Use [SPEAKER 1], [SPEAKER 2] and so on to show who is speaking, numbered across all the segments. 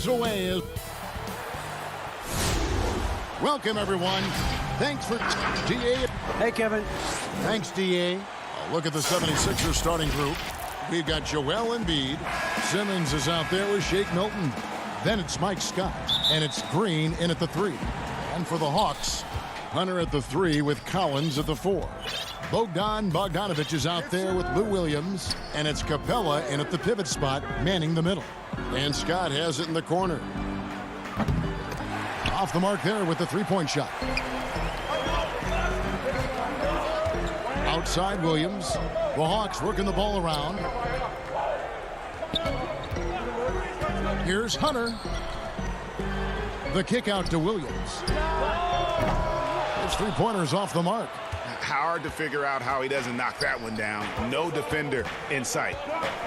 [SPEAKER 1] gives away. Welcome, everyone. Thanks for DA.
[SPEAKER 2] Hey, Kevin.
[SPEAKER 1] Thanks, DA. A look at the 76ers starting group. We've got Joel Embiid. Simmons is out there with Shake Milton. Then it's Mike Scott. And it's Green in at the 3. And for the Hawks, Hunter at the 3 with Collins at the 4. Bogdanovich is out there with Lou Williams. And it's Capella in at the pivot spot, manning the middle. And Scott has it in the corner. Off the mark there with the three-point shot. Outside Williams. The Hawks working the ball around. Here's Hunter. The kick out to Williams. His three-pointers off the mark.
[SPEAKER 3] Hard to figure out how he doesn't knock that one down. No defender in sight.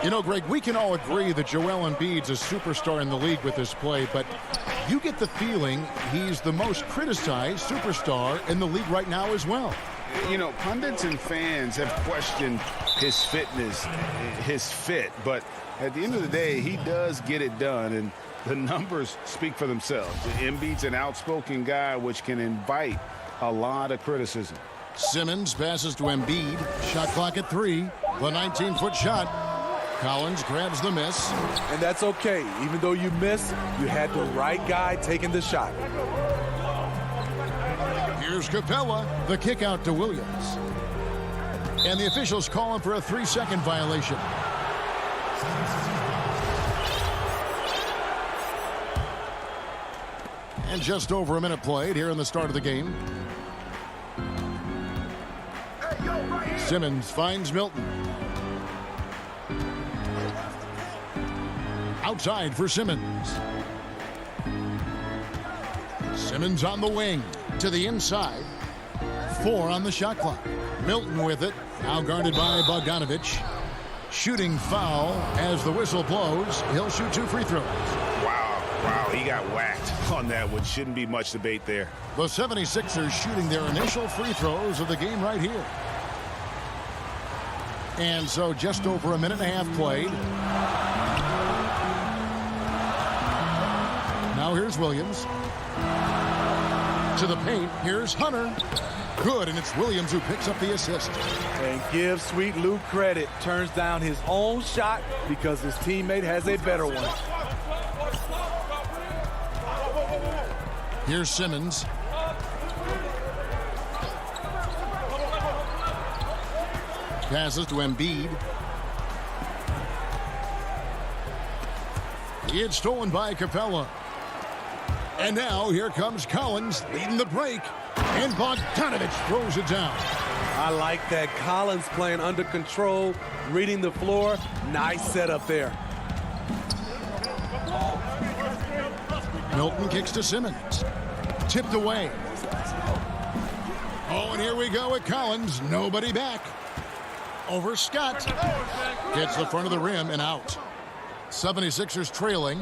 [SPEAKER 1] You know, Greg, we can all agree that Joel Embiid's a superstar in the league with this play, but you get the feeling he's the most criticized superstar in the league right now as well.
[SPEAKER 3] You know, pundits and fans have questioned his fitness, his fit, but at the end of the day, he does get it done, and the numbers speak for themselves. Embiid's an outspoken guy, which can invite a lot of criticism.
[SPEAKER 1] Simmons passes to Embiid. Shot clock at 3. The 19-foot shot. Collins grabs the miss.
[SPEAKER 2] And that's okay. Even though you miss, you had the right guy taking the shot.
[SPEAKER 1] Here's Capella. The kick out to Williams. And the officials call him for a 3-second violation. And just over a minute played here in the start of the game. Simmons finds Milton. Outside for Simmons. Simmons on the wing to the inside. 4 on the shot clock. Milton with it. Now guarded by Bogdanovich. Shooting foul as the whistle blows. He'll shoot 2 free throws.
[SPEAKER 3] Wow, he got whacked on that one. Shouldn't be much debate there.
[SPEAKER 1] The 76ers shooting their initial free throws of the game right here. And so just over a minute and a half played. Now here's Williams. To the paint. Here's Hunter. Good, and it's Williams who picks up the assist.
[SPEAKER 2] And give Sweet Lou credit. Turns down his own shot because his teammate has a better one.
[SPEAKER 1] Here's Simmons. Passes to Embiid. It's stolen by Capella. And now here comes Collins leading the break. And Bogdanovich throws it down.
[SPEAKER 2] I like that. Collins playing under control, reading the floor. Nice setup there.
[SPEAKER 1] Milton kicks to Simmons. Tipped away. Oh, and here we go with Collins. Nobody back. Over Scott. Hits the front of the rim and out. 76ers trailing.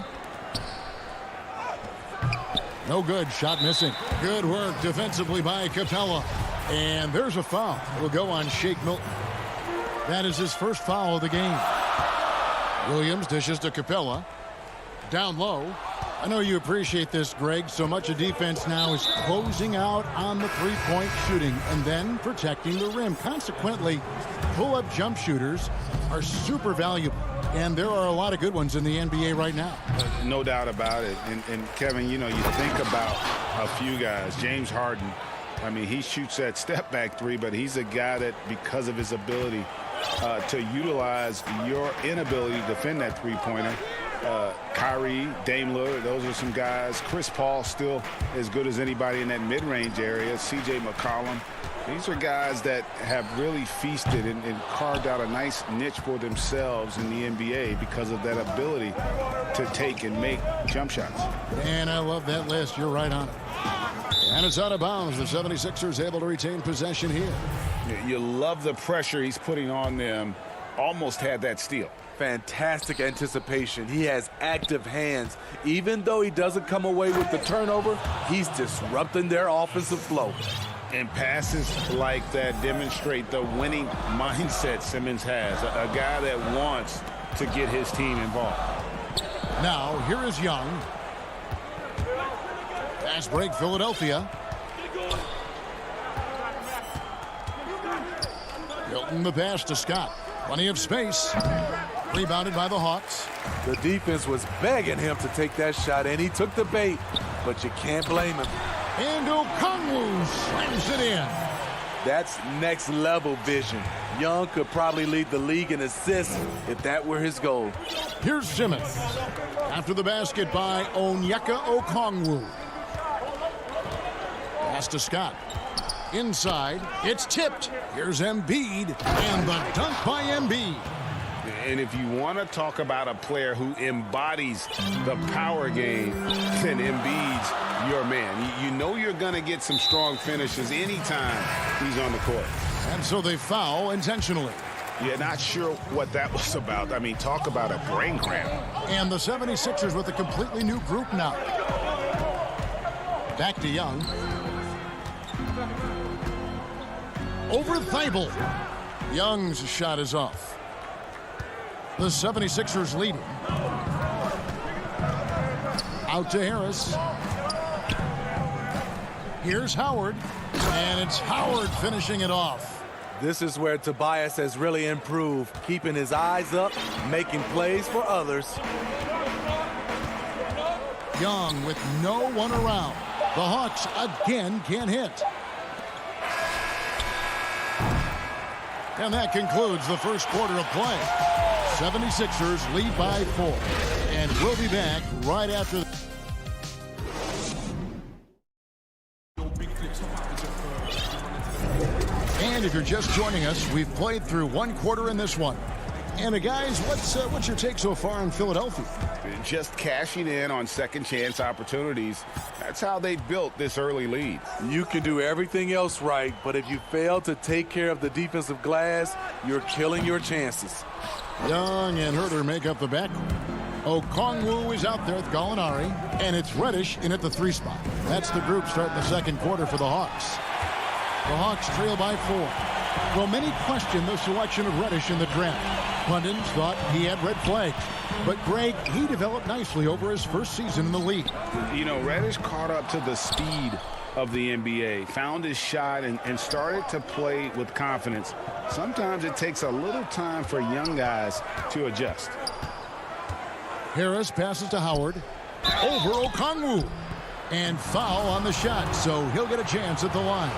[SPEAKER 1] No good. Shot missing. Good work defensively by Capella. And there's a foul. It'll go on Shake Milton. That is his first foul of the game. Williams dishes to Capella. Down low. I know you appreciate this, Greg. So much of defense now is closing out on the three-point shooting and then protecting the rim. Consequently, pull-up jump shooters are super valuable. And there are a lot of good ones in the NBA right now.
[SPEAKER 3] No doubt about it. And Kevin, you know, you think about a few guys. James Harden, I mean, he shoots that step-back 3, but he's a guy that, because of his ability to utilize your inability to defend that three-pointer, Kyrie, Dame Lillard, those are some guys. Chris Paul still as good as anybody in that mid-range area. C.J. McCollum. These are guys that have really feasted and carved out a nice niche for themselves in the NBA because of that ability to take and make jump shots.
[SPEAKER 1] And I love that list. You're right on it. And it's out of bounds. The 76ers able to retain possession here.
[SPEAKER 3] You love the pressure he's putting on them. Almost had that steal.
[SPEAKER 2] Fantastic anticipation. He has active hands. Even though he doesn't come away with the turnover, he's disrupting their offensive flow.
[SPEAKER 3] And passes like that demonstrate the winning mindset Simmons has. A guy that wants to get his team involved.
[SPEAKER 1] Now, here is Young. Fast break, Philadelphia. Hilton the pass to Scott. Plenty of space. Rebounded by the Hawks.
[SPEAKER 2] The defense was begging him to take that shot, and he took the bait, but you can't blame him.
[SPEAKER 1] And Okongwu slams it in.
[SPEAKER 2] That's next level vision. Young could probably lead the league in assists if that were his goal.
[SPEAKER 1] Here's Simmons. After the basket by Onyeka Okongwu. Pass to Scott. Inside, it's tipped. Here's Embiid, and the dunk by Embiid.
[SPEAKER 3] And if you want to talk about a player who embodies the power game, then Embiid's your man. You know you're going to get some strong finishes anytime he's on the court.
[SPEAKER 1] And so they foul intentionally.
[SPEAKER 3] You're not sure what that was about. I mean, talk about a brain cramp.
[SPEAKER 1] And the 76ers with a completely new group now. Back to Young. Over Thibault. Young's shot is off. The 76ers leading. Out to Harris. Here's Howard. And it's Howard finishing it off.
[SPEAKER 2] This is where Tobias has really improved, keeping his eyes up, making plays for others.
[SPEAKER 1] Young with no one around. The Hawks again can't hit. And that concludes the first quarter of play. 76ers lead by 4. And we'll be back right after. And if you're just joining us, we've played through one quarter in this one. And guys, what's your take so far on Philadelphia?
[SPEAKER 3] Just cashing in on second chance opportunities. That's how they built this early lead.
[SPEAKER 2] You can do everything else right, but if you fail to take care of the defensive glass, you're killing your chances.
[SPEAKER 1] Young and Herter make up the backcourt. Okongwu is out there with Gallinari, and it's Reddish in at the 3 spot. That's the group starting the second quarter for the Hawks. The Hawks trail by 4. Well, many question the selection of Reddish in the draft. Pundits thought he had red flags. But, Greg, he developed nicely over his first season in the league.
[SPEAKER 3] You know, Reddish caught up to the speed of the NBA, found his shot, and started to play with confidence. Sometimes it takes a little time for young guys to adjust.
[SPEAKER 1] Harris passes to Howard. Over Okongwu. And foul on the shot, so he'll get a chance at the line.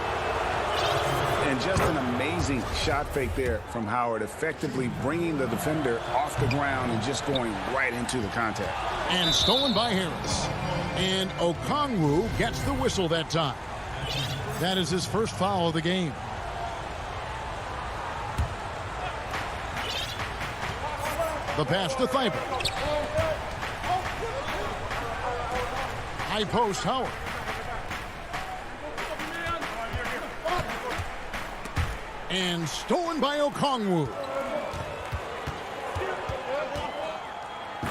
[SPEAKER 3] And just an amazing shot fake there from Howard, effectively bringing the defender off the ground and just going right into the contact.
[SPEAKER 1] And stolen by Harris. And Okongwu gets the whistle that time. That is his first foul of the game. The pass to Thibault. High post, Howard. And stolen by Okongwu.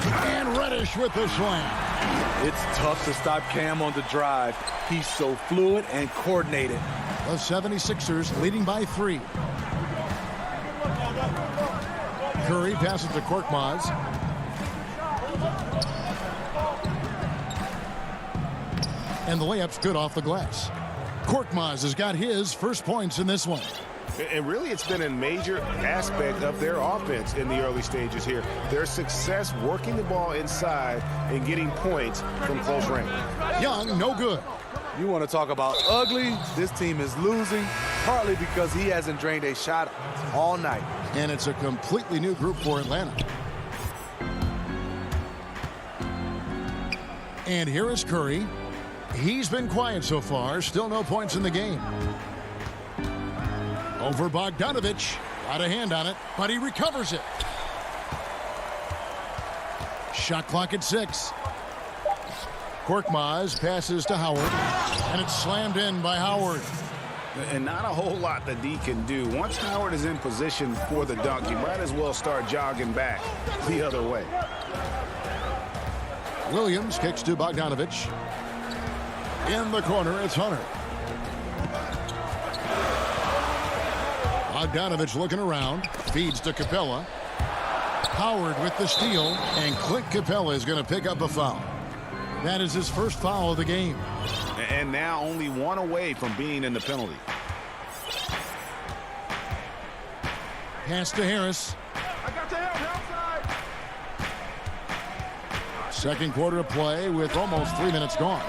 [SPEAKER 1] And Reddish with the slam.
[SPEAKER 2] It's tough to stop Cam on the drive. He's so fluid and coordinated.
[SPEAKER 1] The 76ers leading by 3. Curry passes to Korkmaz. And the layup's good off the glass. Korkmaz has got his first points in this one.
[SPEAKER 3] And really, it's been a major aspect of their offense in the early stages here. Their success working the ball inside and getting points from close range.
[SPEAKER 1] Young, no good.
[SPEAKER 2] You want to talk about ugly? This team is losing, partly because he hasn't drained a shot all night.
[SPEAKER 1] And it's a completely new group for Atlanta. And here is Curry. He's been quiet so far. Still no points in the game. Over Bogdanovich. Got a hand on it, but he recovers it. Shot clock at 6. Korkmaz passes to Howard, and it's slammed in by Howard.
[SPEAKER 3] And not a whole lot that D can do. Once Howard is in position for the dunk, you might as well start jogging back the other way.
[SPEAKER 1] Williams kicks to Bogdanovich. In the corner, it's Hunter. Bogdanovich looking around, feeds to Capella. Howard with the steal, and Clint Capella is going to pick up a foul. That is his first foul of the game.
[SPEAKER 3] And now only one away from being in the penalty.
[SPEAKER 1] Pass to Harris.
[SPEAKER 4] I got the help outside.
[SPEAKER 1] Second quarter of play with almost 3 minutes gone.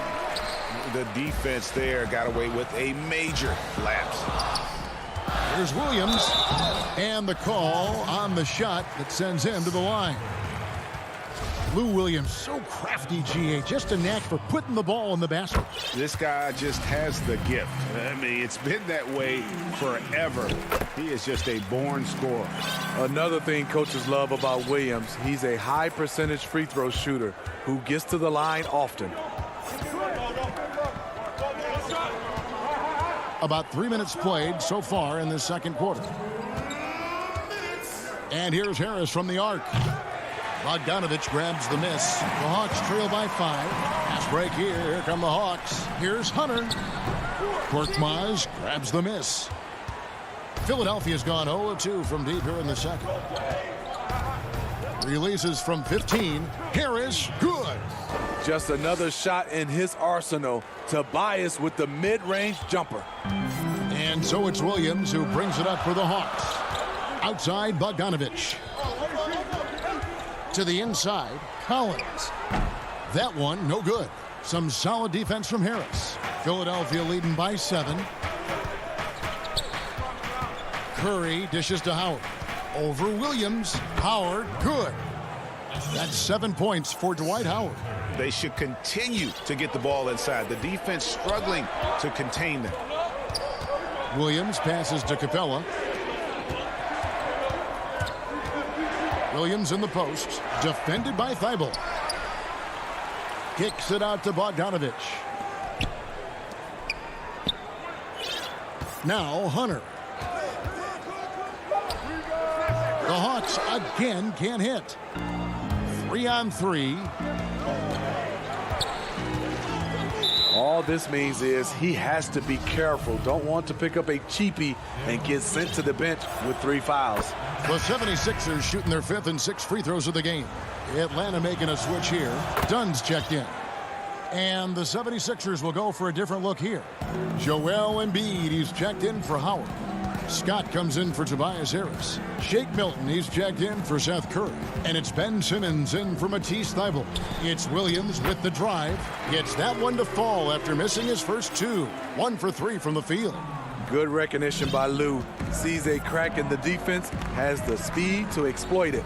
[SPEAKER 3] The defense there got away with a major lapse.
[SPEAKER 1] Here's Williams. And the call on the shot that sends him to the line. Lou Williams, so crafty, GA. Just a knack for putting the ball in the basket.
[SPEAKER 3] This guy just has the gift. I mean, it's been that way forever. He is just a born scorer.
[SPEAKER 2] Another thing coaches love about Williams, he's a high percentage free throw shooter who gets to the line often.
[SPEAKER 1] About 3 minutes played so far in the second quarter. And here's Harris from the arc. Bogdanovich grabs the miss. The Hawks trail by 5. Pass break here. Here come the Hawks. Here's Hunter. Korkmaz grabs the miss. Philadelphia's gone 0-2 from deep here in the second. Releases from 15. Harris, good.
[SPEAKER 2] Just another shot in his arsenal. Tobias with the mid-range jumper.
[SPEAKER 1] And so it's Williams who brings it up for the Hawks. Outside, Bogdanovich. To the inside, Collins. That one, no good. Some solid defense from Harris. Philadelphia leading by 7. Curry dishes to Howard. Over Williams. Howard, good. That's 7 points for Dwight Howard.
[SPEAKER 3] They should continue to get the ball inside. The defense struggling to contain them.
[SPEAKER 1] Williams passes to Capella. Williams in the post, defended by Thibault. Kicks it out to Bogdanovich. Now Hunter. The Hawks again can't hit. 3-on-3.
[SPEAKER 2] All this means is he has to be careful. Don't want to pick up a cheapie and get sent to the bench with 3 fouls.
[SPEAKER 1] The 76ers shooting their 5th and 6th free throws of the game. Atlanta making a switch here. Dunn's checked in. And the 76ers will go for a different look here. Joel Embiid, he's checked in for Howard. Scott comes in for Tobias Harris. Shake Milton, he's checked in for Seth Curry. And it's Ben Simmons in for Matisse Thybulle. It's Williams with the drive. Gets that one to fall after missing his first 2. 1 for 3 from the field.
[SPEAKER 2] Good recognition by Lou. Sees a crack in the defense, has the speed to exploit it.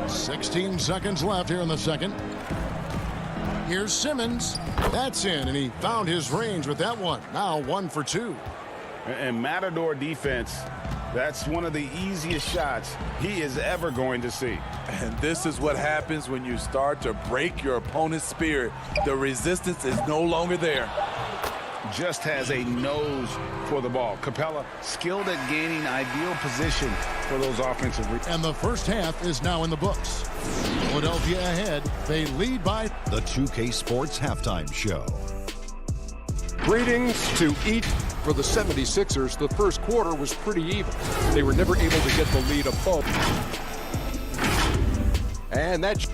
[SPEAKER 1] 16 seconds left here in the second. Here's Simmons. That's in, and he found his range with that one. Now 1 for 2.
[SPEAKER 3] And Matador defense, that's one of the easiest shots he is ever going to see.
[SPEAKER 2] And this is what happens when you start to break your opponent's spirit. The resistance is no longer there.
[SPEAKER 3] Just has a nose for the ball. Capella skilled at gaining ideal position for those offensive.
[SPEAKER 1] And the first half is now in the books. Philadelphia ahead. They lead by
[SPEAKER 5] the 2K Sports Halftime Show.
[SPEAKER 4] Greetings to each. For the 76ers, the first quarter was pretty even. They were never able to get the lead above. And that.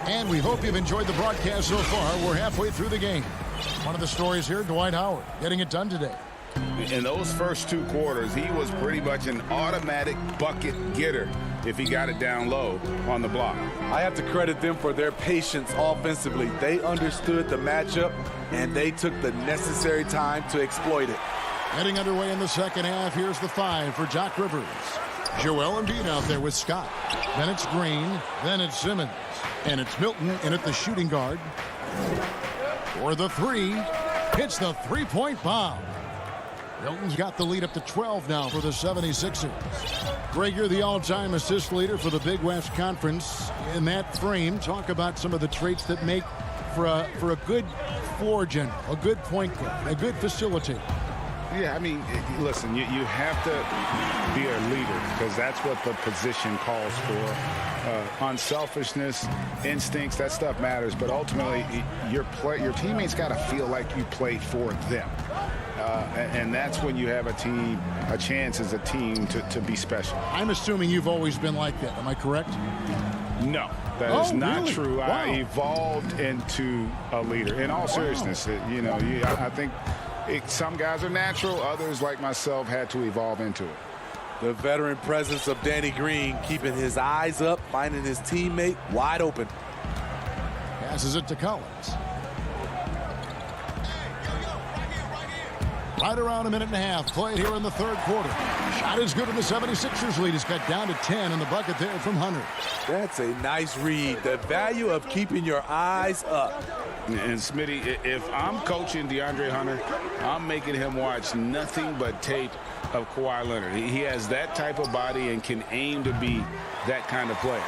[SPEAKER 1] And we hope you've enjoyed the broadcast so far. We're halfway through the game. One of the stories here, Dwight Howard getting it done today.
[SPEAKER 3] In those first 2 quarters, he was pretty much an automatic bucket getter if he got it down low on the block.
[SPEAKER 2] I have to credit them for their patience offensively. They understood the matchup, and they took the necessary time to exploit it.
[SPEAKER 1] Getting underway in the second half, here's the 5 for Doc Rivers. Joel Embiid out there with Scott. Then it's Green. Then it's Simmons. And it's Milton in at the shooting guard. For the 3. Hits the three-point bomb. Milton's got the lead up to 12 now for the 76ers. Gregor, the all-time assist leader for the Big West Conference. In that frame, talk about some of the traits that make for a good floor general, a good point guard, a good facilitator.
[SPEAKER 3] Yeah, I mean, listen, you have to be a leader because that's what the position calls for. Unselfishness, instincts, that stuff matters. But ultimately, your teammates got to feel like you played for them. and that's when you have a chance as a team to be special.
[SPEAKER 1] I'm assuming you've always been like that. Am I correct?
[SPEAKER 3] No, that is not
[SPEAKER 1] really?
[SPEAKER 3] true.
[SPEAKER 1] Wow.
[SPEAKER 3] I evolved into a leader. In all seriousness, I think some guys are natural. Others, like myself, had to evolve into it.
[SPEAKER 2] The veteran presence of Danny Green, keeping his eyes up, finding his teammate wide open.
[SPEAKER 1] Passes it to Collins. Right around a minute and a half played here in the third quarter. Shot is good, and the 76ers lead is cut down to 10 in the bucket there from Hunter.
[SPEAKER 2] That's a nice read. The value of keeping your eyes up.
[SPEAKER 3] And Smitty, if I'm coaching DeAndre Hunter, I'm making him watch nothing but tape of Kawhi Leonard. He has that type of body and can aim to be that kind of player.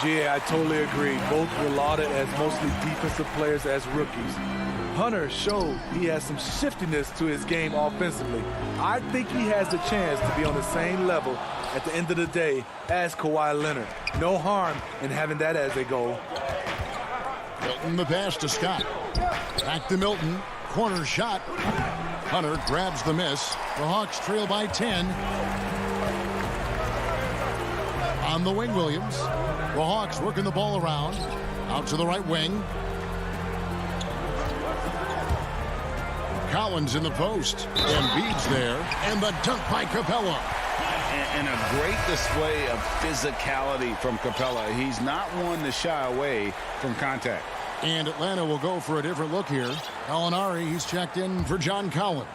[SPEAKER 2] Yeah, I totally agree. Both were lauded as mostly defensive players as rookies. Hunter showed he has some shiftiness to his game offensively. I think he has the chance to be on the same level at the end of the day as Kawhi Leonard. No harm in having that as a goal.
[SPEAKER 1] Milton the pass to Scott. Back to Milton. Corner shot. Hunter grabs the miss. The Hawks trail by 10. On the wing, Williams. The Hawks working the ball around. Out to the right wing. Collins in the post. Embiid's there. And the dunk by Capella.
[SPEAKER 3] And a great display of physicality from Capella. He's not one to shy away from contact.
[SPEAKER 1] And Atlanta will go for a different look here. Gallinari, he's checked in for John Collins.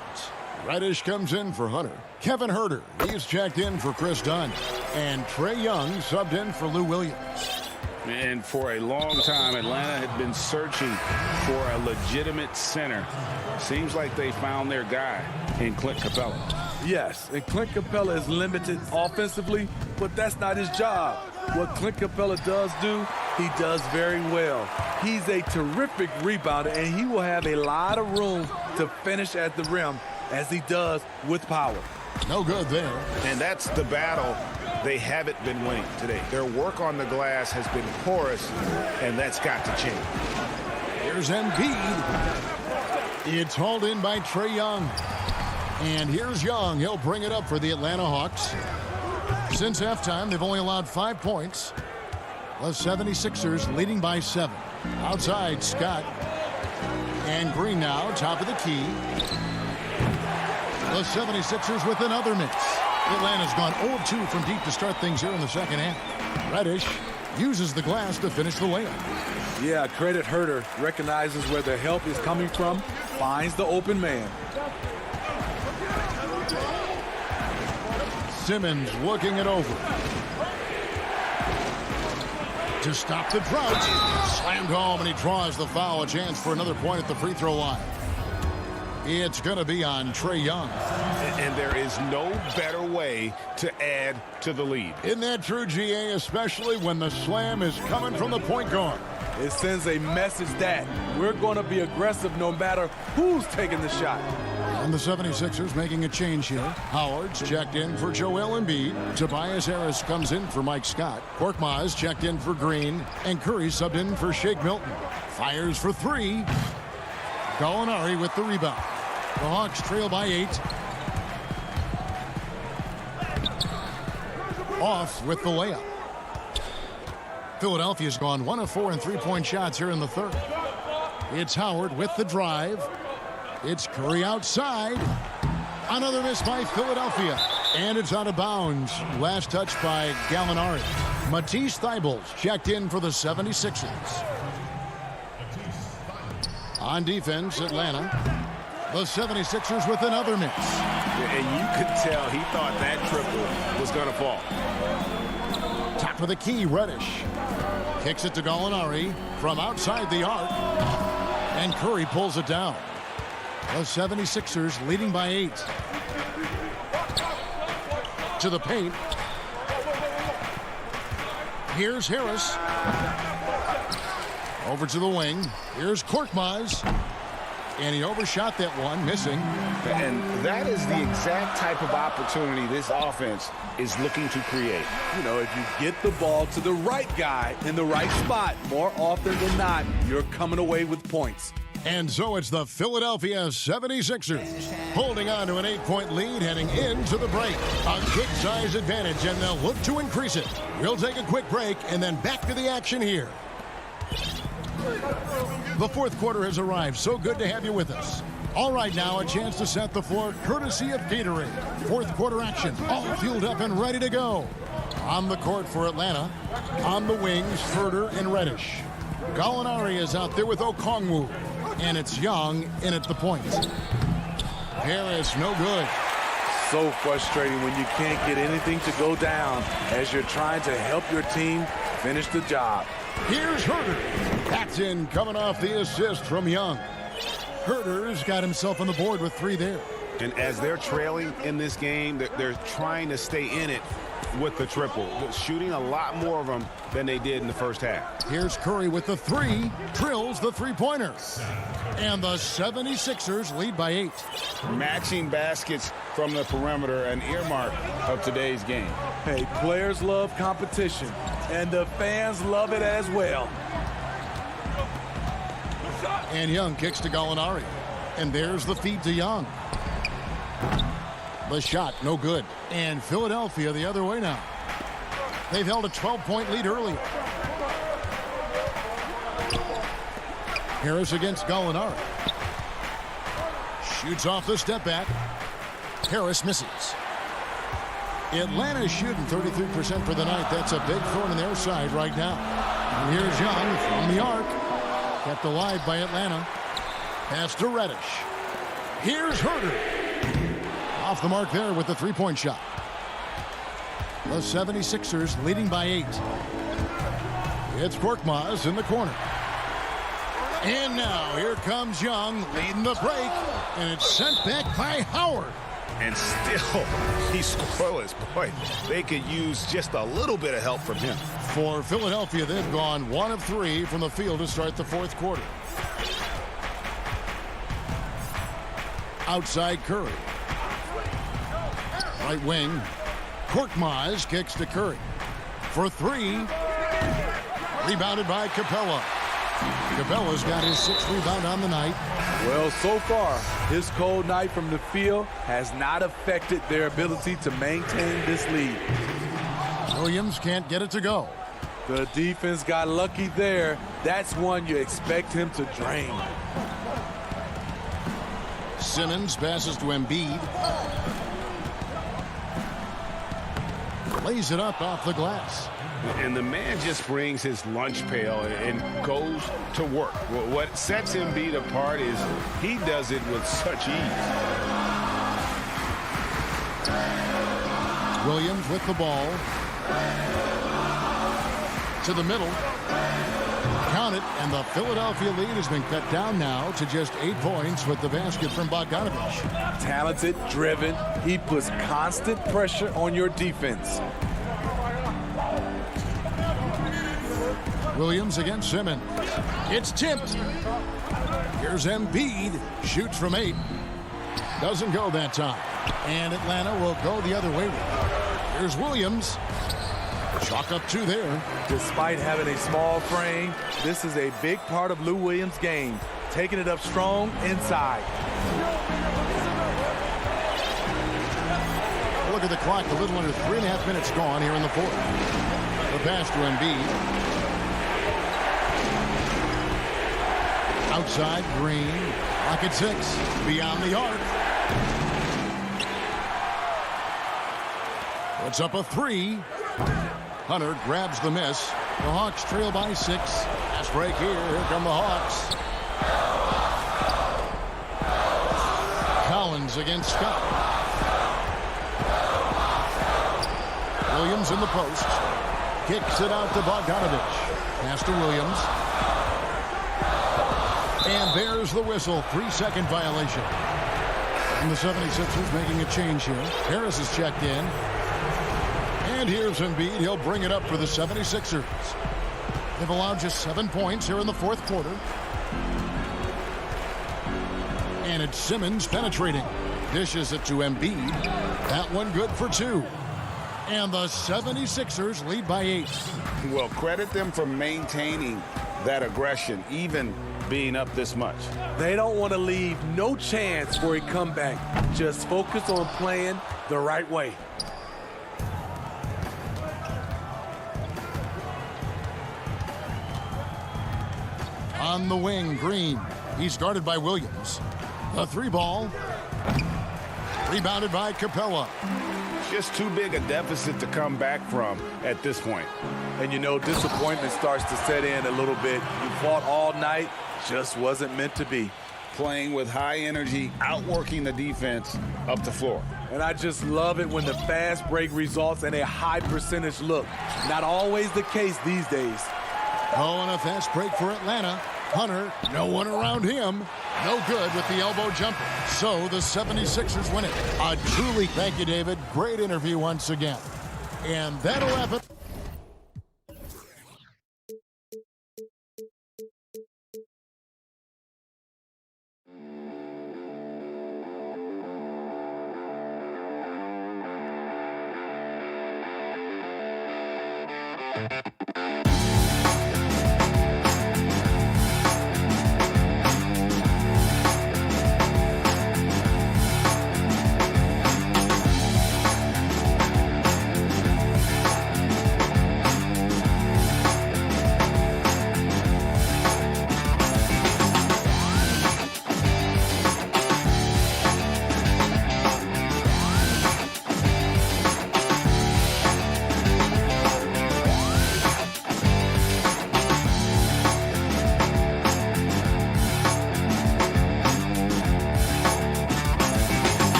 [SPEAKER 1] Reddish comes in for Hunter. Kevin Huerter, he's checked in for Chris Dunn. And Trae Young subbed in for Lou Williams.
[SPEAKER 3] And for a long time, Atlanta had been searching for a legitimate center. Seems like they found their guy in Clint Capella.
[SPEAKER 2] Yes, and Clint Capella is limited offensively, but that's not his job. What Clint Capella does do, he does very well. He's a terrific rebounder, and he will have a lot of room to finish at the rim, as he does with power.
[SPEAKER 1] No good there.
[SPEAKER 3] And that's the battle they haven't been winning today. Their work on the glass has been porous, and that's got to change.
[SPEAKER 1] Here's Embiid. It's hauled in by Trae Young. And here's Young. He'll bring it up for the Atlanta Hawks. Since halftime, they've only allowed 5 points. The 76ers leading by 7. Outside, Scott. And Green now, top of the key. The 76ers with another miss. Atlanta's gone 0-2 from deep to start things here in the second half. Reddish uses the glass to finish the layup.
[SPEAKER 2] Yeah, credit Huerter. Recognizes where the help is coming from. Finds the open man.
[SPEAKER 1] Simmons looking it over. To stop the drought. Slammed home, and he draws the foul. A chance for another point at the free throw line. It's going to be on Trae Young.
[SPEAKER 3] And there is no better way to add to the lead.
[SPEAKER 1] Isn't that true, GA, especially when the slam is coming from the point guard?
[SPEAKER 2] It sends a message that we're going to be aggressive no matter who's taking the shot.
[SPEAKER 1] And the 76ers making a change here. Howard's checked in for Joel Embiid. Tobias Harris comes in for Mike Scott. Korkmaz checked in for Green. And Curry subbed in for Shake Milton. Fires for 3. Gallinari with the rebound. The Hawks trail by 8. Off with the layup. Philadelphia's gone 1 of 4 in three-point shots here in the third. It's Howard with the drive. It's Curry outside. Another miss by Philadelphia. And it's out of bounds. Last touch by Gallinari. Matisse Thybulle checked in for the 76ers. On defense, Atlanta. The 76ers with another miss.
[SPEAKER 3] And you could tell he thought that triple was going to fall.
[SPEAKER 1] Top of the key, Reddish. Kicks it to Gallinari from outside the arc. And Curry pulls it down. The 76ers leading by 8. To the paint. Here's Harris. Over to the wing. Here's Korkmaz. And he overshot that one, missing.
[SPEAKER 3] And that is the exact type of opportunity this offense is looking to create.
[SPEAKER 2] You know, if you get the ball to the right guy in the right spot, more often than not, you're coming away with points.
[SPEAKER 1] And so it's the Philadelphia 76ers holding on to an 8-point lead heading into the break. A good size advantage, and they'll look to increase it. We'll take a quick break and then back to the action here. The fourth quarter has arrived. So good to have you with us. All right, now a chance to set the floor courtesy of Gatorade. Fourth quarter action, all fueled up and ready to go. On the court for Atlanta. On the wings, Herter and Reddish. Gallinari is out there with Okongwu. And it's Young in at the point. Harris, no good.
[SPEAKER 2] So frustrating when you can't get anything to go down as you're trying to help your team finish the job.
[SPEAKER 1] Here's Herter. That's in, coming off the assist from Young. Herter's got himself on the board with 3 there.
[SPEAKER 3] And as they're trailing in this game, they're trying to stay in it with the triple, shooting a lot more of them than they did in the first half.
[SPEAKER 1] Here's Curry with the 3, drills the three-pointer. And the 76ers lead by 8.
[SPEAKER 3] Matching baskets from the perimeter, an earmark of today's game.
[SPEAKER 2] Hey, players love competition, and the fans love it as well.
[SPEAKER 1] And Young kicks to Gallinari. And there's the feed to Young. The shot, no good. And Philadelphia the other way now. They've held a 12-point lead earlier. Harris against Gallinari. Shoots off the step back. Harris misses. Atlanta's shooting 33% for the night. That's a big thorn in their side right now. And here's Young from the arc. Kept alive by Atlanta. Pass to Reddish. Here's Herter. Off the mark there with the three-point shot. The 76ers leading by 8. It's Korkmaz in the corner. And now here comes Young leading the break. And it's sent back by Howard.
[SPEAKER 3] And still, he's scoreless. Boy, they could use just a little bit of help from him.
[SPEAKER 1] For Philadelphia, they've gone 1 of 3 from the field to start the fourth quarter. Outside Curry. Right wing. Korkmaz kicks to Curry. For 3. Rebounded by Capella. Capella's got his 6th rebound on the night.
[SPEAKER 2] Well, so far, his cold night from the field has not affected their ability to maintain this lead.
[SPEAKER 1] Williams can't get it to go.
[SPEAKER 2] The defense got lucky there. That's one you expect him to drain.
[SPEAKER 1] Simmons passes to Embiid. Lays it up off the glass.
[SPEAKER 3] And the man just brings his lunch pail and goes to work. What sets Embiid apart is he does it with such ease.
[SPEAKER 1] Williams with the ball. To the middle. Count it, and the Philadelphia lead has been cut down now to just 8 points with the basket from Bogdanovich.
[SPEAKER 2] Talented, driven. He puts constant pressure on your defense.
[SPEAKER 1] Williams against Simmons. It's tipped. Here's Embiid. Shoots from 8. Doesn't go that time. And Atlanta will go the other way. Here's Williams. Chalk up 2 there.
[SPEAKER 2] Despite having a small frame, this is a big part of Lou Williams' game. Taking it up strong inside.
[SPEAKER 1] Look at the clock. A little under 3.5 minutes gone here in the fourth. The pass to Embiid. Outside, Green. Clock at 6. Beyond the arc. Puts up a 3. Hunter grabs the miss. The Hawks trail by 6. Fast break here. Here come the Hawks. Collins against Scott. Williams in the post. Kicks it out to Bogdanovich. Pass to Williams. And there's the whistle. 3-second violation. And the 76ers making a change here. Harris is checked in. And here's Embiid. He'll bring it up for the 76ers. They've allowed just 7 points here in the fourth quarter. And it's Simmons penetrating. Dishes it to Embiid. That one good for 2. And the 76ers lead by 8.
[SPEAKER 3] Well, credit them for maintaining that aggression, even being up this much.
[SPEAKER 2] They don't want to leave no chance for a comeback. Just focus on playing the right way.
[SPEAKER 1] On the wing, Green. He's guarded by Williams. The three ball. Rebounded by Capella.
[SPEAKER 3] Just too big a deficit to come back from at this point.
[SPEAKER 2] And you know, disappointment starts to set in a little bit. You fought all night, just wasn't meant to be.
[SPEAKER 3] Playing with high energy, outworking the defense up the floor.
[SPEAKER 2] And I just love it when the fast break results in a high percentage look. Not always the case these days.
[SPEAKER 1] Oh, and a fast break for Atlanta. Hunter, no one around him. No good with the elbow jumper. So the 76ers win it. A truly, thank you, David. Great interview once again. And that'll wrap it.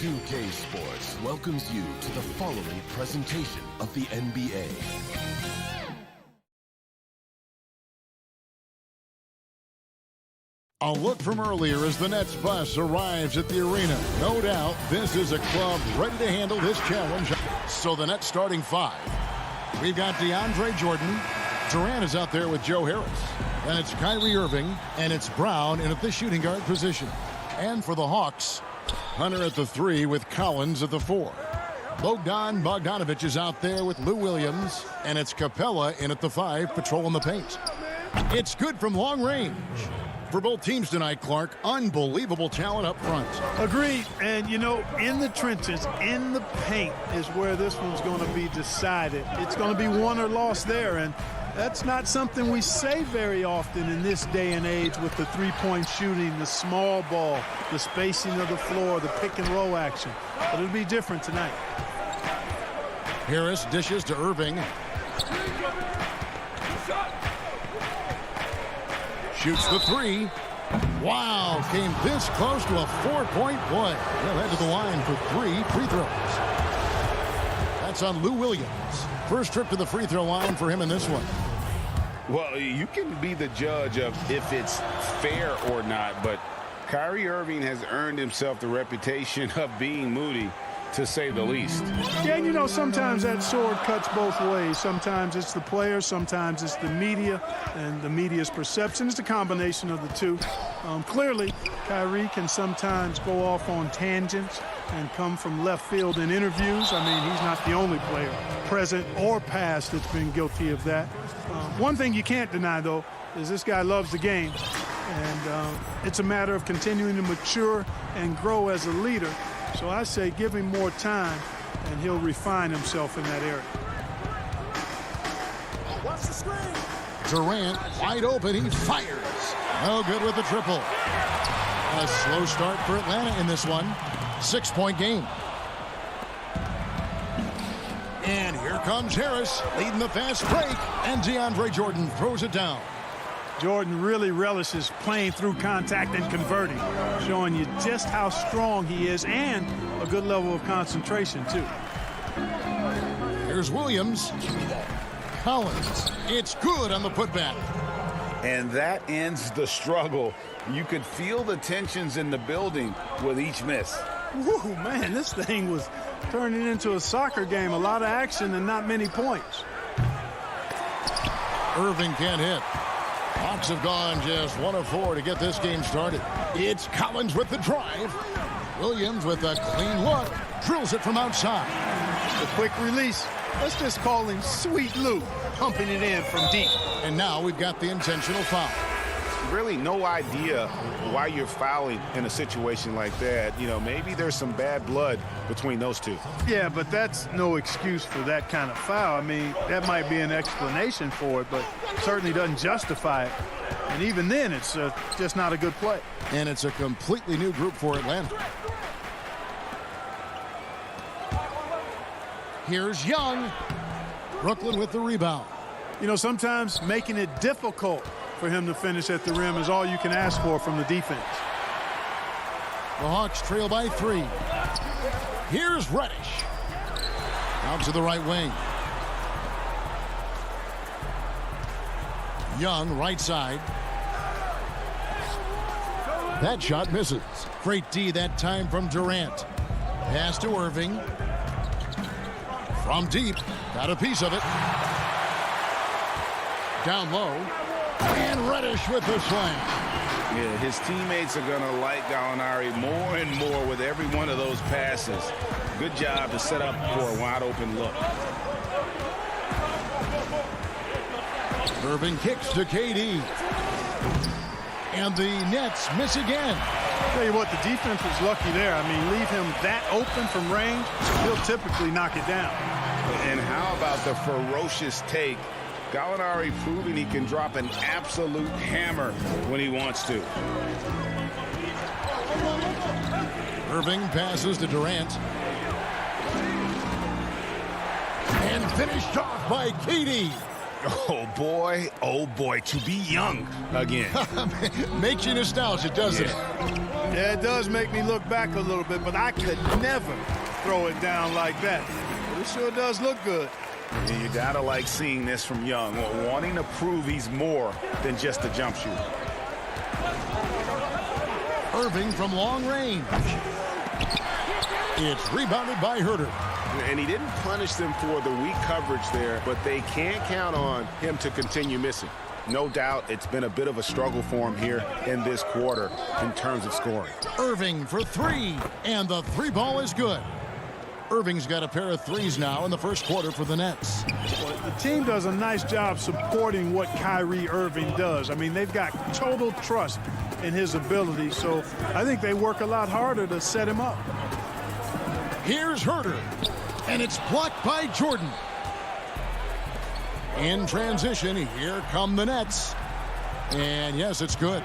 [SPEAKER 6] 2K Sports welcomes you to the following presentation of the NBA.
[SPEAKER 1] A look from earlier as the Nets bus arrives at the arena. No doubt this is a club ready to handle this challenge. So the Nets starting five. We've got DeAndre Jordan. Durant is out there with Joe Harris. Then it's Kyrie Irving, and it's Brown in at the shooting guard position. And for the Hawks, Hunter at the 3 with Collins at the 4. Bogdan Bogdanovic is out there with Lou Williams, and it's Capella in at the 5 patrolling the paint. It's good from long range. For both teams tonight, Clark, unbelievable talent up front.
[SPEAKER 7] Agreed. And, you know, in the trenches, in the paint is where this one's going to be decided. It's going to be won or lost there, and that's not something we say very often in this day and age with the three-point shooting, the small ball, the spacing of the floor, the pick-and-roll action. But it'll be different tonight.
[SPEAKER 1] Harris dishes to Irving. Shoots the 3. Wow, came this close to a 4-point play. He'll head to the line for 3 free throws. That's on Lou Williams. First trip to the free throw line for him in this one.
[SPEAKER 3] Well, you can be the judge of if it's fair or not, but Kyrie Irving has earned himself the reputation of being moody, to say the least.
[SPEAKER 7] Yeah, and you know, sometimes that sword cuts both ways. Sometimes it's the player, sometimes it's the media, and the media's perception. It's a combination of the two. Clearly, Kyrie can sometimes go off on tangents and come from left field in interviews. I mean, he's not the only player, present or past, that's been guilty of that. One thing you can't deny, though, is this guy loves the game. And it's a matter of continuing to mature and grow as a leader. So I say give him more time, and he'll refine himself in that area.
[SPEAKER 1] Watch the screen. Durant wide open. He fires. No good with the triple. A slow start for Atlanta in this one. 6-point game. And here comes Harris leading the fast break. And DeAndre Jordan throws it down.
[SPEAKER 7] Jordan really relishes playing through contact and converting, showing you just how strong he is and a good level of concentration, too.
[SPEAKER 1] Here's Williams. Collins. It's good on the putback.
[SPEAKER 3] And that ends the struggle. You could feel the tensions in the building with each miss.
[SPEAKER 7] Woo, man, this thing was turning into a soccer game. A lot of action and not many points.
[SPEAKER 1] Irving can't hit. Hawks have gone just 1 of 4 to get this game started. It's Collins with the drive. Williams with a clean look. Drills it from outside.
[SPEAKER 7] The quick release. Let's just call him Sweet Lou, pumping it in from deep.
[SPEAKER 1] And now we've got the intentional foul.
[SPEAKER 3] Really no idea why you're fouling in a situation like that. You know, maybe there's some bad blood between those two.
[SPEAKER 7] Yeah, but that's no excuse for that kind of foul. I mean, that might be an explanation for it, but certainly doesn't justify it. And even then, it's just not a good play.
[SPEAKER 1] And it's a completely new group for Atlanta. Here's Young. Brooklyn with the rebound.
[SPEAKER 7] You know, sometimes making it difficult for him to finish at the rim is all you can ask for from the defense.
[SPEAKER 1] The Hawks trail by 3. Here's Reddish. Out to the right wing. Young, right side. That shot misses. Great D that time from Durant. Pass to Irving. From deep. Got a piece of it. Down low. And Reddish with the slam.
[SPEAKER 3] Yeah, his teammates are going to like Gallinari more and more with every one of those passes. Good job to set up for a wide-open look.
[SPEAKER 1] Irving kicks to KD. And the Nets miss again.
[SPEAKER 7] Tell you what, the defense was lucky there. I mean, leave him that open from range, he'll typically knock it down.
[SPEAKER 3] And how about the ferocious take? Gallinari proving he can drop an absolute hammer when he wants to.
[SPEAKER 1] Irving passes to Durant. And finished off by KD.
[SPEAKER 3] Oh boy, to be young again.
[SPEAKER 1] Makes you nostalgic, doesn't it?
[SPEAKER 7] Yeah, it does make me look back a little bit, but I could never throw it down like that. But it sure does look good.
[SPEAKER 3] And you gotta like seeing this from Young, wanting to prove he's more than just a jump shooter.
[SPEAKER 1] Irving from long range. It's rebounded by Herter.
[SPEAKER 8] And he didn't punish them for the weak coverage there, but they can't count on him to continue missing.
[SPEAKER 3] No doubt it's been a bit of a struggle for him here in this quarter in terms of scoring.
[SPEAKER 1] Irving for three, and the three ball is good. Irving's got a pair of threes now in the first quarter for the Nets.
[SPEAKER 7] Well, the team does a nice job supporting what Kyrie Irving does. I mean, they've got total trust in his ability, so I think they work a lot harder to set him up.
[SPEAKER 1] Here's Herter, and it's blocked by Jordan. In transition, here come the Nets. And yes, it's good.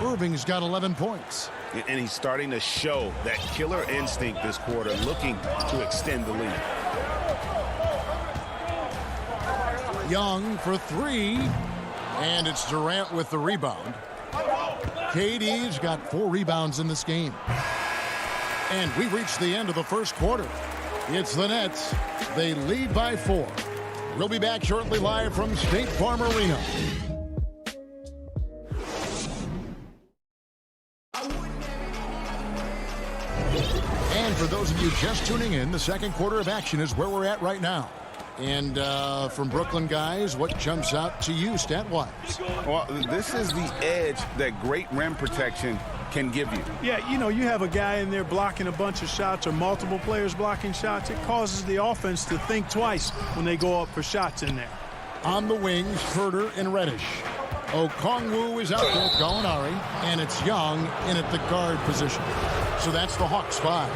[SPEAKER 1] Irving's got 11 points.
[SPEAKER 3] And he's starting to show that killer instinct this quarter, looking to extend the lead.
[SPEAKER 1] Young for three, and it's Durant with the rebound. KD's got 4 rebounds in this game. And we've reached the end of the first quarter. It's the Nets. They lead by 4. We'll be back shortly live from State Farm Arena. And for those of you just tuning in, the second quarter of action is where we're at right now. And from Brooklyn guys, what jumps out to you stat-wise?
[SPEAKER 3] Well, this is the edge that great rim protection can give you.
[SPEAKER 7] Yeah, you know, you have a guy in there blocking a bunch of shots or multiple players blocking shots. It causes the offense to think twice when they go up for shots in there.
[SPEAKER 1] On the wings, Herter and Reddish. Okongwu is out there, Gallinari, and it's Young in at the guard position. So that's the Hawks 5.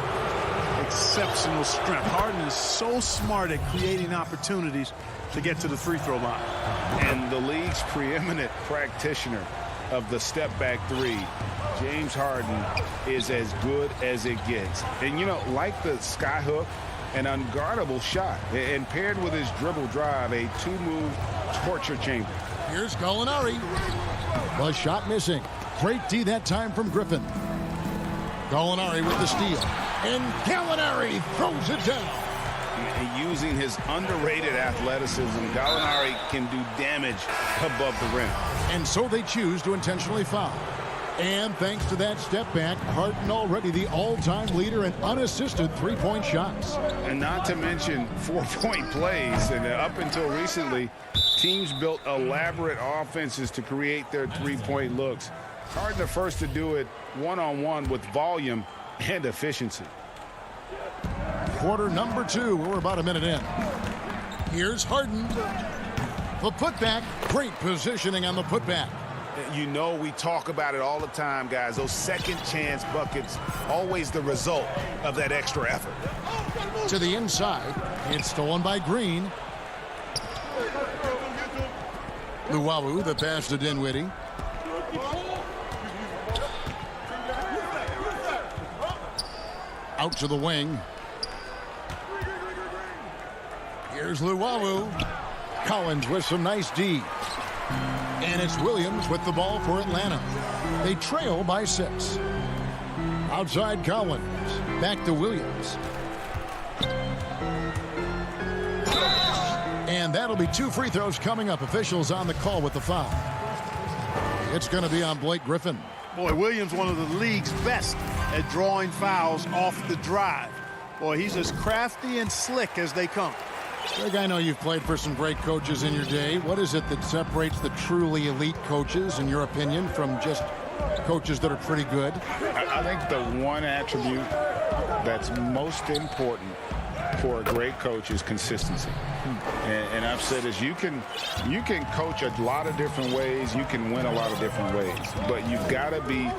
[SPEAKER 7] Exceptional strength. Harden is so smart at creating opportunities to get to the free throw line.
[SPEAKER 3] And the league's preeminent practitioner of the step-back three, James Harden, is as good as it gets. And, you know, like the skyhook, an unguardable shot, and paired with his dribble drive, a two-move torture chamber.
[SPEAKER 1] Here's Gallinari. The shot missing. Great D that time from Griffin. Gallinari with the steal. And Gallinari throws it down.
[SPEAKER 3] Using his underrated athleticism, Gallinari can do damage above the rim.
[SPEAKER 1] And so they choose to intentionally foul. And thanks to that step back, Harden already the all-time leader in unassisted three-point shots.
[SPEAKER 3] And not to mention four-point plays. And up until recently, teams built elaborate offenses to create their three-point looks. Harden the first to do it one-on-one with volume and efficiency.
[SPEAKER 1] Quarter number 2. We're about a minute in. Here's Harden. The putback. Great positioning on the putback.
[SPEAKER 3] You know, we talk about it all the time, guys. Those second chance buckets, always the result of that extra effort.
[SPEAKER 1] To the inside. It's stolen by Green. Luwawu, the pass to Dinwiddie. Out to the wing. Here's Luwawu. Collins with some nice D. And it's Williams with the ball for Atlanta. They trail by 6. Outside Collins. Back to Williams. And that'll be 2 free throws coming up. Officials on the call with the foul. It's going to be on Blake Griffin.
[SPEAKER 7] Boy, Williams, one of the league's best at drawing fouls off the drive. Boy, he's as crafty and slick as they come.
[SPEAKER 1] Greg, I know you've played for some great coaches in your day. What is it that separates the truly elite coaches, in your opinion, from just coaches that are pretty good?
[SPEAKER 3] I think the one attribute that's most important for a great coach is consistency. And I've said this, you can coach a lot of different ways, you can win a lot of different ways, but you've got to be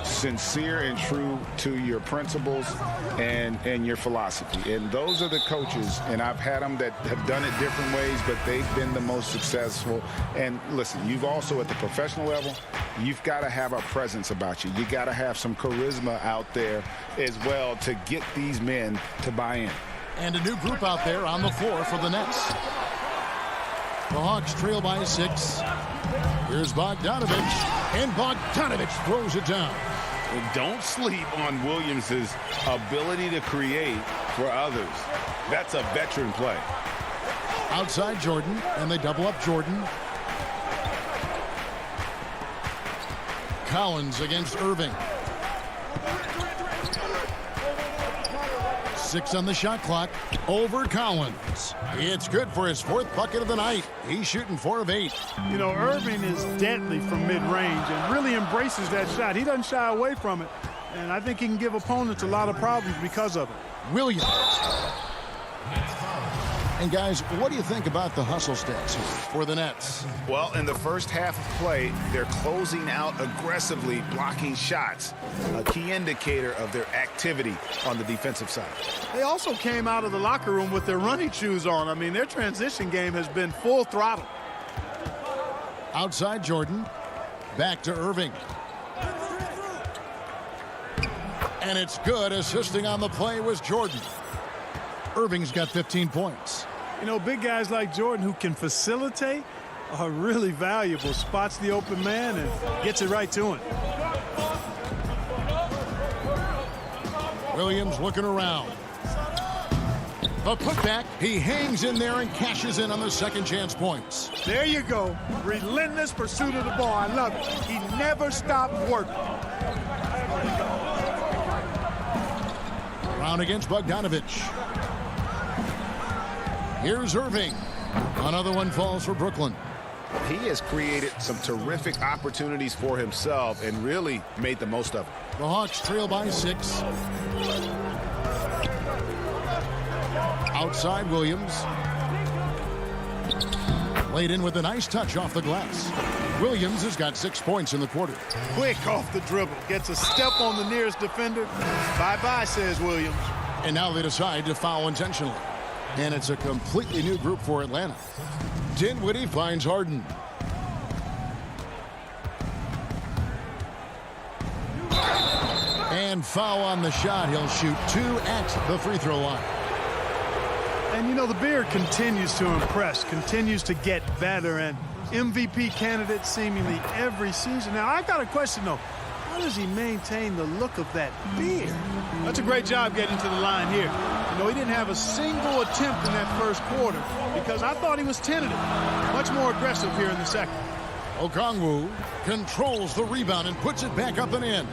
[SPEAKER 3] sincere and true to your principles and your philosophy. And those are the coaches, and I've had them that have done it different ways, but they've been the most successful. And listen, you've also at the professional level, you've got to have a presence about you. You got to have some charisma out there as well to get these men to buy in.
[SPEAKER 1] And a new group out there on the floor for the Nets. The Hawks trail by 6. Here's Bogdanovich, and Bogdanovich throws it down.
[SPEAKER 3] And don't sleep on Williams' ability to create for others. That's a veteran play.
[SPEAKER 1] Outside Jordan, and they double up Jordan. Collins against Irving. 6 on the shot clock. Over Collins. It's good for his 4th bucket of the night. He's shooting 4 of 8.
[SPEAKER 7] You know, Irving is deadly from mid-range and really embraces that shot. He doesn't shy away from it. And I think he can give opponents a lot of problems because of it.
[SPEAKER 1] Williams. And guys, what do you think about the hustle stats here for the Nets?
[SPEAKER 3] Well, in the first half of play, they're closing out aggressively, blocking shots, a key indicator of their activity on the defensive side.
[SPEAKER 7] They also came out of the locker room with their running shoes on. I mean, their transition game has been full throttle.
[SPEAKER 1] Outside Jordan, back to Irving. And it's good. Assisting on the play was Jordan. Irving's got 15 points.
[SPEAKER 7] You know, big guys like Jordan who can facilitate are really valuable. Spots the open man and gets it right to him.
[SPEAKER 1] Williams looking around. A putback. He hangs in there and cashes in on the second chance points.
[SPEAKER 7] There you go. Relentless pursuit of the ball. I love it. He never stopped working.
[SPEAKER 1] Brown against Bogdanovich. Here's Irving. Another one falls for Brooklyn.
[SPEAKER 3] He has created some terrific opportunities for himself and really made the most of it.
[SPEAKER 1] The Hawks trail by 6. Outside Williams. Laid in with a nice touch off the glass. Williams has got 6 points in the quarter.
[SPEAKER 7] Quick off the dribble. Gets a step on the nearest defender. Bye-bye, says Williams.
[SPEAKER 1] And now they decide to foul intentionally. And it's a completely new group for Atlanta. Dinwiddie finds Harden. And foul on the shot. He'll shoot 2 at the free throw line.
[SPEAKER 7] And, you know, the Beard continues to impress, continues to get better, and MVP candidate seemingly every season. Now, I got a question, though. How does he maintain the look of that beard? That's a great job getting to the line here. You know, he didn't have a single attempt in that first quarter because I thought he was tentative. Much more aggressive here in the second.
[SPEAKER 1] Okongwu controls the rebound and puts it back up and in.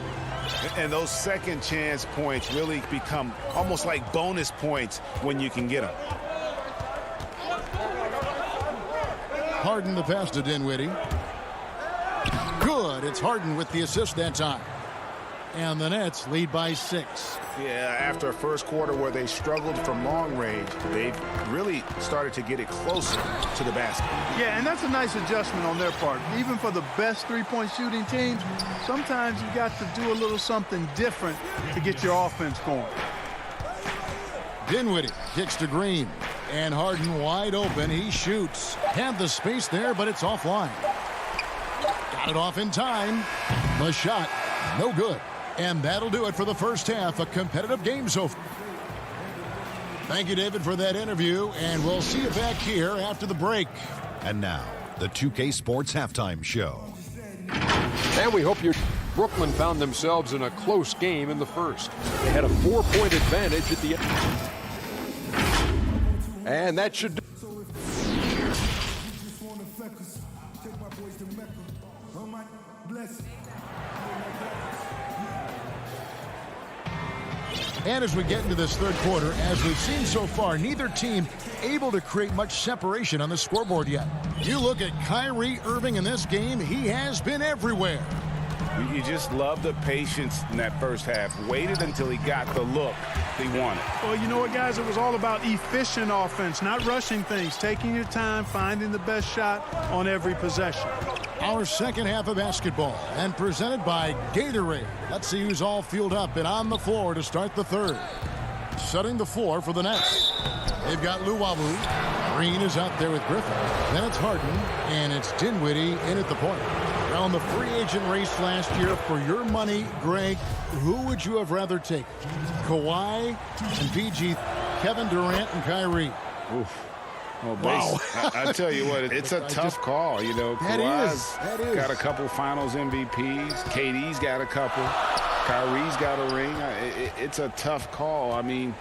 [SPEAKER 3] And those second chance points really become almost like bonus points when you can get them.
[SPEAKER 1] Harden the pass to Dinwiddie. Good. It's Harden with the assist that time. And the Nets lead by 6.
[SPEAKER 3] Yeah, after a first quarter where they struggled from long range, they've really started to get it closer to the basket.
[SPEAKER 7] Yeah, and that's a nice adjustment on their part. Even for the best three-point shooting teams, sometimes you got to do a little something different to get your offense going.
[SPEAKER 1] Dinwiddie kicks to Green. And Harden wide open. He shoots. Had the space there, but it's offline. Got it off in time. The shot, no good. And that'll do it for the first half. A competitive game so far. Thank you, David, for that interview. And we'll see you back here after the break.
[SPEAKER 5] And now, the 2K Sports Halftime Show.
[SPEAKER 4] And we hope Brooklyn found themselves in a close game in the first. They had a 4-point advantage at the end. And that should do.
[SPEAKER 1] And as we get into this third quarter, as we've seen so far, neither team able to create much separation on the scoreboard yet. You look at Kyrie Irving in this game, he has been everywhere.
[SPEAKER 3] You just love the patience in that first half. Waited until he got the look he wanted.
[SPEAKER 7] Well, you know what, guys? It was all about efficient offense, not rushing things, taking your time, finding the best shot on every possession.
[SPEAKER 1] Our second half of basketball, and presented by Gatorade. Let's see who's all fueled up and on the floor to start the third. Setting the floor for the Nets. They've got Luwawu. Green is out there with Griffin. Then it's Harden, and it's Dinwiddie in at the point. Now, in the free agent race last year, for your money, Greg, who would you have rather taken? Kawhi and PG, Kevin Durant and Kyrie.
[SPEAKER 3] Oof. Well,
[SPEAKER 1] Wow.
[SPEAKER 3] I tell you what, it's a tough call. You know, Kawhi's got a couple finals MVPs. KD's got a couple. Kyrie's got a ring. It's a tough call. I mean,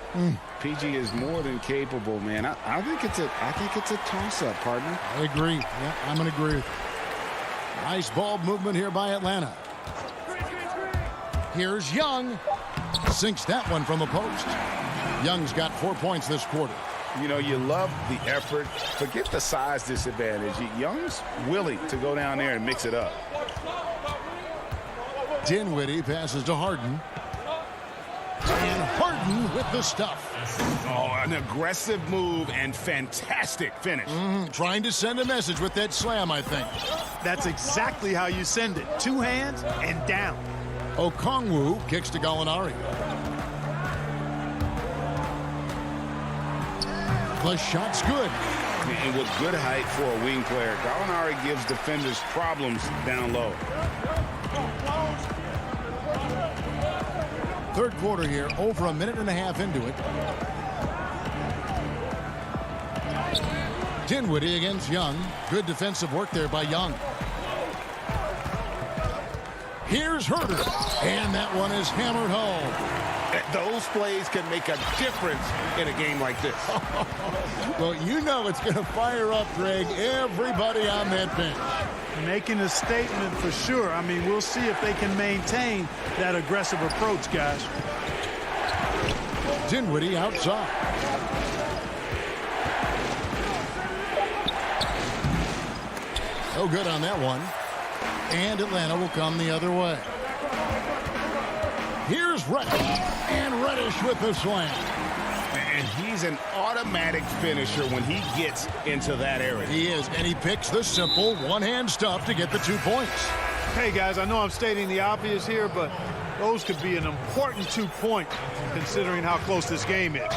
[SPEAKER 3] PG is more than capable, man. I think it's a toss-up, partner.
[SPEAKER 1] I agree. Yeah, I'm going to agree with you. Nice ball movement here by Atlanta. Here's Young. Sinks that one from the post. Young's got 4 points this quarter.
[SPEAKER 3] You know, you love the effort. Forget the size disadvantage. Young's willing to go down there and mix it up.
[SPEAKER 1] Dinwiddie passes to Harden. And Harden with the stuff.
[SPEAKER 3] Oh, an aggressive move and fantastic finish.
[SPEAKER 1] Trying to send a message with that slam, I think.
[SPEAKER 7] That's exactly how you send it. Two hands and down.
[SPEAKER 1] Okongwu kicks to Gallinari. The shot's good.
[SPEAKER 3] And with good height for a wing player, Gallinari gives defenders problems down low.
[SPEAKER 1] Third quarter here, over a minute and a half into it. Dinwiddie against Young. Good defensive work there by Young. Here's Herter. And that one is hammered home.
[SPEAKER 8] Those plays can make a difference in a game like this.
[SPEAKER 1] Well, you know it's going to fire up, Greg, everybody on that bench.
[SPEAKER 7] Making a statement for sure. I mean, we'll see if they can maintain that aggressive approach, guys.
[SPEAKER 1] Dinwiddie outside. No good on that one. And Atlanta will come the other way. Here's Reddish. And Reddish with the slam.
[SPEAKER 3] And he's an automatic finisher when he gets into that area.
[SPEAKER 1] He is, and he picks the simple one-hand stuff to get the 2 points.
[SPEAKER 7] Hey, guys, I know I'm stating the obvious here, but those could be an important 2 points considering how close this game is.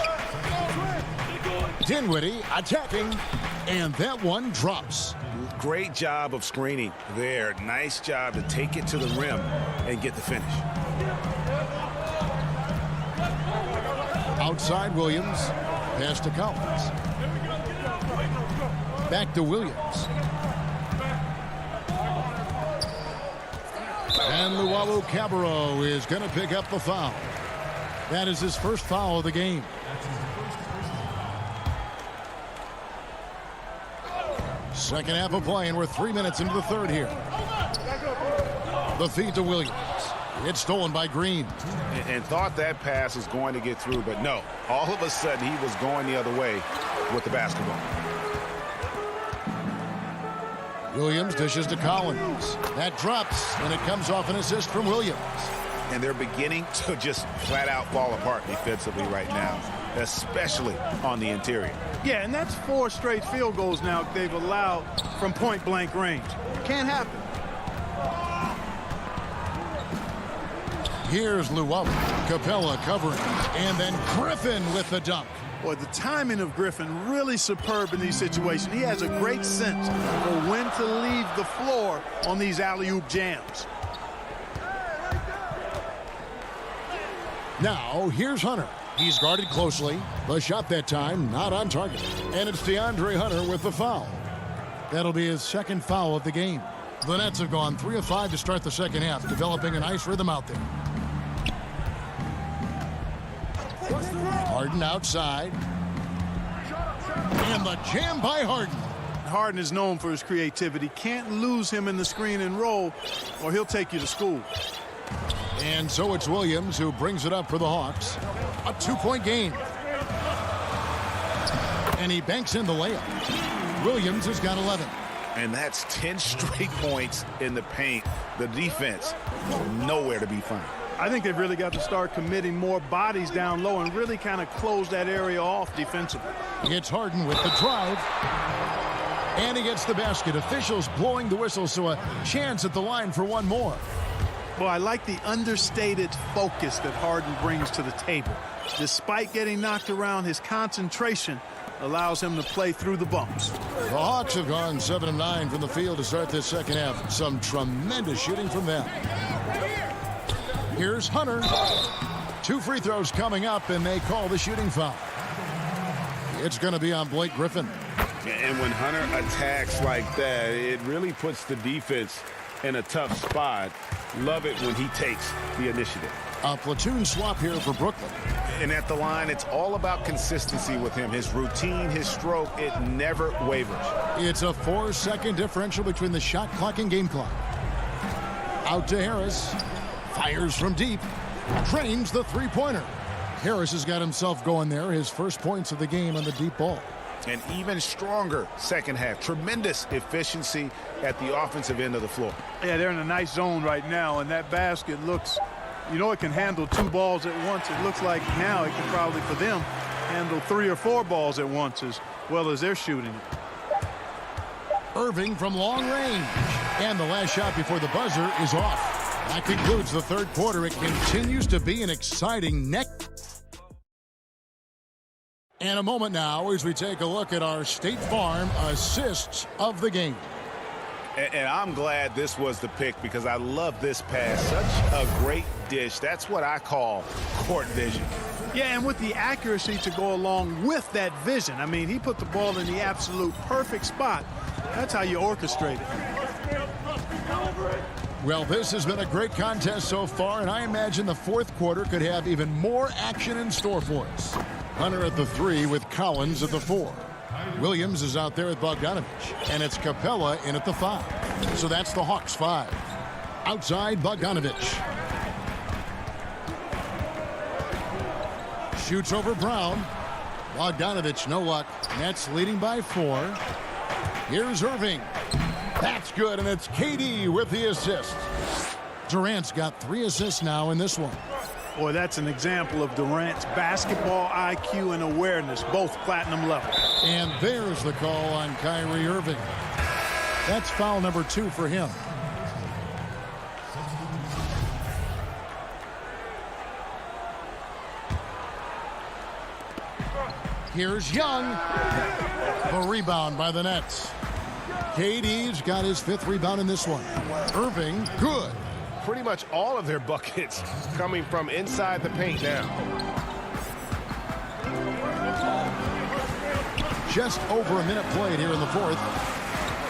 [SPEAKER 1] Dinwiddie attacking, and that one drops.
[SPEAKER 8] Great job of screening there. Nice job to take it to the rim and get the finish.
[SPEAKER 1] Outside Williams, pass to Collins. Back to Williams. And Luwawu-Cabarrot is going to pick up the foul. That is his first foul of the game. Second half of play, and we're 3 minutes into the third here. The feed to Williams. It's stolen by Green.
[SPEAKER 3] And thought that pass was going to get through, but no. All of a sudden, he was going the other way with the basketball.
[SPEAKER 1] Williams dishes to Collins. That drops, and it comes off an assist from Williams.
[SPEAKER 3] And they're beginning to just flat out fall apart defensively right now, especially on the interior.
[SPEAKER 7] Yeah, and that's 4 straight field goals now they've allowed from point-blank range. Can't happen.
[SPEAKER 1] Here's Luwawu. Capella covering. And then Griffin with the dunk.
[SPEAKER 7] Boy, the timing of Griffin really superb in these situations. He has a great sense for when to leave the floor on these alley-oop jams.
[SPEAKER 1] Now, here's Hunter. He's guarded closely. The shot that time, not on target. And it's DeAndre Hunter with the foul. That'll be his second foul of the game. The Nets have gone 3 of 5 to start the second half, developing a nice rhythm out there. Harden outside. And the jam by Harden.
[SPEAKER 7] Harden is known for his creativity. Can't lose him in the screen and roll, or he'll take you to school.
[SPEAKER 1] And so it's Williams who brings it up for the Hawks. A 2-point game. And he banks in the layup. Williams has got 11.
[SPEAKER 3] And that's 10 straight points in the paint. The defense nowhere to be found.
[SPEAKER 7] I think they've really got to start committing more bodies down low and really kind of close that area off defensively.
[SPEAKER 1] It's Harden with the drive. And he gets the basket. Officials blowing the whistle, so a chance at the line for one more.
[SPEAKER 7] Well, I like the understated focus that Harden brings to the table. Despite getting knocked around, his concentration allows him to play through the bumps.
[SPEAKER 1] The Hawks have gone 7 of 9 from the field to start this second half. Some tremendous shooting from them. Here's Hunter. 2 free throws coming up, and they call the shooting foul. It's going to be on Blake Griffin.
[SPEAKER 3] And when Hunter attacks like that, it really puts the defense in a tough spot. Love it when he takes the initiative.
[SPEAKER 1] A platoon swap here for Brooklyn.
[SPEAKER 3] And at the line, it's all about consistency with him. His routine, his stroke, it never wavers.
[SPEAKER 1] It's a 4-second differential between the shot clock and game clock. Out to Harris. Fires from deep. Drains the three-pointer. Harris has got himself going there. His first points of the game on the deep ball.
[SPEAKER 3] An even stronger second half. Tremendous efficiency at the offensive end of the floor.
[SPEAKER 7] Yeah, they're in a nice zone right now, and that basket looks, you know, it can handle 2 balls at once. It looks like now it can probably, for them, handle 3 or 4 balls at once as well as they're shooting it.
[SPEAKER 1] Irving from long range. And the last shot before the buzzer is off. That concludes the third quarter. It continues to be an exciting neck. And a moment now as we take a look at our State Farm assists of the game.
[SPEAKER 3] And I'm glad this was the pick because I love this pass. Such a great dish. That's what I call court vision.
[SPEAKER 7] Yeah, and with the accuracy to go along with that vision. I mean, he put the ball in the absolute perfect spot. That's how you orchestrate it.
[SPEAKER 1] Well, this has been a great contest so far, and I imagine the fourth quarter could have even more action in store for us. Hunter at the 3 with Collins at the 4. Williams is out there with Bogdanovich, and it's Capella in at the 5. So that's the Hawks 5. Outside, Bogdanovich. Shoots over Brown. Bogdanovich, no luck. Nets leading by 4. Here's Irving. That's good, and it's KD with the assist. Durant's got 3 assists now in this one.
[SPEAKER 7] Boy, that's an example of Durant's basketball IQ and awareness, both platinum level.
[SPEAKER 1] And there's the call on Kyrie Irving. That's foul number 2 for him. Here's Young. The rebound by the Nets. KD's got his 5th rebound in this one. Irving, good.
[SPEAKER 8] Pretty much all of their buckets coming from inside the paint now.
[SPEAKER 1] Just over a minute played here in the 4th.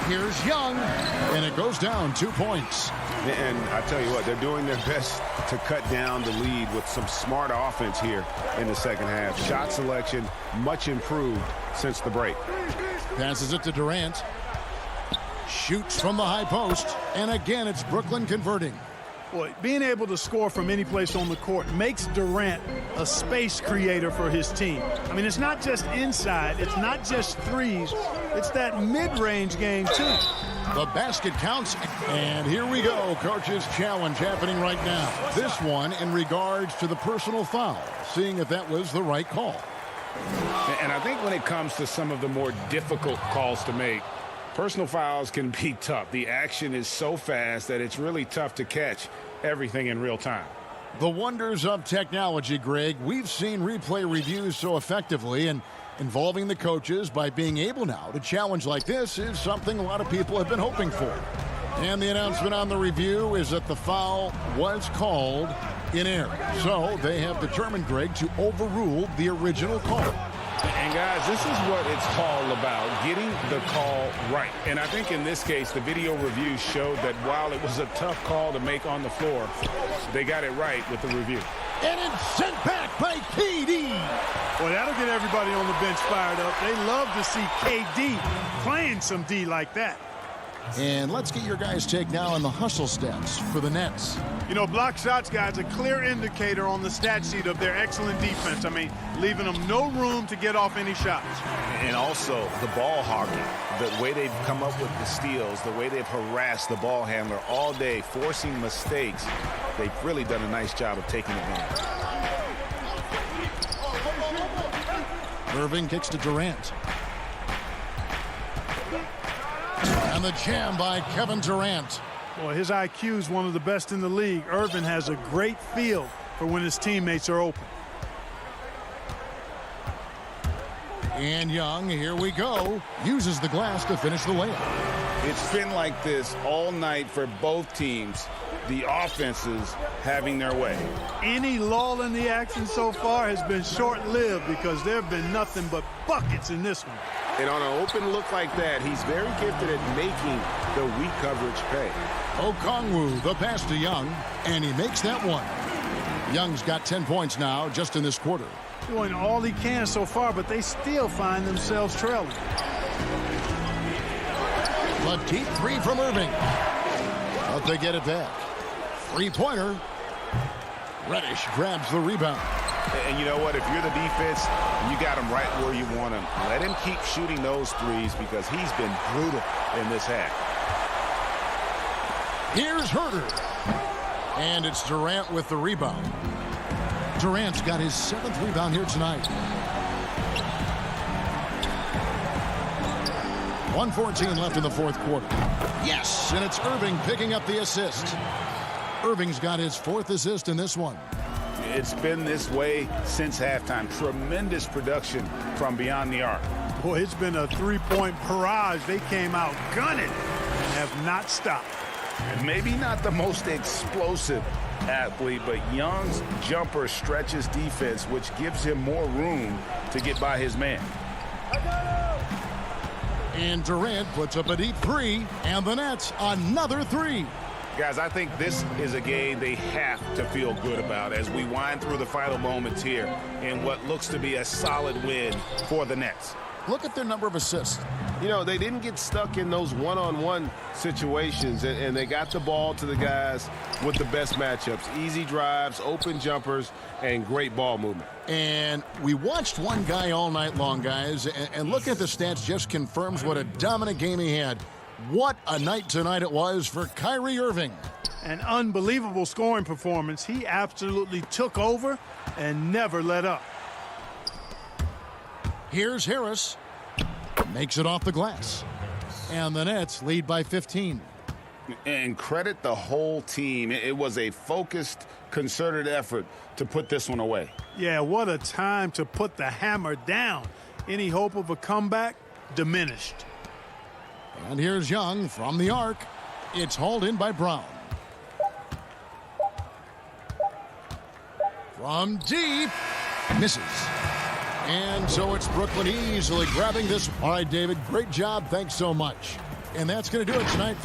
[SPEAKER 1] Here's Young, and it goes down 2 points.
[SPEAKER 3] And I tell you what, they're doing their best to cut down the lead with some smart offense here in the second half. Shot selection much improved since the break.
[SPEAKER 1] Passes it to Durant. Shoots from the high post, and again it's Brooklyn converting.
[SPEAKER 7] Boy, being able to score from any place on the court makes Durant a space creator for his team. I mean, it's not just inside, it's not just threes, it's that mid-range game too.
[SPEAKER 1] The basket counts, and here we go. Coach's challenge happening right now. This one in regards to the personal foul, seeing if that was the right call.
[SPEAKER 3] And I think when it comes to some of the more difficult calls to make, personal fouls can be tough. The action is so fast that it's really tough to catch everything in real time.
[SPEAKER 1] The wonders of technology, Greg. We've seen replay reviews so effectively, and involving the coaches by being able now to challenge like this is something a lot of people have been hoping for. And the announcement on the review is that the foul was called in error. So they have determined, Greg, to overrule the original call.
[SPEAKER 3] And guys, this is what it's all about, getting the call right. And I think in this case, the video review showed that while it was a tough call to make on the floor, they got it right with the review.
[SPEAKER 1] And it's sent back by KD.
[SPEAKER 7] Well, that'll get everybody on the bench fired up. They love to see KD playing some D like that.
[SPEAKER 1] And let's get your guys' take now on the hustle stats for the Nets.
[SPEAKER 7] You know, block shots, guys, a clear indicator on the stat sheet of their excellent defense. I mean, leaving them no room to get off any shots.
[SPEAKER 3] And also the ball hogging, the way they've come up with the steals, the way they've harassed the ball handler all day, forcing mistakes. They've really done a nice job of taking advantage.
[SPEAKER 1] Irving kicks to Durant. And the jam by Kevin Durant.
[SPEAKER 7] Boy, his IQ is one of the best in the league. Irving has a great feel for when his teammates are open.
[SPEAKER 1] And Young, here we go, uses the glass to finish the layup.
[SPEAKER 3] It's been like this all night for both teams. The offenses having their way.
[SPEAKER 7] Any lull in the action so far has been short-lived because there have been nothing but buckets in this one.
[SPEAKER 8] And on an open look like that, he's very gifted at making the weak coverage pay.
[SPEAKER 1] Okongwu, the pass to Young, and he makes that one. Young's got 10 points now just in this quarter.
[SPEAKER 7] Doing all he can so far, but they still find themselves trailing.
[SPEAKER 1] A deep three from Irving. But they get it back. Three-pointer. Reddish grabs the rebound.
[SPEAKER 3] And you know what? If you're the defense, you got him right where you want him. Let him keep shooting those threes because he's been brutal in this half.
[SPEAKER 1] Here's Herter. And it's Durant with the rebound. Durant's got his 7th rebound here tonight. 1:14 left in the fourth quarter. Yes, and it's Irving picking up the assist. Irving's got his 4th assist in this one.
[SPEAKER 3] It's been this way since halftime. Tremendous production from beyond the arc.
[SPEAKER 7] Boy, it's been a three-point barrage. They came out gunning and have not stopped.
[SPEAKER 3] And maybe not the most explosive athlete, but Young's jumper stretches defense, which gives him more room to get by his man.
[SPEAKER 1] And Durant puts up a deep three, and the Nets another three.
[SPEAKER 3] Guys, I think this is a game they have to feel good about as we wind through the final moments here in what looks to be a solid win for the Nets.
[SPEAKER 1] Look at their number of assists.
[SPEAKER 8] You know, they didn't get stuck in those one-on-one situations, and they got the ball to the guys with the best matchups. Easy drives, open jumpers, and great ball movement.
[SPEAKER 1] And we watched one guy all night long, guys, and looking at the stats just confirms what a dominant game he had. What a night tonight it was for Kyrie Irving.
[SPEAKER 7] An unbelievable scoring performance. He absolutely took over and never let up.
[SPEAKER 1] Here's Harris. Makes it off the glass. And the Nets lead by 15.
[SPEAKER 3] And credit the whole team. It was a focused, concerted effort to put this one away.
[SPEAKER 7] Yeah, what a time to put the hammer down. Any hope of a comeback diminished.
[SPEAKER 1] And here's Young from the arc. It's hauled in by Brown. From deep. Misses. And so it's Brooklyn easily grabbing this. All right, David, great job. Thanks so much. And that's going to do it tonight.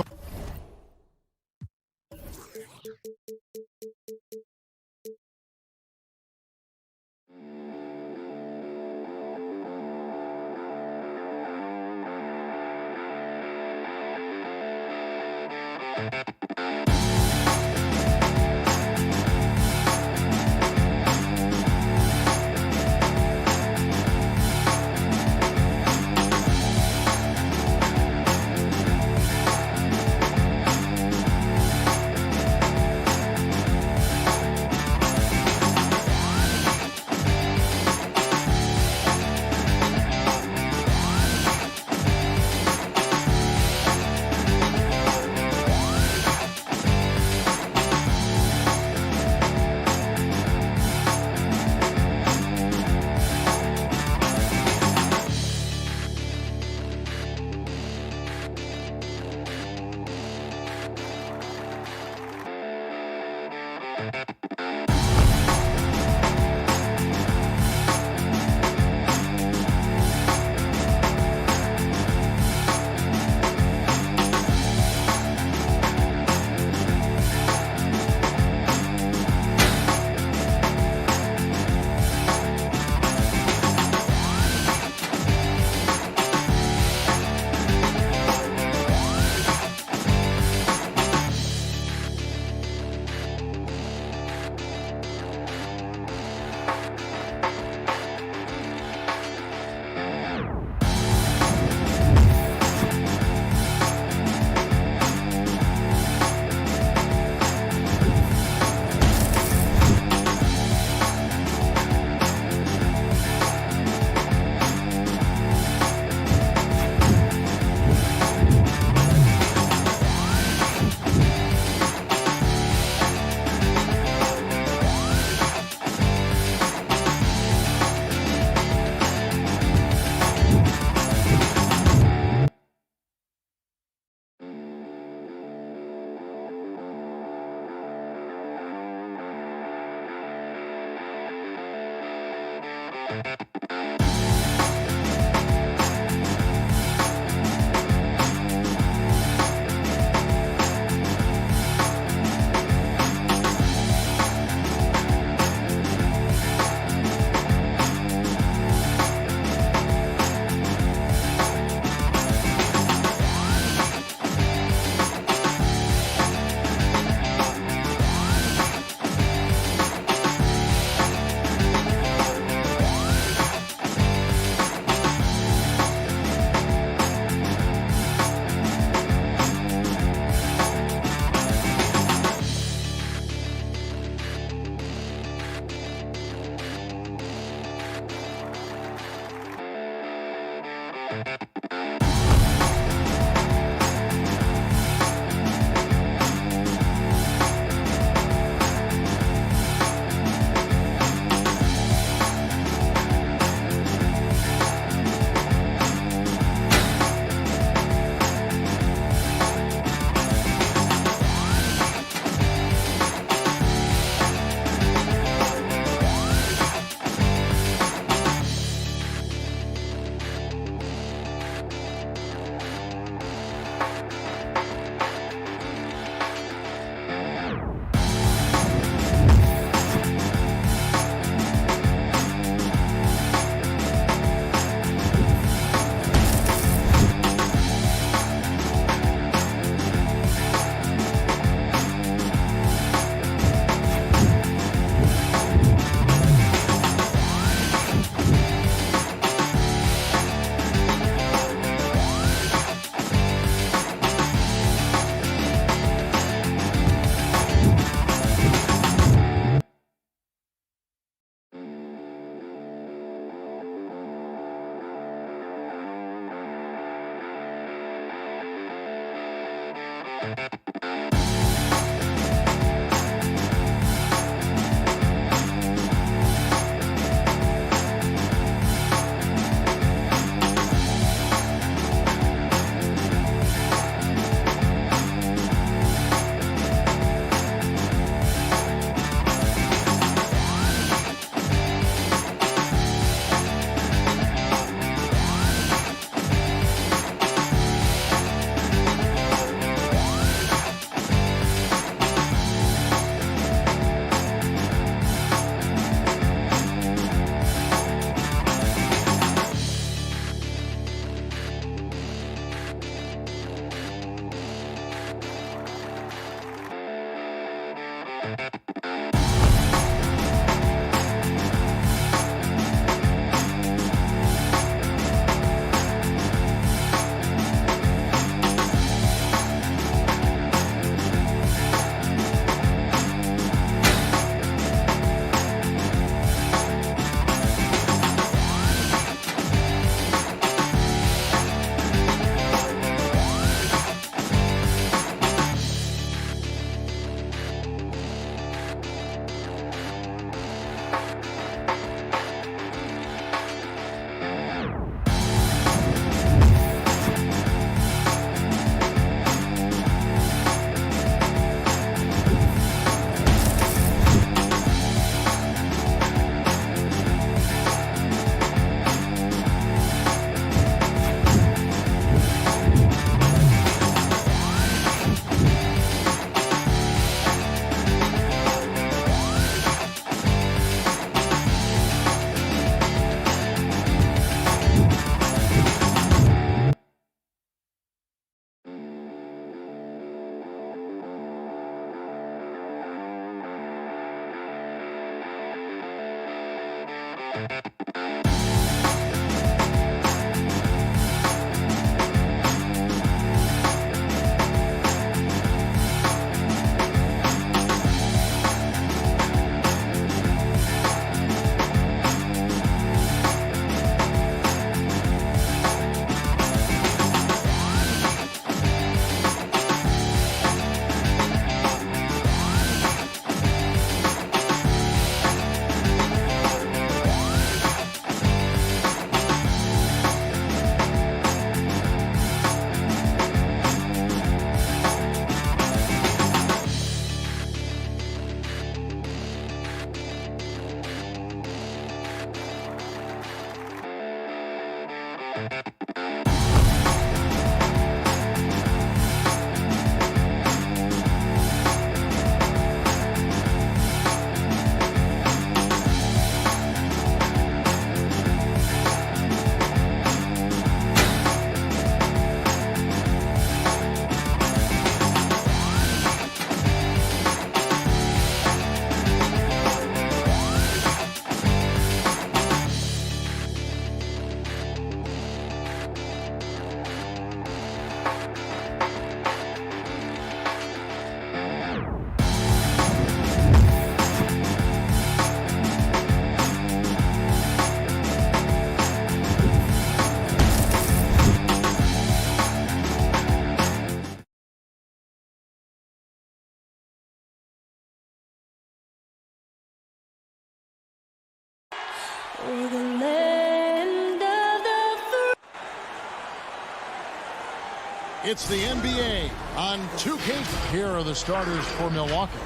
[SPEAKER 1] It's the NBA on 2K. Here are the starters for Milwaukee.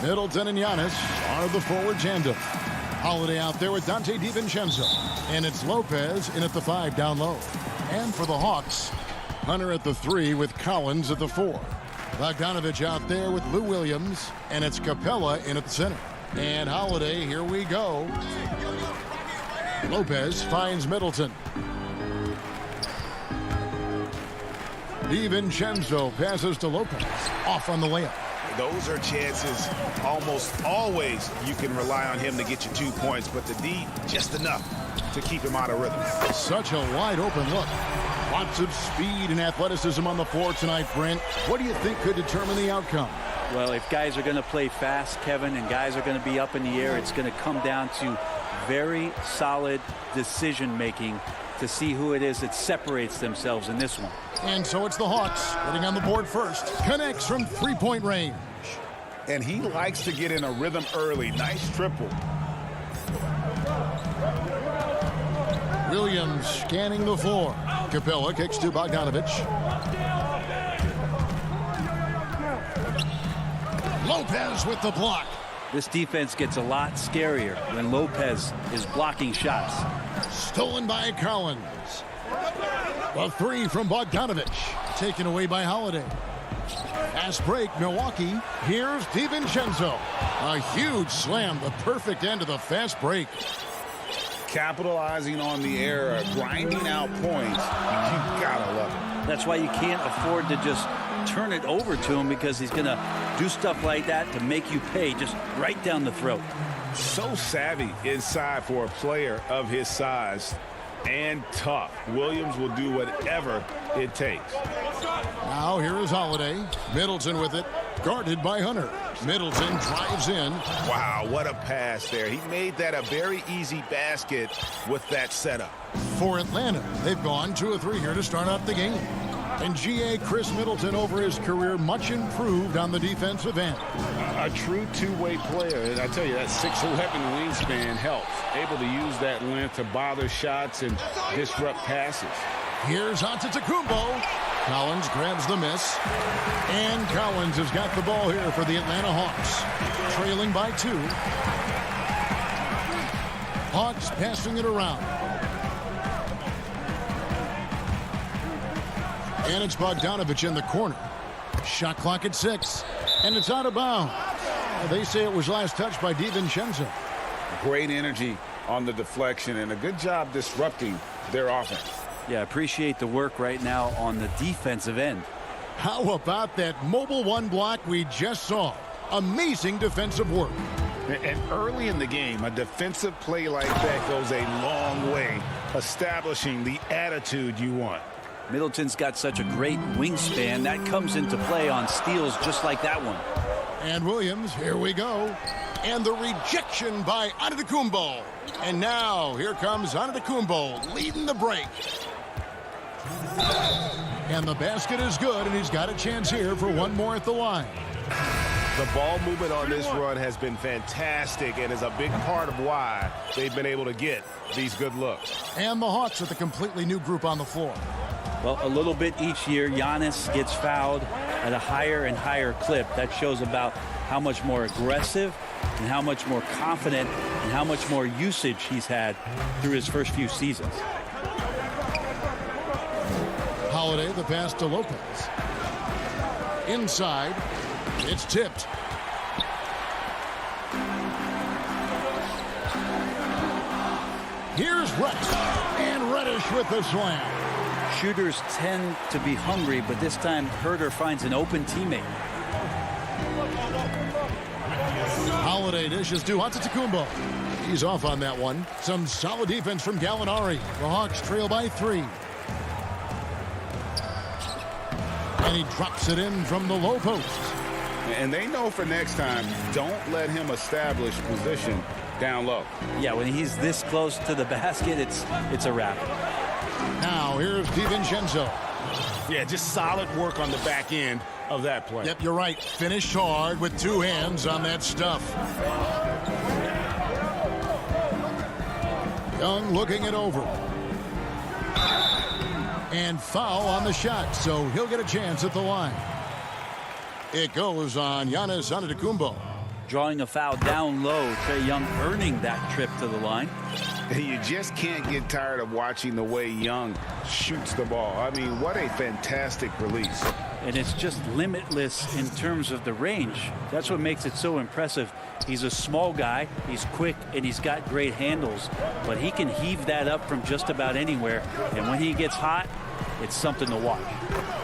[SPEAKER 1] Middleton and Giannis are the forward tandem. Holiday out there with Dante DiVincenzo. And it's Lopez in at the 5 down low. And for the Hawks, Hunter at the 3 with Collins at the 4. Bogdanovich out there with Lou Williams. And it's Capella in at the center. And Holiday, here we go. Lopez finds Middleton. DiVincenzo passes to Lopez. Off on the layup.
[SPEAKER 3] Those are chances almost always you can rely on him to get you 2 points, but the D just enough to keep him out of rhythm.
[SPEAKER 1] Such a wide open look. Lots of speed and athleticism on the floor tonight, Brent. What do you think could determine the outcome?
[SPEAKER 9] Well, if guys are going to play fast, Kevin, and guys are going to be up in the air, it's going to come down to very solid decision making to see who it is that separates themselves in this one.
[SPEAKER 1] And so it's the Hawks getting on the board first. Connects from three-point range.
[SPEAKER 3] And he likes to get in a rhythm early. Nice triple.
[SPEAKER 1] Williams scanning the floor. Capella kicks to Bogdanovich. Lopez with the block.
[SPEAKER 9] This defense gets a lot scarier when Lopez is blocking shots.
[SPEAKER 1] Stolen by Collins. A 3 from Bogdanovich. Taken away by Holiday. Fast break, Milwaukee. Here's DiVincenzo. A huge slam, the perfect end of the fast break.
[SPEAKER 3] Capitalizing on the error, grinding out points. You gotta love it.
[SPEAKER 9] That's why you can't afford to just turn it over to him, because he's going to do stuff like that to make you pay just right down the throat.
[SPEAKER 3] So savvy inside for a player of his size, and tough. Williams will do whatever it takes.
[SPEAKER 1] Now here is Holiday. Middleton with it, guarded by Hunter. Middleton drives in.
[SPEAKER 3] Wow, what a pass there. He made that a very easy basket with that setup.
[SPEAKER 1] For Atlanta, they've gone 2 of 3 here to start out the game. And G.A. Chris Middleton over his career, much improved on the defensive end.
[SPEAKER 10] A true two-way player. And I tell you, that 6'11" wingspan helps. Able to use that length to bother shots and disrupt passes.
[SPEAKER 1] Here's Antetokounmpo. Collins grabs the miss. And Collins has got the ball here for the Atlanta Hawks. Trailing by 2. Hawks passing it around. And it's Bogdanovich in the corner. Shot clock at 6. And it's out of bounds. They say it was last touched by DiVincenzo.
[SPEAKER 3] Great energy on the deflection and a good job disrupting their offense.
[SPEAKER 9] Yeah, appreciate the work right now on the defensive end.
[SPEAKER 1] How about that mobile 1 block we just saw? Amazing defensive work.
[SPEAKER 3] And early in the game, a defensive play like that goes a long way, establishing the attitude you want.
[SPEAKER 9] Middleton's got such a great wingspan. That comes into play on steals just like that one.
[SPEAKER 1] And Williams, here we go. And the rejection by Antetokounmpo. And now, here comes Antetokounmpo leading the break. And the basket is good, and he's got a chance here for one more at the line.
[SPEAKER 8] The ball movement on this run has been fantastic and is a big part of why they've been able to get these good looks.
[SPEAKER 1] And the Hawks with a completely new group on the floor.
[SPEAKER 9] Well, a little bit each year, Giannis gets fouled at a higher and higher clip. That shows about how much more aggressive and how much more confident and how much more usage he's had through his first few seasons.
[SPEAKER 1] Holiday, the pass to Lopez. Inside, it's tipped. Here's Reddish, and Reddish with the slam.
[SPEAKER 9] Shooters tend to be hungry, but this time Herder finds an open teammate.
[SPEAKER 1] Holiday dishes to Antetokounmpo. He's off on that one. Some solid defense from Gallinari. The Hawks trail by 3. And he drops it in from the low post.
[SPEAKER 3] And they know for next time, don't let him establish position down low.
[SPEAKER 9] Yeah, when he's this close to the basket, it's a wrap.
[SPEAKER 1] Now here's DiVincenzo.
[SPEAKER 8] Yeah, just solid work on the back end of that play.
[SPEAKER 1] Yep, you're right. Finished hard with 2 hands on that stuff. Young looking it over. And foul on the shot, so he'll get a chance at the line. It goes on Giannis Antetokounmpo.
[SPEAKER 9] Drawing a foul down low. Trae Young earning that trip to the line.
[SPEAKER 3] You just can't get tired of watching the way Young shoots the ball. I mean, what a fantastic release.
[SPEAKER 9] And it's just limitless in terms of the range. That's what makes it so impressive. He's a small guy, he's quick, and he's got great handles. But he can heave that up from just about anywhere. And when he gets hot, it's something to watch.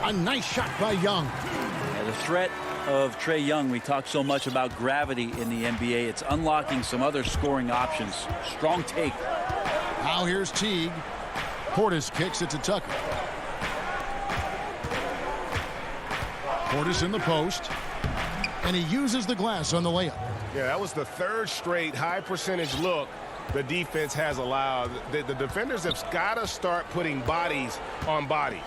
[SPEAKER 1] A nice shot by Young.
[SPEAKER 9] And the threat of Trae Young, we talk so much about gravity in the NBA. It's unlocking some other scoring options. Strong take.
[SPEAKER 1] Now here's Teague. Portis kicks it to Tucker. Portis in the post. And he uses the glass on the layup.
[SPEAKER 8] Yeah, that was the 3rd straight high percentage look the defense has allowed. The defenders have got to start putting bodies on bodies.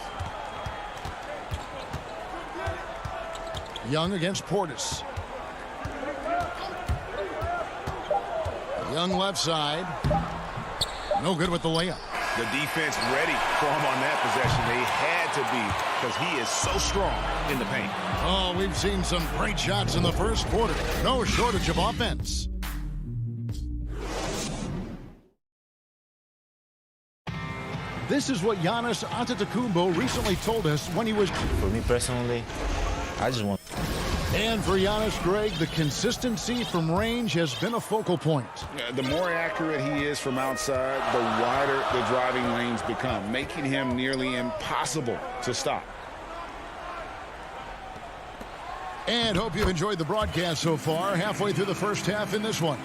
[SPEAKER 1] Young against Portis. Young left side. No good with the layup.
[SPEAKER 8] The defense ready for him on that possession. They had to be, because he is so strong in the paint.
[SPEAKER 1] Oh, we've seen some great shots in the first quarter. No shortage of offense. This is what Giannis Antetokounmpo recently told us when he was...
[SPEAKER 11] For me personally, I just want...
[SPEAKER 1] And for Giannis, Greg, the consistency from range has been a focal point.
[SPEAKER 3] The more accurate he is from outside, the wider the driving lanes become, making him nearly impossible to stop.
[SPEAKER 1] And hope you've enjoyed the broadcast so far, halfway through the first half in this one.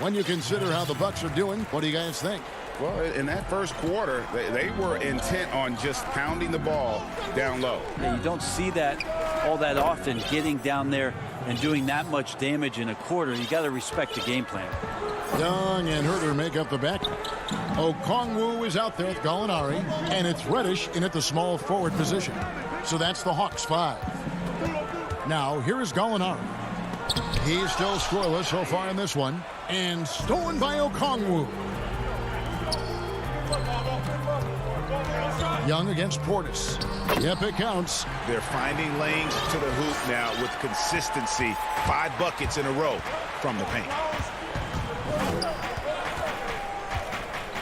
[SPEAKER 1] When you consider how the Bucks are doing, what do you guys think?
[SPEAKER 3] Well, in that first quarter, they were intent on just pounding the ball down low.
[SPEAKER 9] Yeah, you don't see that all that often, getting down there and doing that much damage in a quarter. You got to respect the game plan.
[SPEAKER 1] Young and Herder make up the back. Okongwu is out there with Gallinari, and it's Reddish in at the small forward position. So that's the Hawks 5. Now, here is Gallinari. He's still scoreless so far in this one, and stolen by Okongwu. Young against Portis. Yep, it counts.
[SPEAKER 8] They're finding lanes to the hoop now with consistency. 5 buckets in a row from the paint.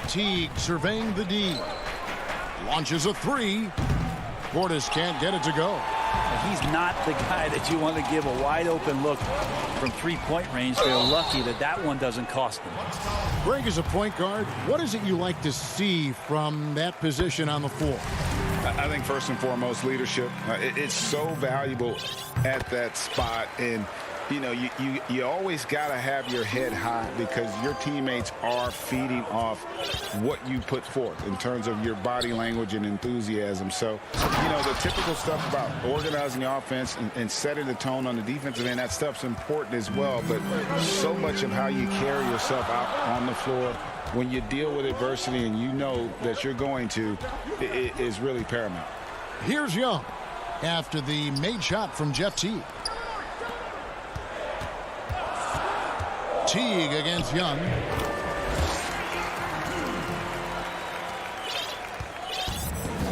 [SPEAKER 1] Teague surveying the D. Launches a 3. Portis can't get it to go.
[SPEAKER 9] He's not the guy that you want to give a wide open look from 3-point range. They're lucky that that one doesn't cost them.
[SPEAKER 1] Greg, is a point guard, what is it you like to see from that position on the floor?
[SPEAKER 3] I think first and foremost, leadership. It's so valuable at that spot. And, you know, you always got to have your head high, because your teammates are feeding off what you put forth in terms of your body language and enthusiasm. So, you know, the typical stuff about organizing the offense and setting the tone on the defensive end, that stuff's important as well. But so much of how you carry yourself out on the floor when you deal with adversity and you know that you're going to, it is really paramount.
[SPEAKER 1] Here's Young after the made shot from Jeff Teague. Teague against Young.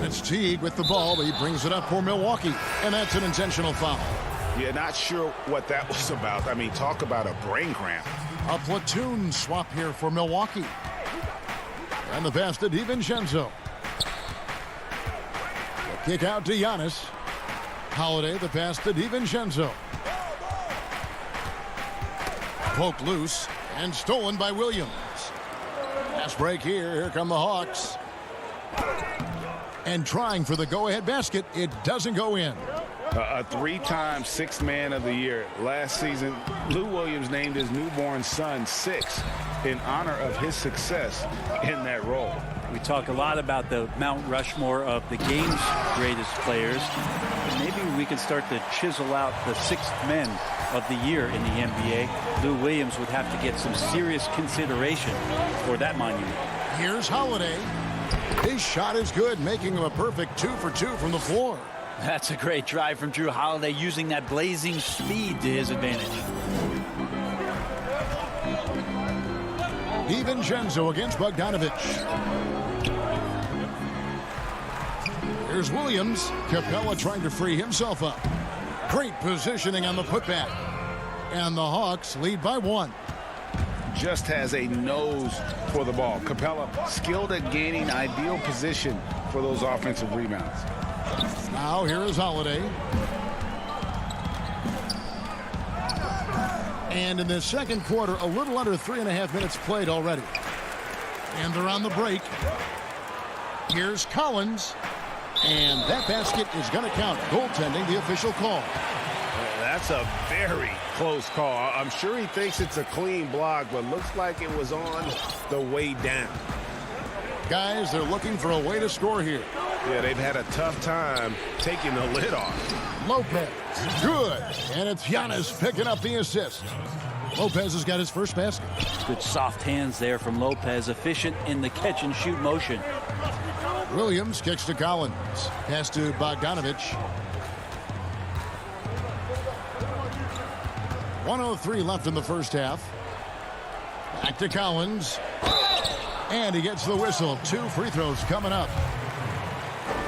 [SPEAKER 1] It's Teague with the ball, but he brings it up for Milwaukee, and that's an intentional foul.
[SPEAKER 8] Yeah, not sure what that was about. I mean, talk about a brain cramp.
[SPEAKER 1] A platoon swap here for Milwaukee. And the pass to DiVincenzo. Kick out to Giannis. Holiday, the pass to DiVincenzo. Poked loose and stolen by Williams. Pass break here. Here come the Hawks. And trying for the go-ahead basket. It doesn't go in.
[SPEAKER 3] A three-time sixth man of the year. Last season, Lou Williams named his newborn son six in honor of his success in that role.
[SPEAKER 9] We talk a lot about the Mount Rushmore of the game's greatest players. Maybe we can start to chisel out the sixth men of the year in the NBA. Lou Williams would have to get some serious consideration for that monument.
[SPEAKER 1] Here's Holiday. His shot is good, making him a perfect 2 for 2 from the floor.
[SPEAKER 9] That's a great drive from Drew Holiday, using that blazing speed to his advantage.
[SPEAKER 1] DiVincenzo against Bogdanovich. Here's Williams. Capella trying to free himself up. Great positioning on the putback. And the Hawks lead by 1.
[SPEAKER 3] Just has a nose for the ball. Capella skilled at gaining ideal position for those offensive rebounds.
[SPEAKER 1] Now here is Holiday. And in the second quarter, a little under 3.5 minutes played already. And they're on the break. Here's Collins. And that basket is going to count. Goaltending, the official call.
[SPEAKER 8] That's a very close call. I'm sure he thinks it's a clean block, but looks like it was on the way down.
[SPEAKER 1] Guys, they're looking for a way to score here.
[SPEAKER 8] Yeah, they've had a tough time taking the lid off.
[SPEAKER 1] Lopez, good. And it's Giannis picking up the assist. Lopez has got his first basket.
[SPEAKER 9] Good soft hands there from Lopez, efficient in the catch-and-shoot motion.
[SPEAKER 1] Williams kicks to Collins. Pass to Bogdanovich. 1:03 left in the first half. Back to Collins. And he gets the whistle. 2 free throws coming up.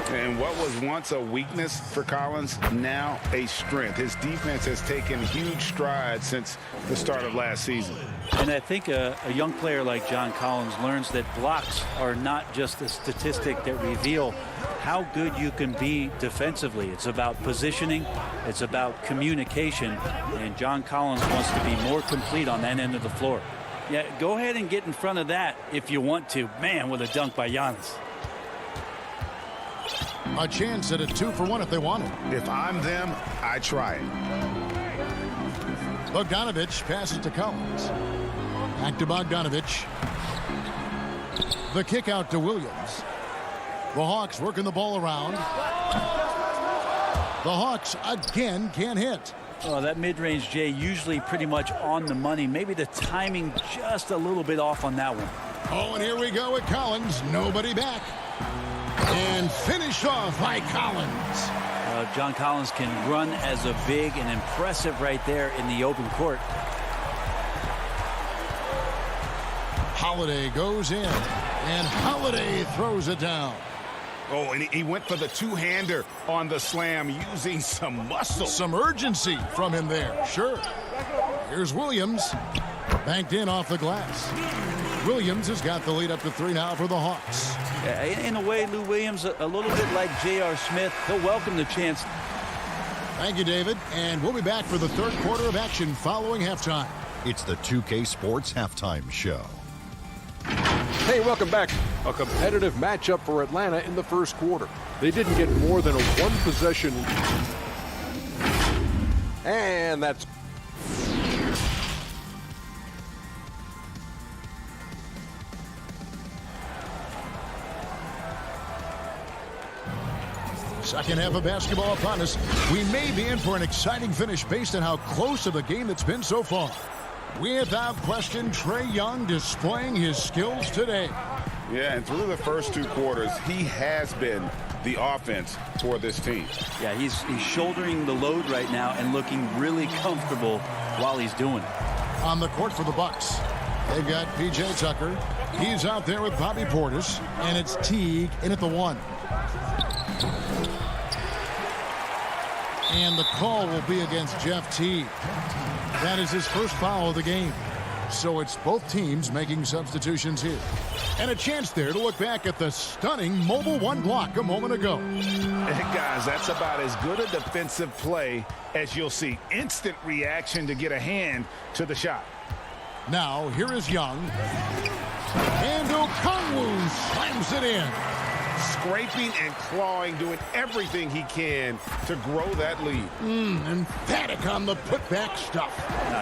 [SPEAKER 3] And what was once a weakness for Collins, now a strength. His defense has taken huge strides since the start of last season.
[SPEAKER 9] And I think a young player like John Collins learns that blocks are not just a statistic that reveal how good you can be defensively. It's about positioning. It's about communication. And John Collins wants to be more complete on that end of the floor. Yeah, go ahead and get in front of that if you want to. Man, with a dunk by Giannis.
[SPEAKER 1] A chance at a 2 for 1 if they want it.
[SPEAKER 3] If I'm them, I try it.
[SPEAKER 1] Bogdanovich passes to Collins. Back to Bogdanovich. The kick out to Williams. The Hawks working the ball around. The Hawks again can't hit.
[SPEAKER 9] Well, that mid-range, Jay, usually pretty much on the money. Maybe the timing just a little bit off on that one.
[SPEAKER 1] Oh, and here we go with Collins. Nobody back. And finished off by Collins.
[SPEAKER 9] John Collins can run as a big and impressive right there in the open court.
[SPEAKER 1] Holiday goes in. And Holiday throws it down.
[SPEAKER 3] Oh, and he went for the two-hander on the slam, using some muscle.
[SPEAKER 1] Some urgency from him there. Sure. Here's Williams. Banked in off the glass. Williams has got the lead up to 3 now for the Hawks.
[SPEAKER 9] Yeah, in a way, Lou Williams, a little bit like J.R. Smith. He'll welcome the chance.
[SPEAKER 1] Thank you, David. And we'll be back for the third quarter of action following halftime.
[SPEAKER 5] It's the 2K Sports Halftime Show.
[SPEAKER 4] Hey, welcome back. A competitive matchup for Atlanta in the first quarter. They didn't get more than a one-possession. And that's...
[SPEAKER 1] Second half of basketball upon us. We may be in for an exciting finish based on how close of a game it's been so far. Without question, Trae Young displaying his skills today.
[SPEAKER 3] Yeah, and through the first 2 quarters, he has been the offense for this team.
[SPEAKER 9] Yeah, he's shouldering the load right now and looking really comfortable while he's doing it.
[SPEAKER 1] On the court for the Bucks, they've got P.J. Tucker. He's out there with Bobby Portis, and it's Teague in at the 1. And the call will be against Jeff Teague. That is his first foul of the game. So it's both teams making substitutions here. And a chance there to look back at the stunning Mobile One block a moment ago.
[SPEAKER 3] Hey guys, that's about as good a defensive play as you'll see. Instant reaction to get a hand to the shot.
[SPEAKER 1] Now, here is Young. And Okongwu slams it in.
[SPEAKER 3] Scraping and clawing, doing everything he can to grow that lead.
[SPEAKER 1] Emphatic on the putback stuff.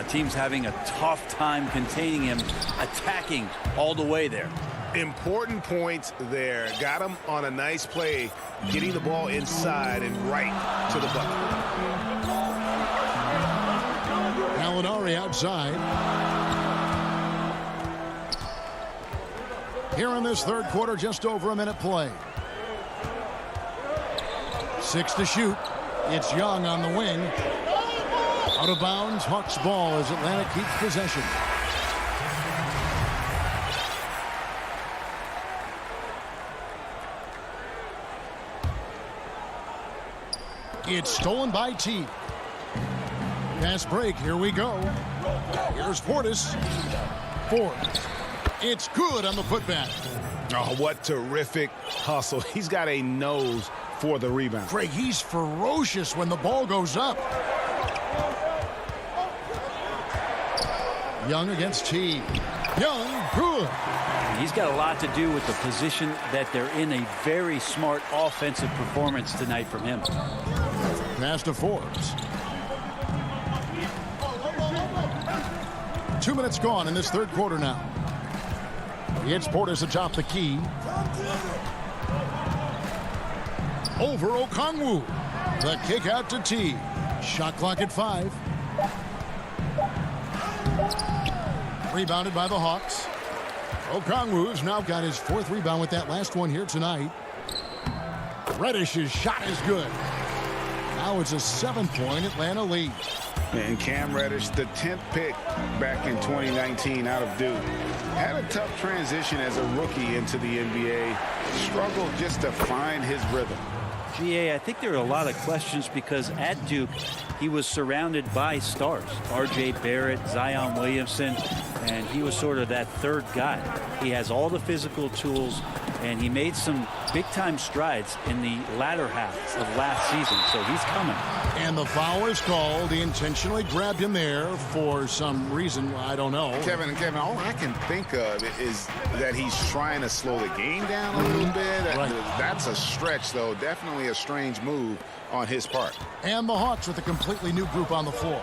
[SPEAKER 9] Team's having a tough time containing him, attacking all the way there.
[SPEAKER 3] Important points there. Got him on a nice play, getting the ball inside and right to the bucket.
[SPEAKER 1] Gallinari outside. Here in this third quarter, just over a minute play. 6 to shoot. It's Young on the wing. Out of bounds, Hawks ball as Atlanta keeps possession. It's stolen by T. Pass break, here we go. Here's Portis. Forbes. It's good on the putback.
[SPEAKER 3] Oh, what terrific hustle. He's got a nose for the rebound.
[SPEAKER 1] Craig, he's ferocious when the ball goes up. Young against T. Young, good.
[SPEAKER 9] He's got a lot to do with the position that they're in. A very smart offensive performance tonight from him.
[SPEAKER 1] Pass to Forbes. 2 minutes gone in this third quarter now. It's Portis atop the key. Over Okongwu. The kick out to T. Shot clock at 5. Rebounded by the Hawks. Okongwu's now got his 4th rebound with that last one here tonight. Reddish's shot is good. Now it's a 7-point Atlanta lead.
[SPEAKER 3] And Cam Reddish, the 10th pick back in 2019 out of Duke. Had a tough transition as a rookie into the NBA. Struggled just to find his rhythm.
[SPEAKER 9] GA, I think there are a lot of questions because at Duke, he was surrounded by stars. R.J. Barrett, Zion Williamson, and he was sort of that third guy. He has all the physical tools, and he made some big-time strides in the latter half of last season, so he's coming.
[SPEAKER 1] And the foul is called. He intentionally grabbed him there for some reason. I don't know.
[SPEAKER 3] Kevin, all I can think of is that he's trying to slow the game down a little bit.
[SPEAKER 1] Right.
[SPEAKER 3] That's a stretch, though. Definitely a strange move on his part.
[SPEAKER 1] And the Hawks with a completely new group on the floor.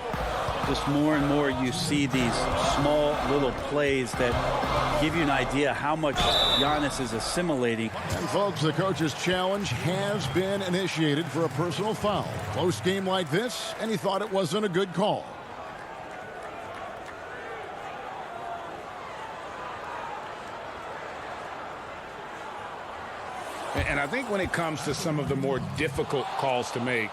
[SPEAKER 9] Just more and more you see these small little plays that give you an idea how much Giannis is assimilating.
[SPEAKER 1] And folks, the coach's challenge has been initiated for a personal foul. Close game like this, and he thought it wasn't a good call.
[SPEAKER 10] And I think when it comes to some of the more difficult calls to make,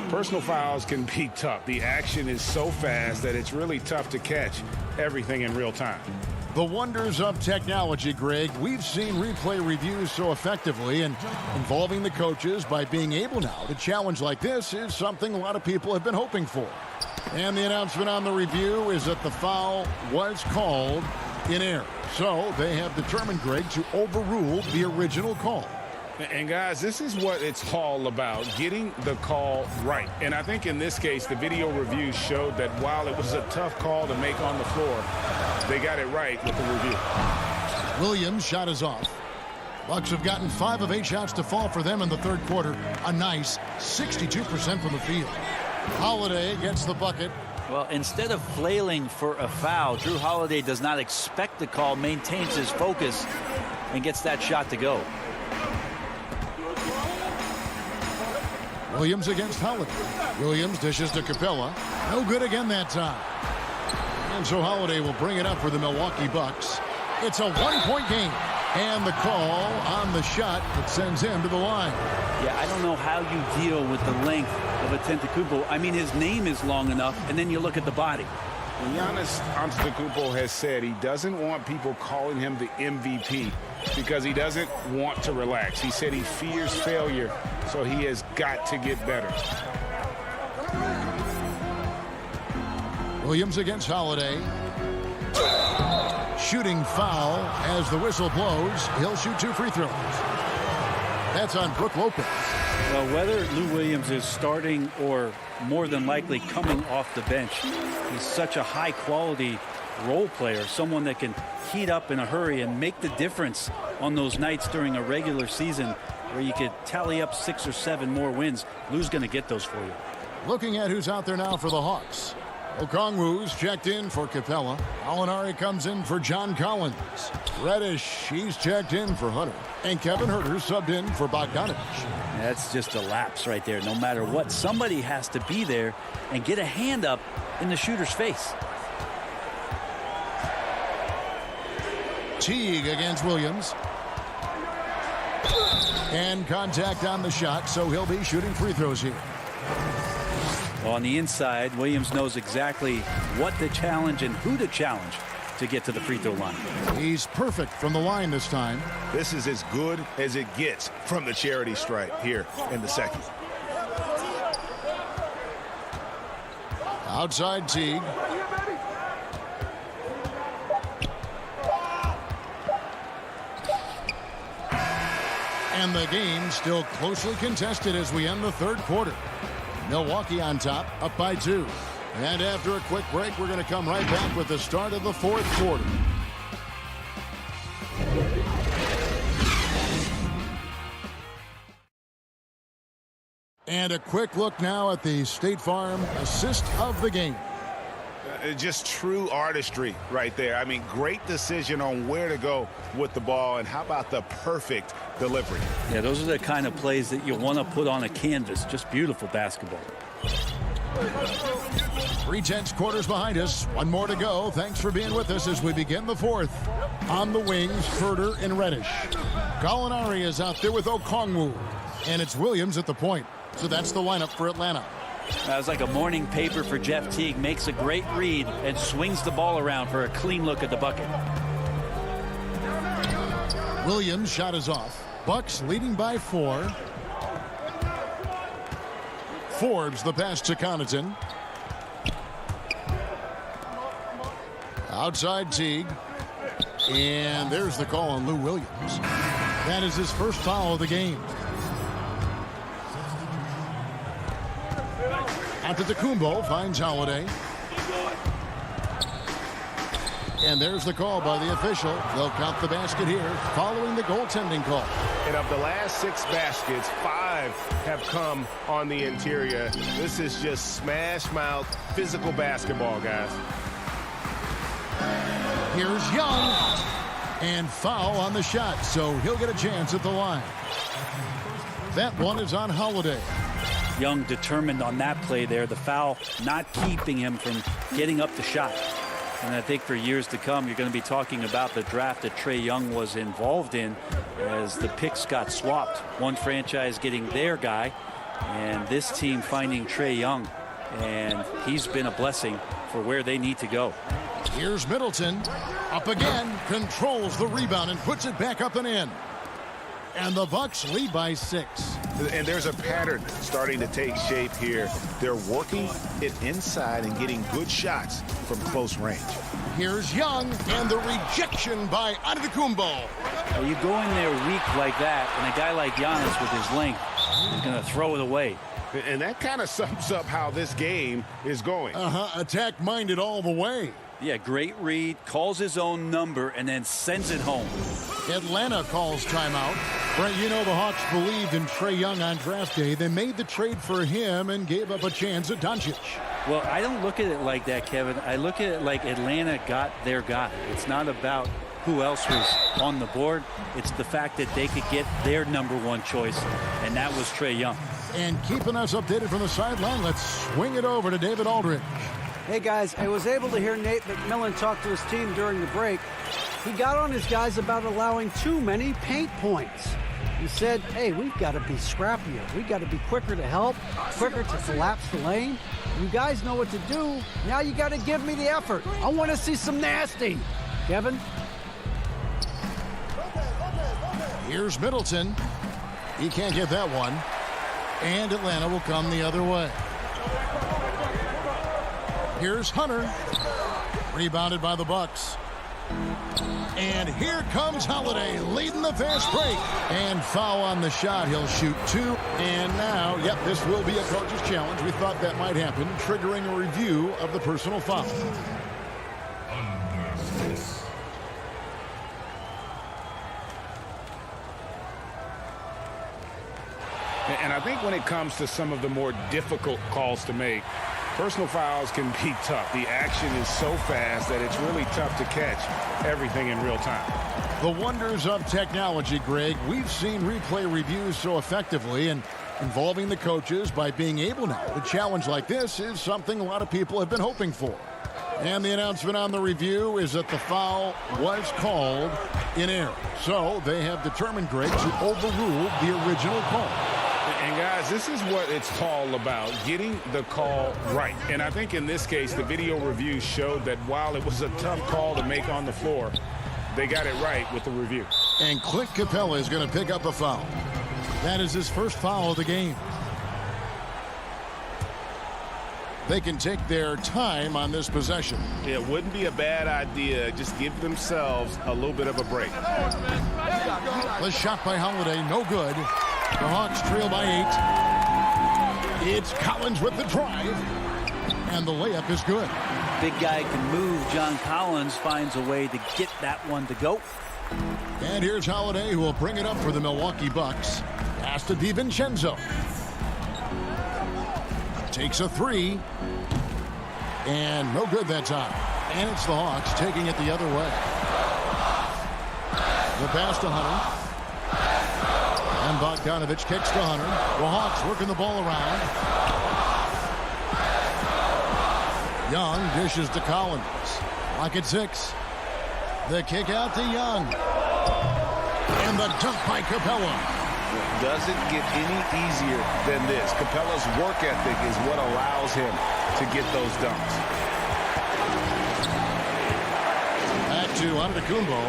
[SPEAKER 10] personal fouls can be tough. The action is so fast that it's really tough to catch everything in real time.
[SPEAKER 1] The wonders of technology, Greg. We've seen replay reviews so effectively, and involving the coaches by being able now to challenge like this is something a lot of people have been hoping for. And the announcement on the review is that the foul was called in error. So they have determined, Greg, to overrule the original call.
[SPEAKER 10] And guys, this is what it's all about, getting the call right. And I think in this case, the video review showed that while it was a tough call to make on the floor, they got it right with the review.
[SPEAKER 1] Williams' shot is off. Bucks have gotten 5 of 8 shots to fall for them in the third quarter. A nice 62% from the field. Holiday gets the bucket.
[SPEAKER 9] Well, instead of flailing for a foul, Drew Holiday does not expect the call, maintains his focus, and gets that shot to go.
[SPEAKER 1] Williams against Holiday. Williams dishes to Capella. No good again that time. And so Holiday will bring it up for the Milwaukee Bucks. It's a 1-point game. And the call on the shot that sends him to the line.
[SPEAKER 9] Yeah, I don't know how you deal with the length of Antetokounmpo. I mean, his name is long enough, and then you look at the body.
[SPEAKER 10] Giannis Antetokounmpo has said he doesn't want people calling him the MVP because he doesn't want to relax. He said he fears failure, so he has got to get better.
[SPEAKER 1] Williams against Holiday. shooting foul as the whistle blows. He'll shoot 2 free throws. That's on Brook Lopez.
[SPEAKER 9] Well, whether Lou Williams is starting or more than likely coming off the bench, he's such a high-quality role player, someone that can heat up in a hurry and make the difference on those nights during a regular season where you could tally up 6 or 7 more wins. Lou's going to get those for you.
[SPEAKER 1] Looking at who's out there now for the Hawks. Okongwu's checked in for Capella. Alinari comes in for John Collins. Reddish, he's checked in for Hunter. And Kevin Huerter subbed in for Bogdanovich.
[SPEAKER 9] That's just a lapse right there. No matter what, somebody has to be there and get a hand up in the shooter's face.
[SPEAKER 1] Teague against Williams. And contact on the shot, so he'll be shooting free throws here.
[SPEAKER 9] On the inside, Williams knows exactly what to challenge and who to challenge to get to the free throw line.
[SPEAKER 1] He's perfect from the line this time.
[SPEAKER 3] This is as good as it gets from the charity stripe here in the second.
[SPEAKER 1] Outside Teague. And the game still closely contested as we end the third quarter. Milwaukee on top, up by 2. And after a quick break, we're going to come right back with the start of the fourth quarter. And a quick look now at the State Farm assist of the game.
[SPEAKER 3] Just true artistry right there. I mean, great decision on where to go with the ball, and how about the perfect delivery?
[SPEAKER 9] Yeah, those are the kind of plays that you want to put on a canvas. Just beautiful basketball.
[SPEAKER 1] 3/10 quarters behind us. One more to go. Thanks for being with us as we begin the fourth. On the wings, Huerter and Reddish. Gallinari is out there with Okongwu. And it's Williams at the point. So that's the lineup for Atlanta.
[SPEAKER 9] That was like a morning paper for Jeff Teague. Makes a great read and swings the ball around for a clean look at the bucket.
[SPEAKER 1] Williams' shot is off. Bucks leading by 4. Forbes the pass to Connaughton. Outside Teague. And there's the call on Lou Williams. That is his first foul of the game. Antetokounmpo finds Holiday. And there's the call by the official. They'll count the basket here following the goaltending call.
[SPEAKER 8] And of the last 6 baskets, 5 have come on the interior. This is just smash mouth physical basketball, guys.
[SPEAKER 1] Here's Young. And foul on the shot, so he'll get a chance at the line. That one is on Holiday.
[SPEAKER 9] Young determined on that play there. The foul not keeping him from getting up the shot. And I think for years to come, you're going to be talking about the draft that Trae Young was involved in as the picks got swapped. One franchise getting their guy and this team finding Trae Young. And he's been a blessing for where they need to go.
[SPEAKER 1] Here's Middleton. Up again. Controls the rebound and puts it back up and in. And the Bucks lead by 6.
[SPEAKER 3] And there's a pattern starting to take shape here. They're working it inside and getting good shots from close range.
[SPEAKER 1] Here's Young, and the rejection by Antetokounmpo.
[SPEAKER 9] Well, you go in there weak like that, and a guy like Giannis with his length is going to throw it away.
[SPEAKER 3] And that kind of sums up how this game is going.
[SPEAKER 1] Attack-minded all the way.
[SPEAKER 9] Yeah, great read, calls his own number, and then sends it home.
[SPEAKER 1] Atlanta calls timeout. Brent, you know the Hawks believed in Trae Young on draft day. They made the trade for him and gave up a chance at Doncic.
[SPEAKER 9] Well, I don't look at it like that, Kevin. I look at it like Atlanta got their guy. It's not about who else was on the board. It's the fact that they could get their #1 choice, and that was Trae Young.
[SPEAKER 1] And keeping us updated from the sideline, let's swing it over to David Aldridge.
[SPEAKER 12] Hey, guys, I was able to hear Nate McMillan talk to his team during the break. He got on his guys about allowing too many paint points. He said, hey, we've got to be scrappier. We've got to be quicker to help, quicker to collapse the lane. You guys know what to do. Now you got to give me the effort. I want to see some nasty. Kevin?
[SPEAKER 1] Here's Middleton. He can't get that one. And Atlanta will come the other way. Here's Hunter. Rebounded by the Bucks. And here comes Holiday leading the fast break. And foul on the shot. He'll shoot 2. And now, yep, this will be a coach's challenge. We thought that might happen, triggering a review of the personal foul.
[SPEAKER 10] And I think when it comes to some of the more difficult calls to make, personal fouls can be tough. The action is so fast that it's really tough to catch everything in real time.
[SPEAKER 1] The wonders of technology, Greg. We've seen replay reviews so effectively, and involving the coaches by being able now to challenge like this is something a lot of people have been hoping for. And the announcement on the review is that the foul was called in error. So they have determined, Greg, to overrule the original call.
[SPEAKER 10] And guys, this is what it's all about, getting the call right. And I think in this case, the video review showed that while it was a tough call to make on the floor, they got it right with the review.
[SPEAKER 1] And Clint Capella is going to pick up a foul. That is his first foul of the game. They can take their time on this possession.
[SPEAKER 8] It wouldn't be a bad idea. Just give themselves a little bit of a break.
[SPEAKER 1] The shot by Holiday, no good. The Hawks trail by 8. It's Collins with the drive. And the layup is good.
[SPEAKER 9] Big guy can move. John Collins finds a way to get that one to go.
[SPEAKER 1] And here's Holiday, who will bring it up for the Milwaukee Bucks. Pass to DiVincenzo. Takes a 3. And no good that time. And it's the Hawks taking it the other way. The pass to Hunter. And Bogdanovich kicks to Hunter. The Hawks working the ball around. Young dishes to Collins. Lock at 6. The kick out to Young. And the dunk by Capella.
[SPEAKER 8] Doesn't get any easier than this. Capella's work ethic is what allows him to get those dunks.
[SPEAKER 1] Back to Antetokounmpo.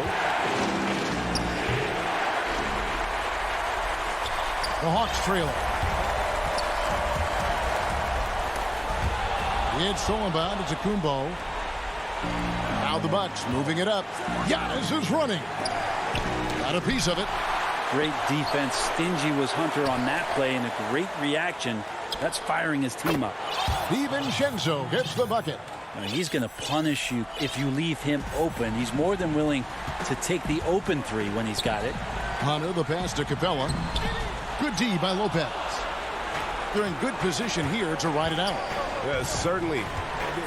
[SPEAKER 1] The Hawks trailing. It's stolen by Antetokounmpo. Now the Bucks moving it up. Giannis is running. Got a piece of it.
[SPEAKER 9] Great defense. Stingy was Hunter on that play, and a great reaction. That's firing his team up.
[SPEAKER 1] DiVincenzo gets the bucket.
[SPEAKER 9] He's going to punish you if you leave him open. He's more than willing to take the open 3 when he's got it.
[SPEAKER 1] Hunter, the pass to Capella. Good D by Lopez. They're in good position here to ride it out.
[SPEAKER 8] Certainly,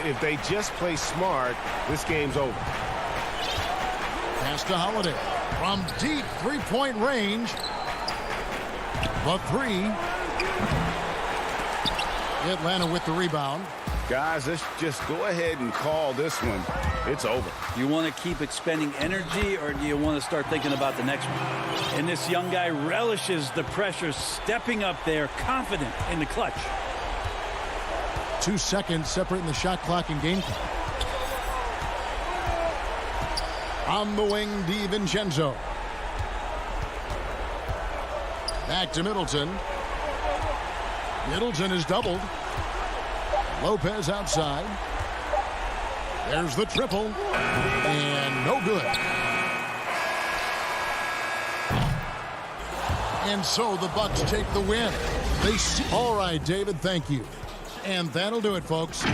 [SPEAKER 8] if they just play smart, this game's over.
[SPEAKER 1] Pass to Holiday. From deep three-point range. The 3. Atlanta with the rebound.
[SPEAKER 8] Guys, let's just go ahead and call this one. It's over.
[SPEAKER 9] You want to keep expending energy, or do you want to start thinking about the next one? And this young guy relishes the pressure, stepping up there, confident in the clutch.
[SPEAKER 1] 2 seconds separating the shot clock and game clock. On the wing, DiVincenzo. Back to Middleton. Middleton is doubled. Lopez outside. There's the triple. And no good. And so the Bucks take the win. They see. All right, David, thank you. And that'll do it, folks.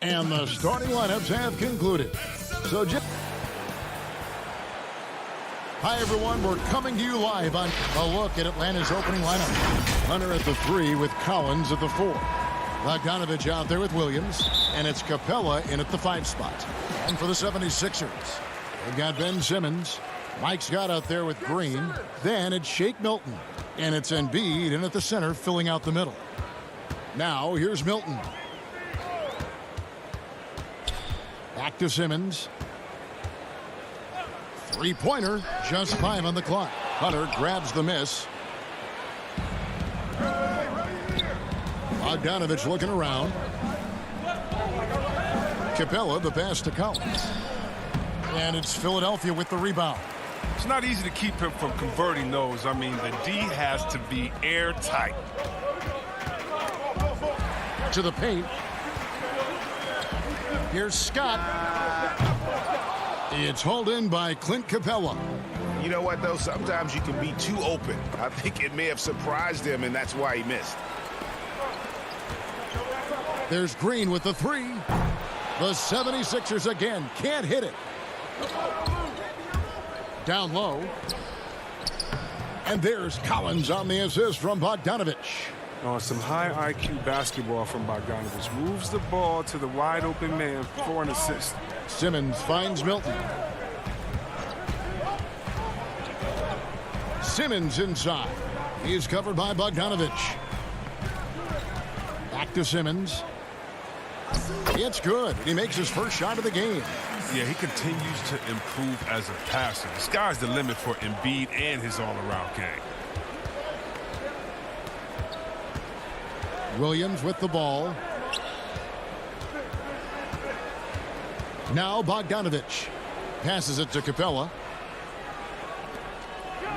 [SPEAKER 1] And the starting lineups have concluded. So, hi, everyone. We're coming to you live on a look at Atlanta's opening lineup. Hunter at the 3 with Collins at the 4. Bogdanovich out there with Williams. And it's Capella in at the 5 spot. And for the 76ers, they've got Ben Simmons. Mike Scott out there with Green. Then it's Shake Milton. And it's Embiid in at the center, filling out the middle. Now, here's Milton. Back to Simmons. Three-pointer, just 5 on the clock. Hunter grabs the miss. Bogdanovich looking around. Capella, the pass to Collins. And it's Philadelphia with the rebound.
[SPEAKER 13] It's not easy to keep him from converting those. I mean, the D has to be airtight.
[SPEAKER 1] To the paint. Here's Scott. It's hauled in by Clint Capella.
[SPEAKER 3] You know what, though? Sometimes you can be too open. I think it may have surprised him, and that's why he missed.
[SPEAKER 1] There's Green with the 3. The 76ers again can't hit it. Down low. And there's Collins on the assist from Bogdanovich.
[SPEAKER 13] On some high IQ basketball from Bogdanovich. Moves the ball to the wide open man for an assist.
[SPEAKER 1] Simmons finds Milton. Simmons inside. He is covered by Bogdanovich. Back to Simmons. It's good. He makes his first shot of the game.
[SPEAKER 13] Yeah, he continues to improve as a passer. The sky's the limit for Embiid and his all-around game.
[SPEAKER 1] Williams with the ball. Now Bogdanovich passes it to Capella.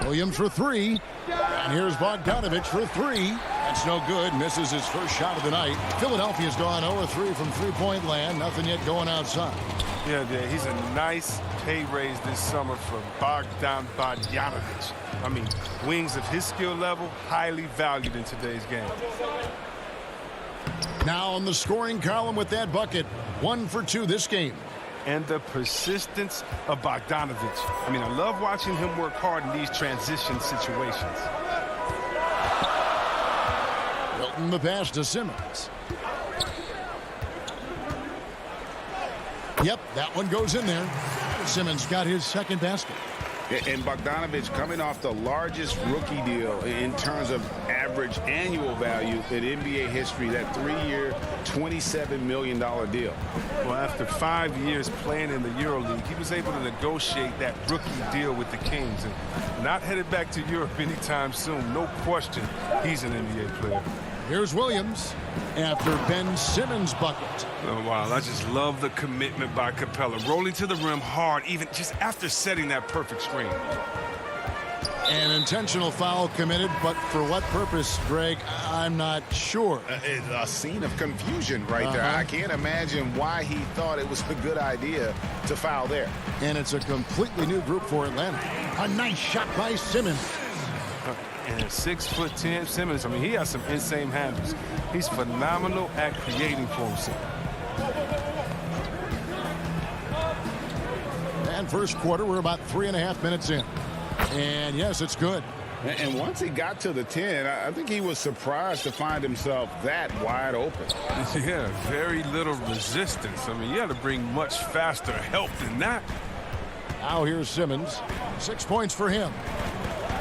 [SPEAKER 1] Williams for 3. And here's Bogdanovich for 3. That's no good. Misses his first shot of the night. Philadelphia's gone 0-3 from three-point land. Nothing yet going outside.
[SPEAKER 13] Yeah, he's a nice pay raise this summer for Bogdanovich. I mean, wings of his skill level, highly valued in today's game.
[SPEAKER 1] Now on the scoring column with that bucket. 1 for 2 this game.
[SPEAKER 13] And the persistence of Bogdanovich. I mean, I love watching him work hard in these transition situations.
[SPEAKER 1] Milton the pass to Simmons. Yep, that one goes in there. Simmons got his second basket.
[SPEAKER 3] And Bogdanovich coming off the largest rookie deal in terms of average annual value in NBA history, that 3-year, $27 million deal.
[SPEAKER 13] Well, after 5 years playing in the EuroLeague, he was able to negotiate that rookie deal with the Kings. And not headed back to Europe anytime soon. No question, he's an NBA player.
[SPEAKER 1] Here's Williams after Ben Simmons' bucket.
[SPEAKER 13] Oh, wow, I just love the commitment by Capella. Rolling to the rim hard, even just after setting that perfect screen.
[SPEAKER 1] An intentional foul committed, but for what purpose, Greg, I'm not sure.
[SPEAKER 3] A scene of confusion right there. I can't imagine why he thought it was a good idea to foul there.
[SPEAKER 1] And it's a completely new group for Atlanta. A nice shot by Simmons.
[SPEAKER 13] And 6'10" Simmons, I mean, he has some insane handles. He's phenomenal at creating for himself.
[SPEAKER 1] And first quarter, we're about 3.5 minutes in. And yes, it's good.
[SPEAKER 3] And once he got to the 10, I think he was surprised to find himself that wide open.
[SPEAKER 13] Yeah, very little resistance. I mean, you had to bring much faster help than that.
[SPEAKER 1] Now here's Simmons. 6 points for him.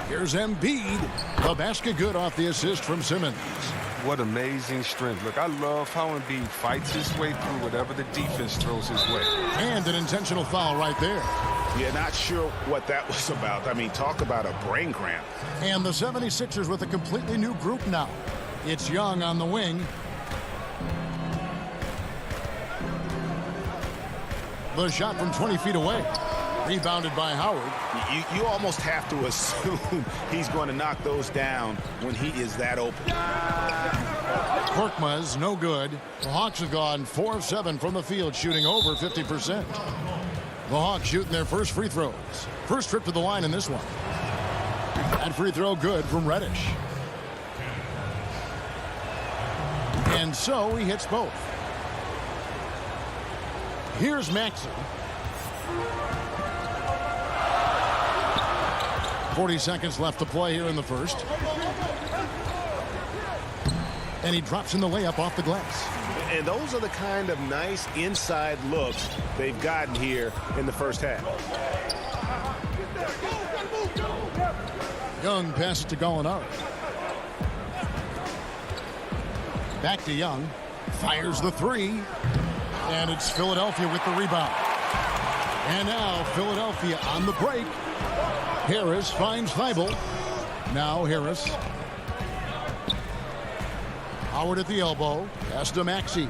[SPEAKER 1] Here's Embiid. The basket good off the assist from Simmons.
[SPEAKER 13] What amazing strength. Look, I love how Embiid fights his way through whatever the defense throws his way.
[SPEAKER 1] And an intentional foul right there.
[SPEAKER 3] Yeah, not sure what that was about. I mean, talk about a brain cramp.
[SPEAKER 1] And the 76ers with a completely new group now. It's Young on the wing. The shot from 20 feet away. Rebounded by Howard.
[SPEAKER 3] You almost have to assume he's going to knock those down when he is that open.
[SPEAKER 1] Korkmaz, no good. The Hawks have gone 4 of 7 from the field, shooting over 50%. The Hawks shooting their first free throws. First trip to the line in this one. That free throw good from Reddish. And so he hits both. Here's Maxey. 40 seconds left to play here in the first. And he drops in the layup off the glass.
[SPEAKER 8] And those are the kind of nice inside looks they've gotten here in the first half.
[SPEAKER 1] Young passes to Gallinari. Back to Young. Fires the three. And it's Philadelphia with the rebound. And now Philadelphia on the break. Harris finds Thibault. Now Harris. Howard at the elbow. Pass to Maxey.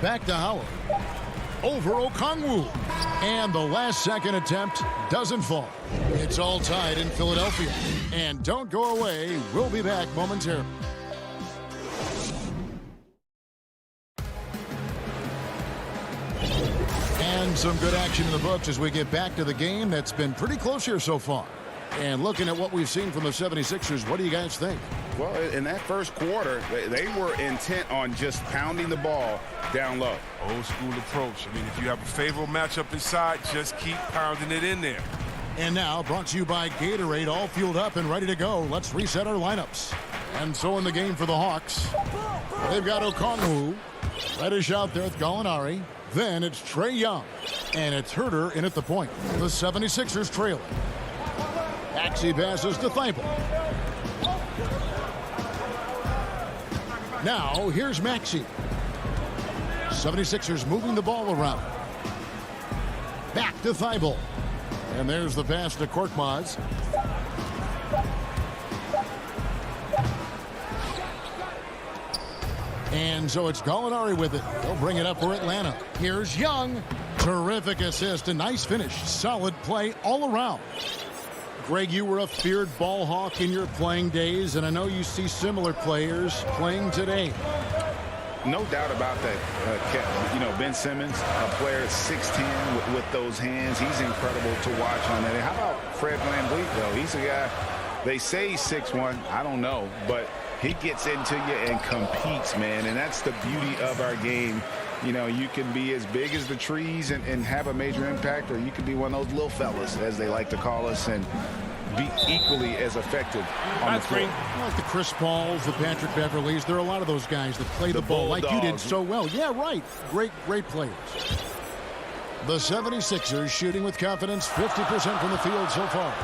[SPEAKER 1] Back to Howard. Over Okongwu. And the last second attempt doesn't fall. It's all tied in Philadelphia. And don't go away. We'll be back momentarily. And some good action in the books as we get back to the game that's been pretty close here so far. And looking at what we've seen from the 76ers, what do you guys think?
[SPEAKER 3] Well, in that first quarter, they were intent on just pounding the ball down low.
[SPEAKER 13] Old school approach. I mean, if you have a favorable matchup inside, just keep pounding it in there.
[SPEAKER 1] And now, brought to you by Gatorade, all fueled up and ready to go. Let's reset our lineups. And so in the game for the Hawks, they've got Okongwu. Reddish out there with Gallinari. Then it's Trae Young. And it's Herter in at the point. The 76ers trailing. Maxey passes to Thibault. Now, here's Maxey. 76ers moving the ball around. Back to Thibault. And there's the pass to Korkmaz. And so it's Gallinari with it. They'll bring it up for Atlanta. Here's Young. Terrific assist. A nice finish. Solid play all around. Greg, you were a feared ball hawk in your playing days, and I know you see similar players playing today.
[SPEAKER 3] No doubt about that, Kevin. You know, Ben Simmons, a player 6'10" with those hands. He's incredible to watch on that. How about Fred VanVleet, though? He's a guy, they say he's 6'1". I don't know, but he gets into you and competes, man, and that's the beauty of our game. You know, you can be as big as the trees and have a major impact, or you can be one of those little fellas, as they like to call us, and be equally as effective on the floor.
[SPEAKER 1] Like the Chris Pauls, the Patrick Beverleys, there are a lot of those guys that play the ball like you did so well. Yeah, right. Great players. The 76ers shooting with confidence, 50% from the field so far.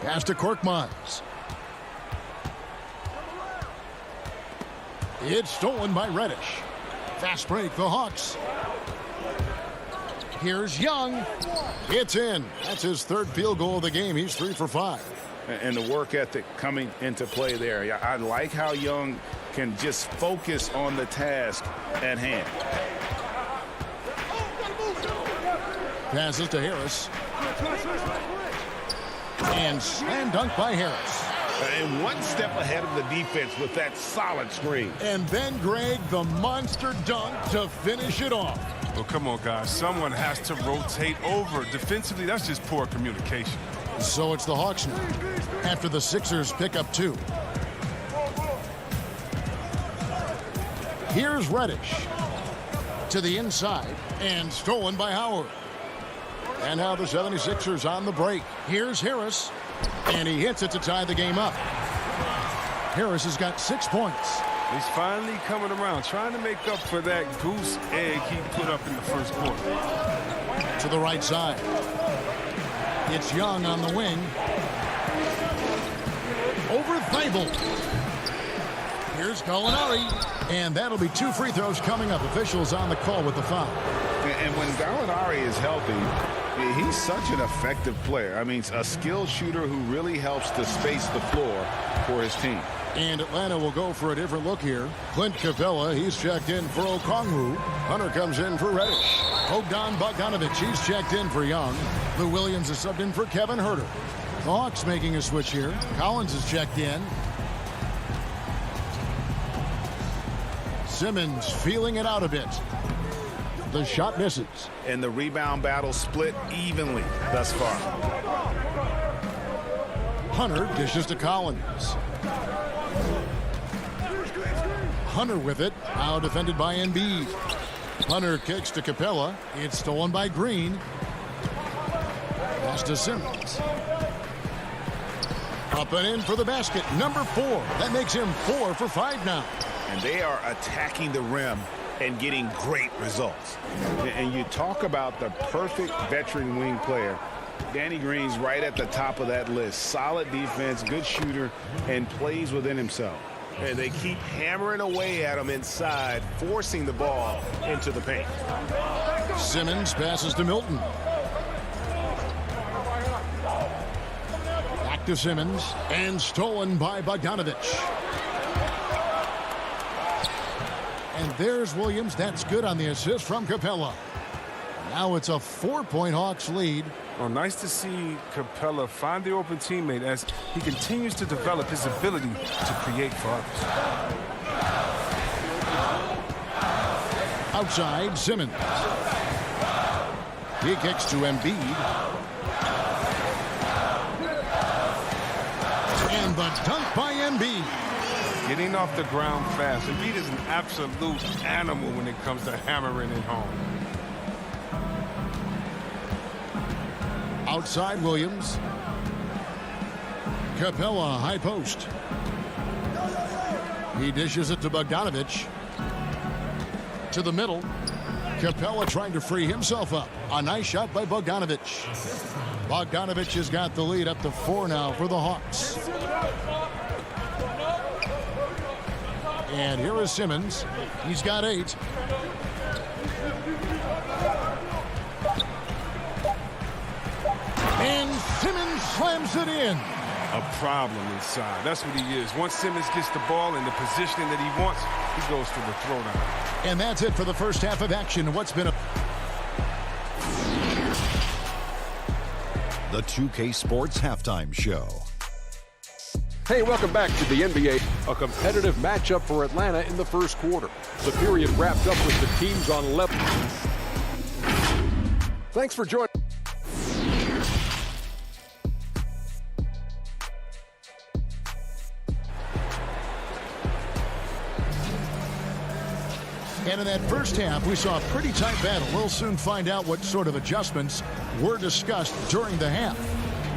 [SPEAKER 1] Pass to Korkmaz. It's stolen by Reddish. Fast break, the Hawks. Here's Young. It's in. That's his third field goal of the game. He's 3 for 5.
[SPEAKER 3] And the work ethic coming into play there. I like how Young can just focus on the task at hand.
[SPEAKER 1] Passes to Harris. And slam dunk by Harris.
[SPEAKER 3] And one step ahead of the defense with that solid screen.
[SPEAKER 1] And then, Greg, the monster dunk to finish it off.
[SPEAKER 13] Well, come on, guys. Someone has to rotate over. Defensively, that's just poor communication.
[SPEAKER 1] So it's the Hawks now, after the Sixers pick up 2. Here's Reddish to the inside and stolen by Howard. And now the 76ers on the break. Here's Harris, and he hits it to tie the game up. Harris has got 6 points.
[SPEAKER 13] He's finally coming around, trying to make up for that goose egg he put up in the first quarter.
[SPEAKER 1] To the right side. It's Young on the wing. Over Thibault. Here's Gallinari. And that'll be 2 free throws coming up. Officials on the call with the foul.
[SPEAKER 3] And when Gallinari is healthy, he's such an effective player. I mean, a skilled shooter who really helps to space the floor for his team.
[SPEAKER 1] And Atlanta will go for a different look here. Clint Capella, he's checked in for Okongwu. Hunter comes in for Reddish. Bogdan Bogdanovic, he's checked in for Young. Lou Williams is subbed in for Kevin Herter. The Hawks making a switch here. Collins is checked in. Simmons feeling it out a bit. The shot misses.
[SPEAKER 3] And the rebound battle split evenly thus far.
[SPEAKER 1] Hunter dishes to Collins. Hunter with it. Now defended by Embiid. Hunter kicks to Capella. It's stolen by Green. Pass to Simmons. Up and in for the basket. Number 4. That makes him 4 for 5 now.
[SPEAKER 3] And they are attacking the rim and getting great results. And you talk about the perfect veteran wing player. Danny Green's right at the top of that list. Solid defense, good shooter, and plays within himself.
[SPEAKER 8] And they keep hammering away at him inside, forcing the ball into the paint.
[SPEAKER 1] Simmons passes to Milton. Back to Simmons, and stolen by Bogdanovich. And there's Williams. That's good on the assist from Capella. Now it's a 4-point Hawks lead.
[SPEAKER 13] Well, nice to see Capella find the open teammate as he continues to develop his ability to create for others.
[SPEAKER 1] Outside, Simmons. He kicks to Embiid. And the dunk by Embiid.
[SPEAKER 13] Getting off the ground fast. Embiid is an absolute animal when it comes to hammering it home.
[SPEAKER 1] Outside Williams. Capella, high post. He dishes it to Bogdanovich. To the middle. Capella trying to free himself up. A nice shot by Bogdanovich. Bogdanovich has got the lead up to 4 now for the Hawks. And here is Simmons. He's got 8. And Simmons slams it in.
[SPEAKER 13] A problem inside. That's what he is. Once Simmons gets the ball in the positioning that he wants, he goes for the throwdown.
[SPEAKER 1] And that's it for the first half of action. What's been a...
[SPEAKER 5] The 2K Sports Halftime Show.
[SPEAKER 4] Hey, welcome back to the NBA. A competitive matchup for Atlanta in the first quarter. The period wrapped up with the teams on level. Thanks for joining.
[SPEAKER 1] And in that first half, we saw a pretty tight battle. We'll soon find out what sort of adjustments were discussed during the half.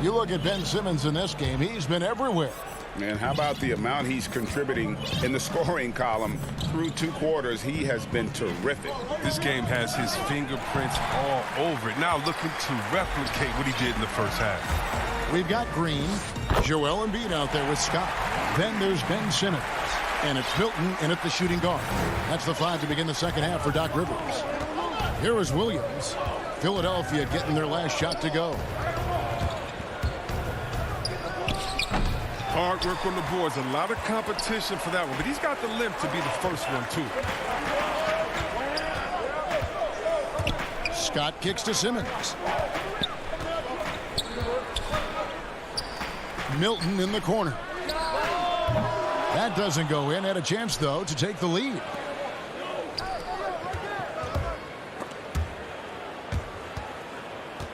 [SPEAKER 1] You look at Ben Simmons in this game, he's been everywhere.
[SPEAKER 3] And how about the amount he's contributing in the scoring column through 2 quarters? He has been terrific.
[SPEAKER 13] This game has his fingerprints all over it. Now looking to replicate what he did in the first half.
[SPEAKER 1] We've got Green, Joel Embiid out there with Scott. Then there's Ben Simmons. And it's Milton in at the shooting guard. That's the 5 to begin the second half for Doc Rivers. Here is Williams. Philadelphia getting their last shot to go.
[SPEAKER 13] Hard work on the boards. A lot of competition for that one. But he's got the limp to be the first one, too.
[SPEAKER 1] Scott kicks to Simmons. Milton in the corner. That doesn't go in. Had a chance, though, to take the lead.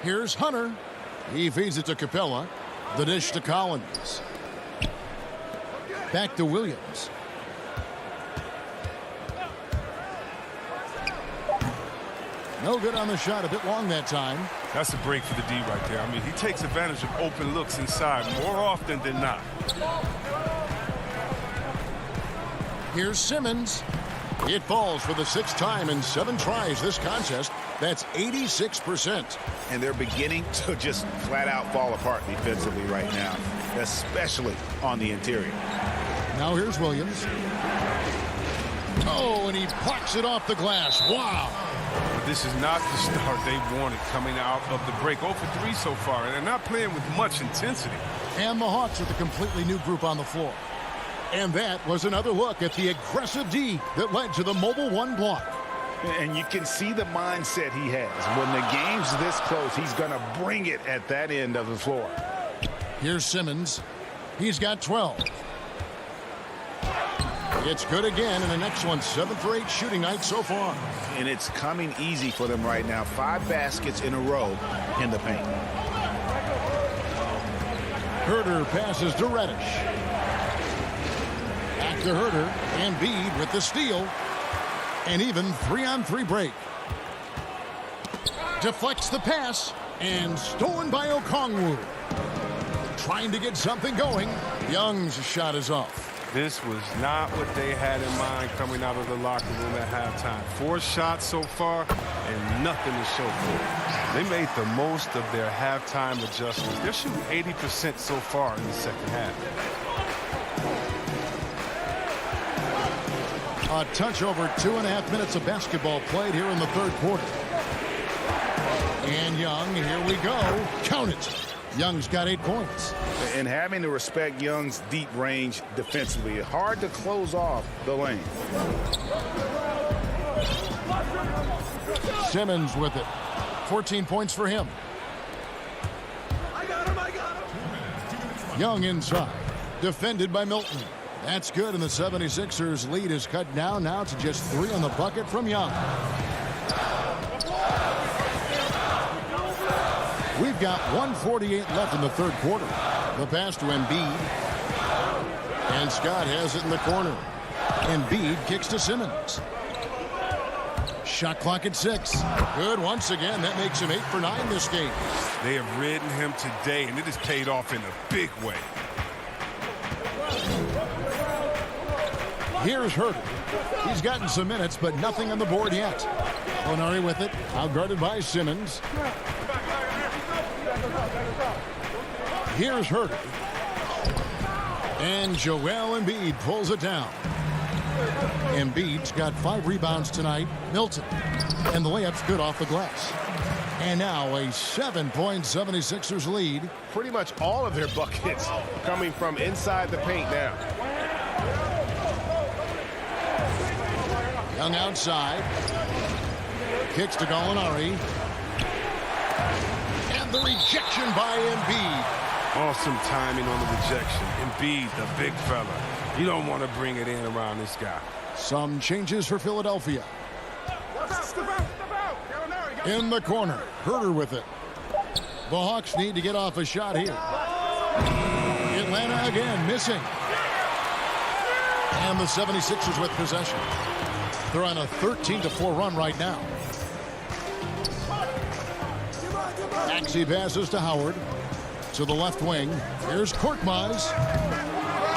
[SPEAKER 1] Here's Hunter. He feeds it to Capella. The dish to Collins. Back to Williams. No good on the shot. A bit long that time.
[SPEAKER 13] That's a break for the D right there. I mean, he takes advantage of open looks inside more often than not.
[SPEAKER 1] Here's Simmons. It falls for the 6th time in 7 tries this contest. That's 86%.
[SPEAKER 3] And they're beginning to just flat out fall apart defensively right now, especially on the interior.
[SPEAKER 1] Now here's Williams. Oh, and he plucks it off the glass. Wow.
[SPEAKER 13] But this is not the start they wanted coming out of the break. 0 for 3 so far, and they're not playing with much intensity.
[SPEAKER 1] And the Hawks with a completely new group on the floor. And that was another look at the aggressive D that led to the mobile 1 block.
[SPEAKER 3] And you can see the mindset he has. When the game's this close, he's going to bring it at that end of the floor.
[SPEAKER 1] Here's Simmons. He's got 12. It's good again, and the next one, 7 for 8 shooting night so far.
[SPEAKER 3] And it's coming easy for them right now. 5 baskets in a row in the paint.
[SPEAKER 1] Herter passes to Reddish. Back To Herter, and Embiid with the steal. An even 3-on-3 break. Deflects the pass, and stolen by Okongwu. Trying to get something going. Young's shot is off.
[SPEAKER 13] This was not what they had in mind coming out of the locker room at halftime. 4 shots so far and nothing to show for it. They made the most of their halftime adjustments. They're shooting 80% so far in the second half.
[SPEAKER 1] A touch over 2.5 minutes of basketball played here in the third quarter. And Young, here we go. Count it. Young's got 8 points.
[SPEAKER 3] And having to respect Young's deep range defensively, hard to close off the lane.
[SPEAKER 1] Simmons with it. 14 points for him. Young inside. Defended by Milton. That's good, and the 76ers lead is cut down now to just 3 on the bucket from Young. We've got 1:48 left in the third quarter. The pass to Embiid. And Scott has it in the corner. Embiid kicks to Simmons. Shot clock at 6. Good once again. That makes him 8 for 9 this game.
[SPEAKER 13] They have ridden him today, and it has paid off in a big way.
[SPEAKER 1] Here's Herter. He's gotten some minutes, but nothing on the board yet. Onari with it. Outguarded by Simmons. Here's Herter. And Joel Embiid pulls it down. Embiid's got 5 rebounds tonight. Milton. And the layup's good off the glass. And now a 7-point 76ers lead.
[SPEAKER 8] Pretty much all of their buckets coming from inside the paint now.
[SPEAKER 1] Young outside. Kicks to Gallinari. And the rejection by Embiid.
[SPEAKER 13] Awesome timing on the rejection. Embiid, the big fella. You don't want to bring it in around this guy.
[SPEAKER 1] Some changes for Philadelphia. In the corner. Herter with it. The Hawks need to get off a shot here. Atlanta again missing. And the 76ers with possession. They're on a 13-4 run right now. Maxey passes to Howard. To the left wing. Here's Korkmaz.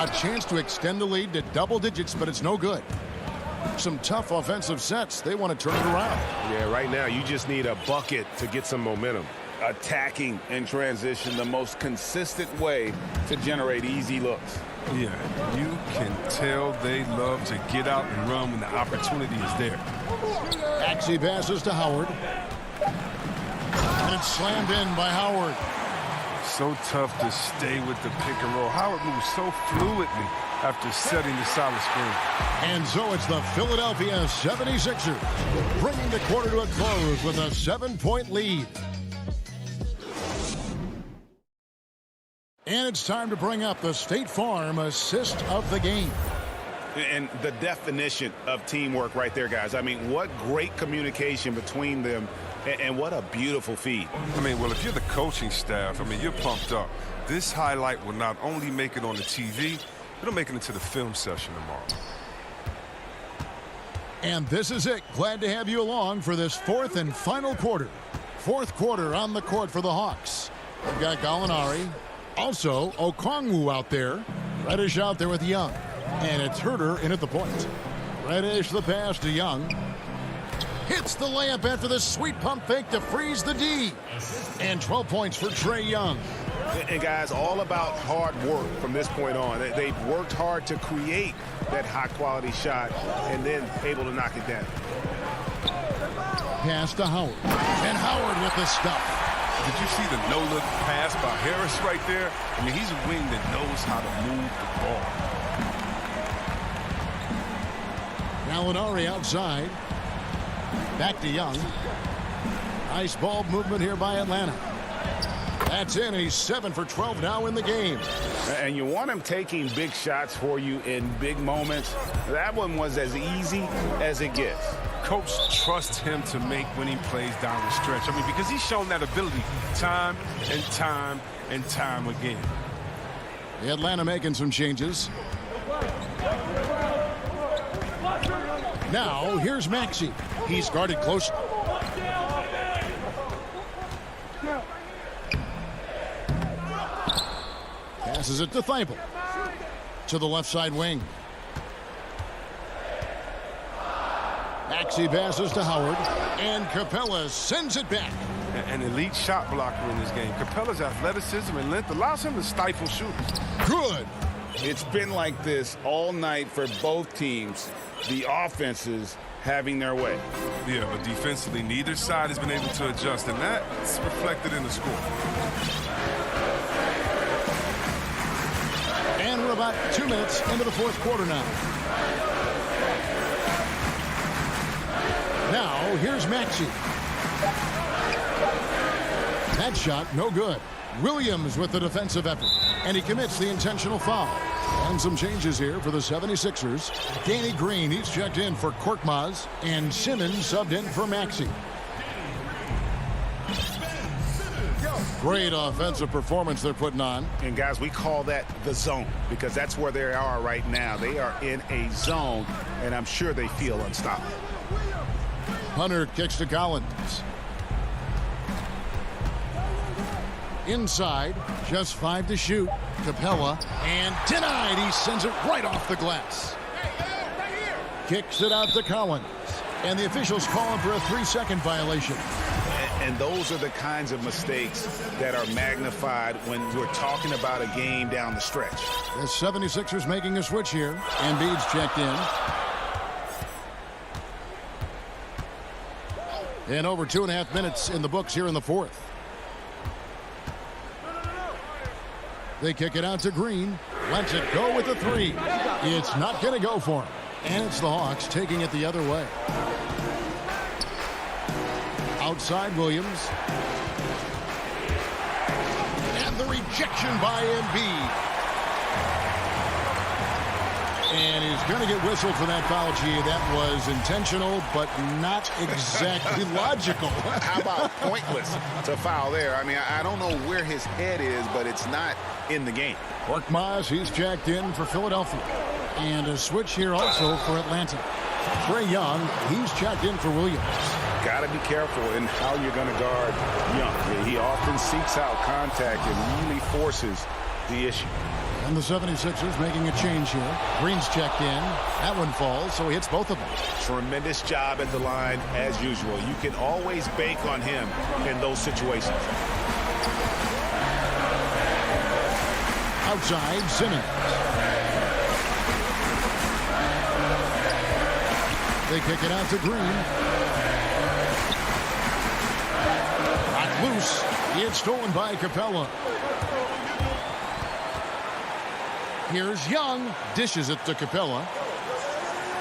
[SPEAKER 1] A chance to extend the lead to double digits, but it's no good. Some tough offensive sets. They want to turn it around.
[SPEAKER 8] Yeah, right now you just need a bucket to get some momentum.
[SPEAKER 3] Attacking in transition, the most consistent way to generate easy looks.
[SPEAKER 13] Yeah, you can tell they love to get out and run when the opportunity is there.
[SPEAKER 1] Maxey passes to Howard. And it's slammed in by Howard.
[SPEAKER 13] So tough to stay with the pick and roll. Howard moves so fluidly after setting the solid screen.
[SPEAKER 1] And so it's the Philadelphia 76ers bringing the quarter to a close with a 7-point lead. And it's time to bring up the State Farm assist of the game.
[SPEAKER 3] And the definition of teamwork right there, guys. I mean, what great communication between them, and what a beautiful feed.
[SPEAKER 13] I mean, well, if you're the coaching staff, I mean, you're pumped up. This highlight will not only make it on the TV, it'll make it into the film session tomorrow.
[SPEAKER 1] And this is it. Glad to have you along for this fourth and final quarter. Fourth quarter on the court for the Hawks. We've got Gallinari. Also, Okongwu out there. Reddish out there with Young. And it's Herter in at the point. Reddish the pass to Young. Hits the layup after the sweet pump fake to freeze the D. And 12 points for Trae Young.
[SPEAKER 3] And guys, all about hard work from this point on. They've worked hard to create that high-quality shot and then able to knock it down.
[SPEAKER 1] Pass to Howard. And Howard with the stuff.
[SPEAKER 13] Did you see the no-look pass by Harris right there? I mean, he's a wing that knows how to move the ball.
[SPEAKER 1] Gallinari outside. Back to Young. Nice ball movement here by Atlanta. That's in. He's 7 for 12 now in the game.
[SPEAKER 3] And you want him taking big shots for you in big moments. That one was as easy as it gets.
[SPEAKER 13] Coach trusts him to make winning plays down the stretch. I mean, because he's shown that ability time and time and time again.
[SPEAKER 1] Atlanta making some changes. Now, here's Maxey. He's guarded close. Passes it to Thibault. To the left side wing. Maxey passes to Howard. And Capella sends it back.
[SPEAKER 13] An elite shot blocker in this game. Capella's athleticism and length allows him to stifle shooters.
[SPEAKER 1] Good.
[SPEAKER 3] It's been like this all night for both teams. The offenses having their way.
[SPEAKER 13] Yeah, but defensively, neither side has been able to adjust, and that's reflected in the score.
[SPEAKER 1] And we're about 2 minutes into the fourth quarter now. Now, here's Maxey. That shot, no good. Williams with the defensive effort, and he commits the intentional foul. And some changes here for the 76ers. Danny Green, he's checked in for Korkmaz, and Simmons subbed in for Maxey. Great offensive performance they're putting on.
[SPEAKER 3] And guys, we call that the zone because that's where they are right now. They are in a zone, and I'm sure they feel unstoppable.
[SPEAKER 1] Hunter kicks to Collins. Inside, just 5 to shoot. Capella, and denied. He sends it right off the glass. Kicks it out to Collins. And the officials call him for a 3-second violation.
[SPEAKER 3] And those are the kinds of mistakes that are magnified when we're talking about a game down the stretch.
[SPEAKER 1] The 76ers making a switch here. Embiid's checked in. And over 2.5 minutes in the books here in the fourth. They kick it out to Green. Lets it go with the 3. It's not going to go for him. And it's the Hawks taking it the other way. Outside Williams. And the rejection by Embiid. And he's going to get whistled for that foul, G. That was intentional, but not exactly logical.
[SPEAKER 3] How about pointless to foul there? I mean, I don't know where his head is, but it's not in the game.
[SPEAKER 1] Korkmaz, he's checked in for Philadelphia. And a switch here also for Atlanta. Trae Young, he's checked in for Williams.
[SPEAKER 3] Got to be careful in how you're going to guard Young. He often seeks out contact and really forces the issue.
[SPEAKER 1] And the 76ers making a change here. Green's checked in. That one falls, so he hits both of them.
[SPEAKER 3] Tremendous job at the line, as usual. You can always bank on him in those situations.
[SPEAKER 1] Outside, Simmons. They kick it out to Green. Not loose. It's stolen by Capella. Here's Young. Dishes it to Capella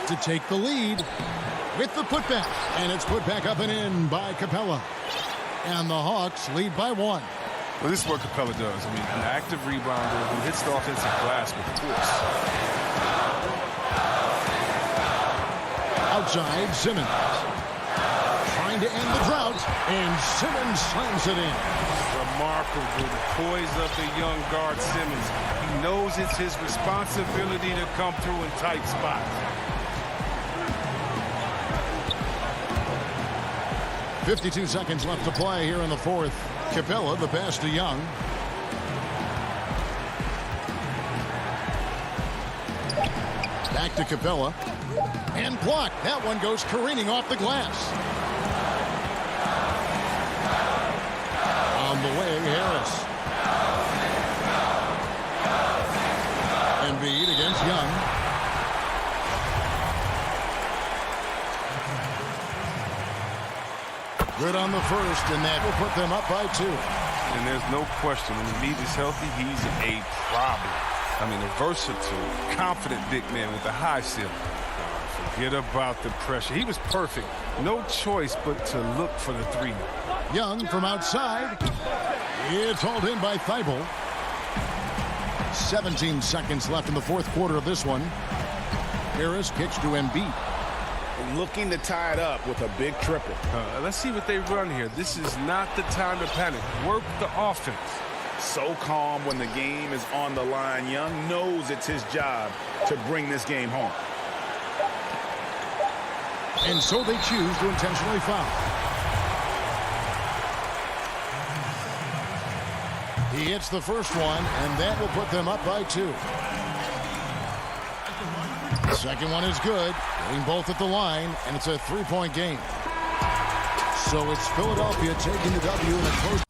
[SPEAKER 1] to take the lead with the putback. And it's put back up and in by Capella. And the Hawks lead by 1.
[SPEAKER 13] Well, this is what Capella does. I mean, an active rebounder who hits the offensive glass with force.
[SPEAKER 1] Outside, Simmons. Trying to end the drought, and Simmons slams it in.
[SPEAKER 13] Remarkable, the poise of the young guard Simmons. He knows it's his responsibility to come through in tight spots.
[SPEAKER 1] 52 seconds left to play here in the fourth. Capella, the pass to Young. Back to Capella. And blocked. That one goes careening off the glass. On the wing, Harris. Embiid against Young. Good on the first, and that will put them up by 2.
[SPEAKER 13] And there's no question, when Embiid is healthy, he's a problem. I mean, a versatile, confident big man with a high ceiling. Forget about the pressure. He was perfect. No choice but to look for the 3.
[SPEAKER 1] Young from outside. It's hauled in by Thibault. 17 seconds left in the fourth quarter of this one. Harris kicks to Embiid.
[SPEAKER 3] Looking to tie it up with a big triple.
[SPEAKER 13] Let's see what they run here. This is not the time to panic. Work the offense.
[SPEAKER 3] So calm when the game is on the line. Young knows it's his job to bring this game home.
[SPEAKER 1] And so they choose to intentionally foul. He hits the first one, and that will put them up by 2. The second one is good, getting both at the line, and it's a 3-point game. So it's Philadelphia taking the W in a close.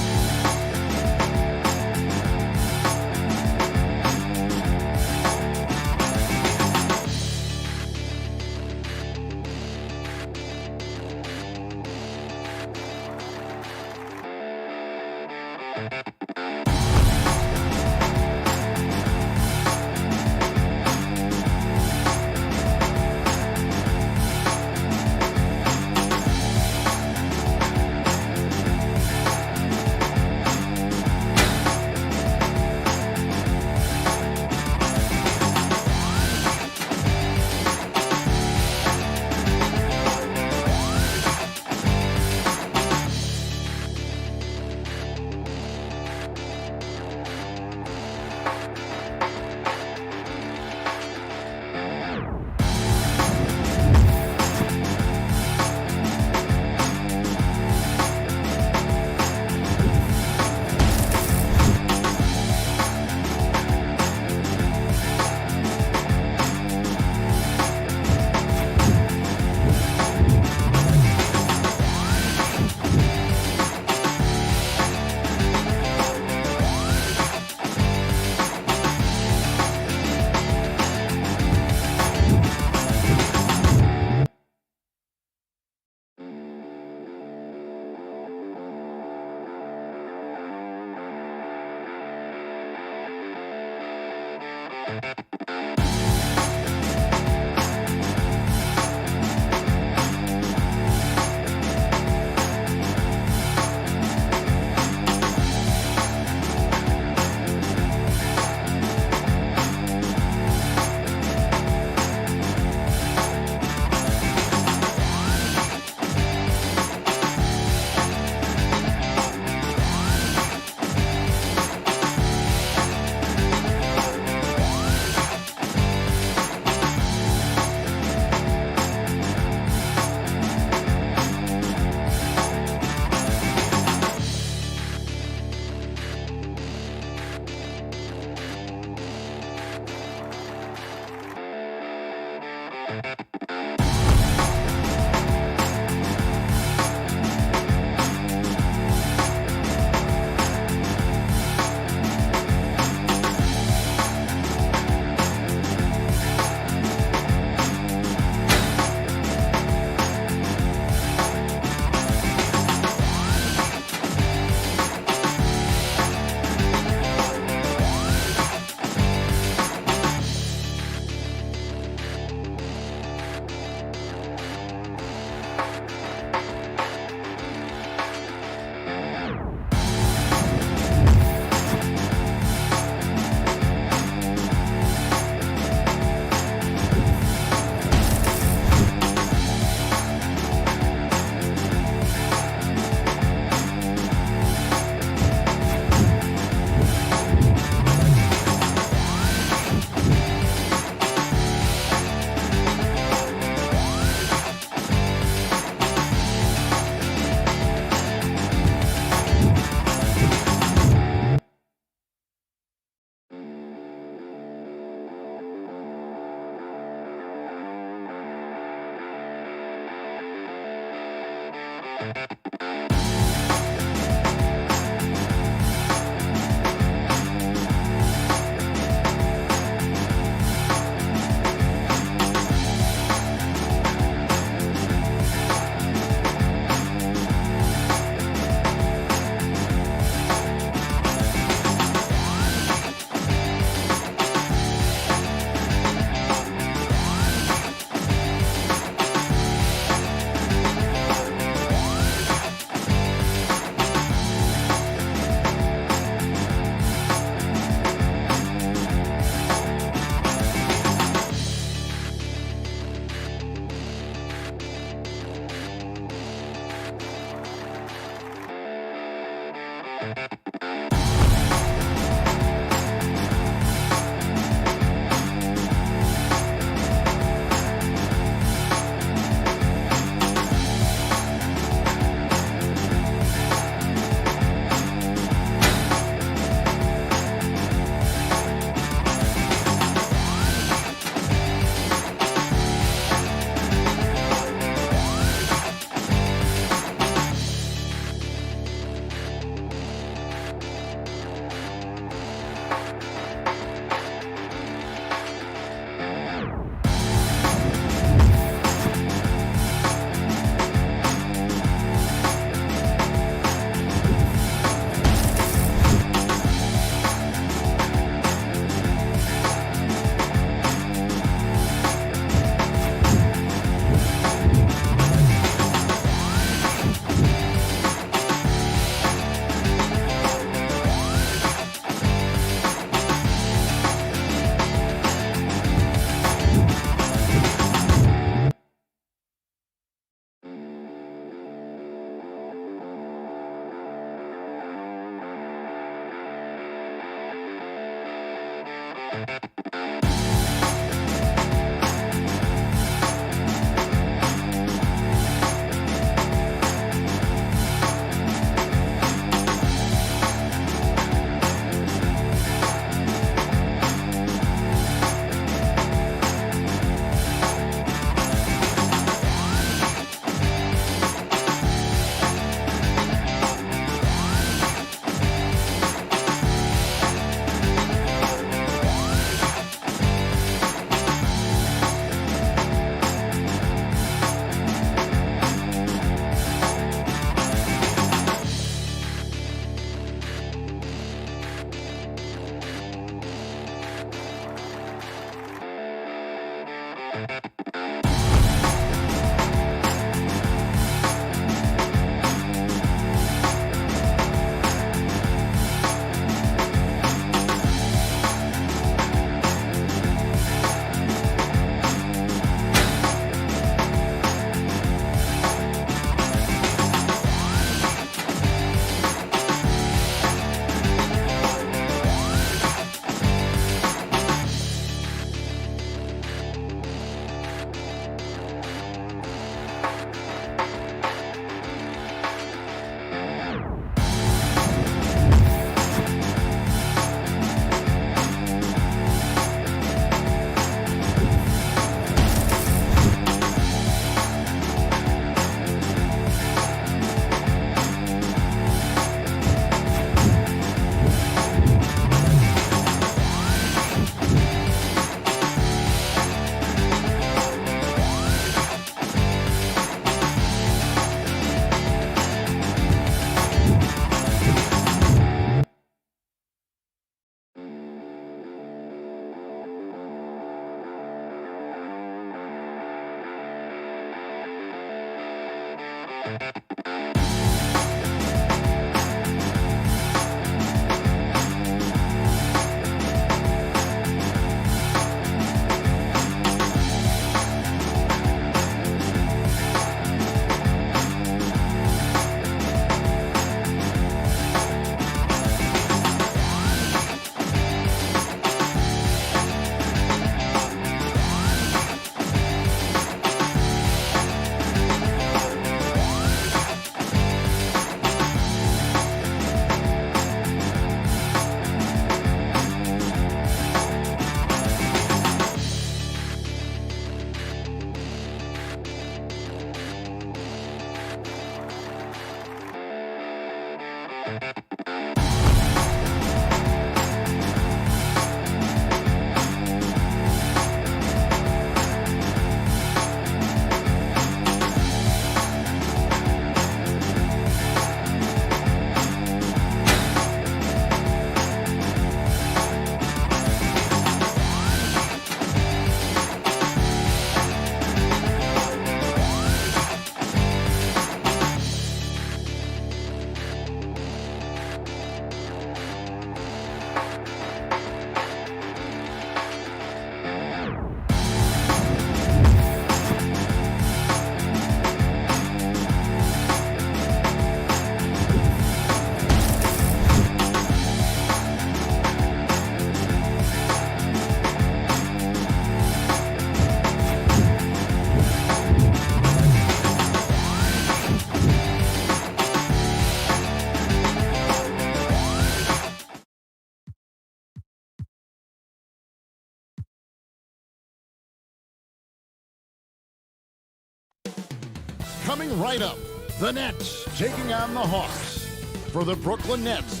[SPEAKER 1] Coming right up, the Nets taking on the Hawks. For the Brooklyn Nets.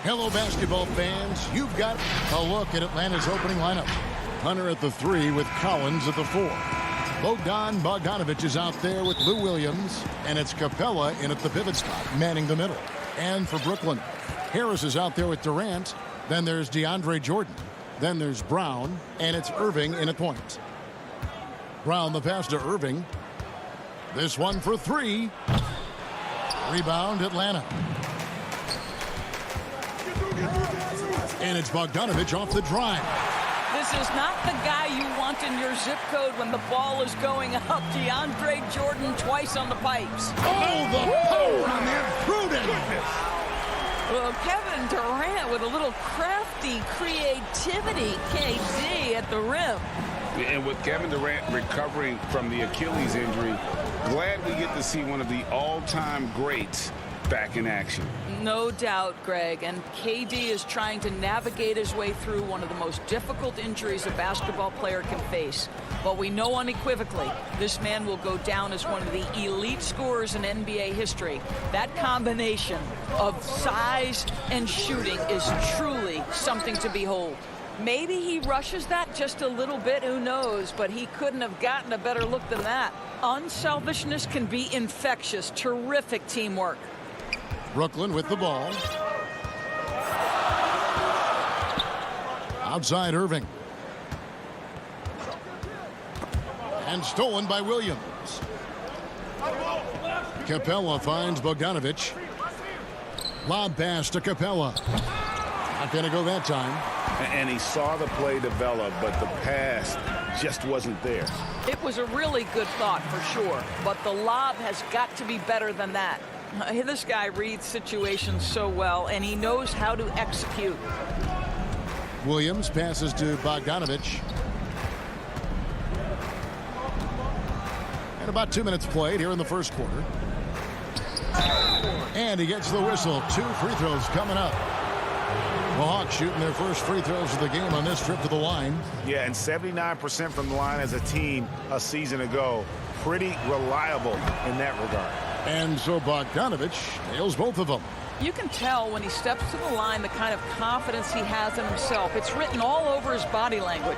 [SPEAKER 1] Hello, basketball fans. You've got a look at Atlanta's opening lineup. Hunter at the 3 with Collins at the 4. Bogdanovich is out there with Lou Williams, and it's Capella in at the pivot spot, manning the middle. And for Brooklyn, Harris is out there with Durant. Then there's DeAndre Jordan. Then there's Brown, and it's Irving in at point. Brown the pass to Irving. This one for 3. Rebound, Atlanta. And it's Bogdanovich off the drive.
[SPEAKER 14] This is not the guy you want in your zip code when the ball is going up. DeAndre Jordan twice on the pipes.
[SPEAKER 1] Oh, the power on that prudent.
[SPEAKER 14] Well, Kevin Durant with a little crafty creativity, KD at the rim.
[SPEAKER 10] And with Kevin Durant recovering from the Achilles injury, glad we get to see one of the all-time greats back in action.
[SPEAKER 14] No doubt, Greg. And KD is trying to navigate his way through one of the most difficult injuries a basketball player can face. But we know unequivocally this man will go down as one of the elite scorers in NBA history. That combination of size and shooting is truly something to behold. Maybe he rushes that just a little bit, who knows, but he couldn't have gotten a better look than that. Unselfishness can be infectious. Terrific teamwork.
[SPEAKER 1] Brooklyn with the ball. Outside Irving. And stolen by Williams. Capella finds Bogdanovich. Lob pass to Capella. Not going to go that time.
[SPEAKER 3] And he saw the play develop, but the pass just wasn't there.
[SPEAKER 14] It was a really good thought for sure, but the lob has got to be better than that. This guy reads situations so well, and he knows how to execute.
[SPEAKER 1] Williams passes to Bogdanovich. And about 2 minutes played here in the first quarter. And he gets the whistle. 2 free throws coming up. The Hawks shooting their first free throws of the game on this trip to the line.
[SPEAKER 3] Yeah, and 79% from the line as a team a season ago. Pretty reliable in that regard.
[SPEAKER 1] And so Bogdanovich nails both of them.
[SPEAKER 14] You can tell when he steps to the line the kind of confidence he has in himself. It's written all over his body language.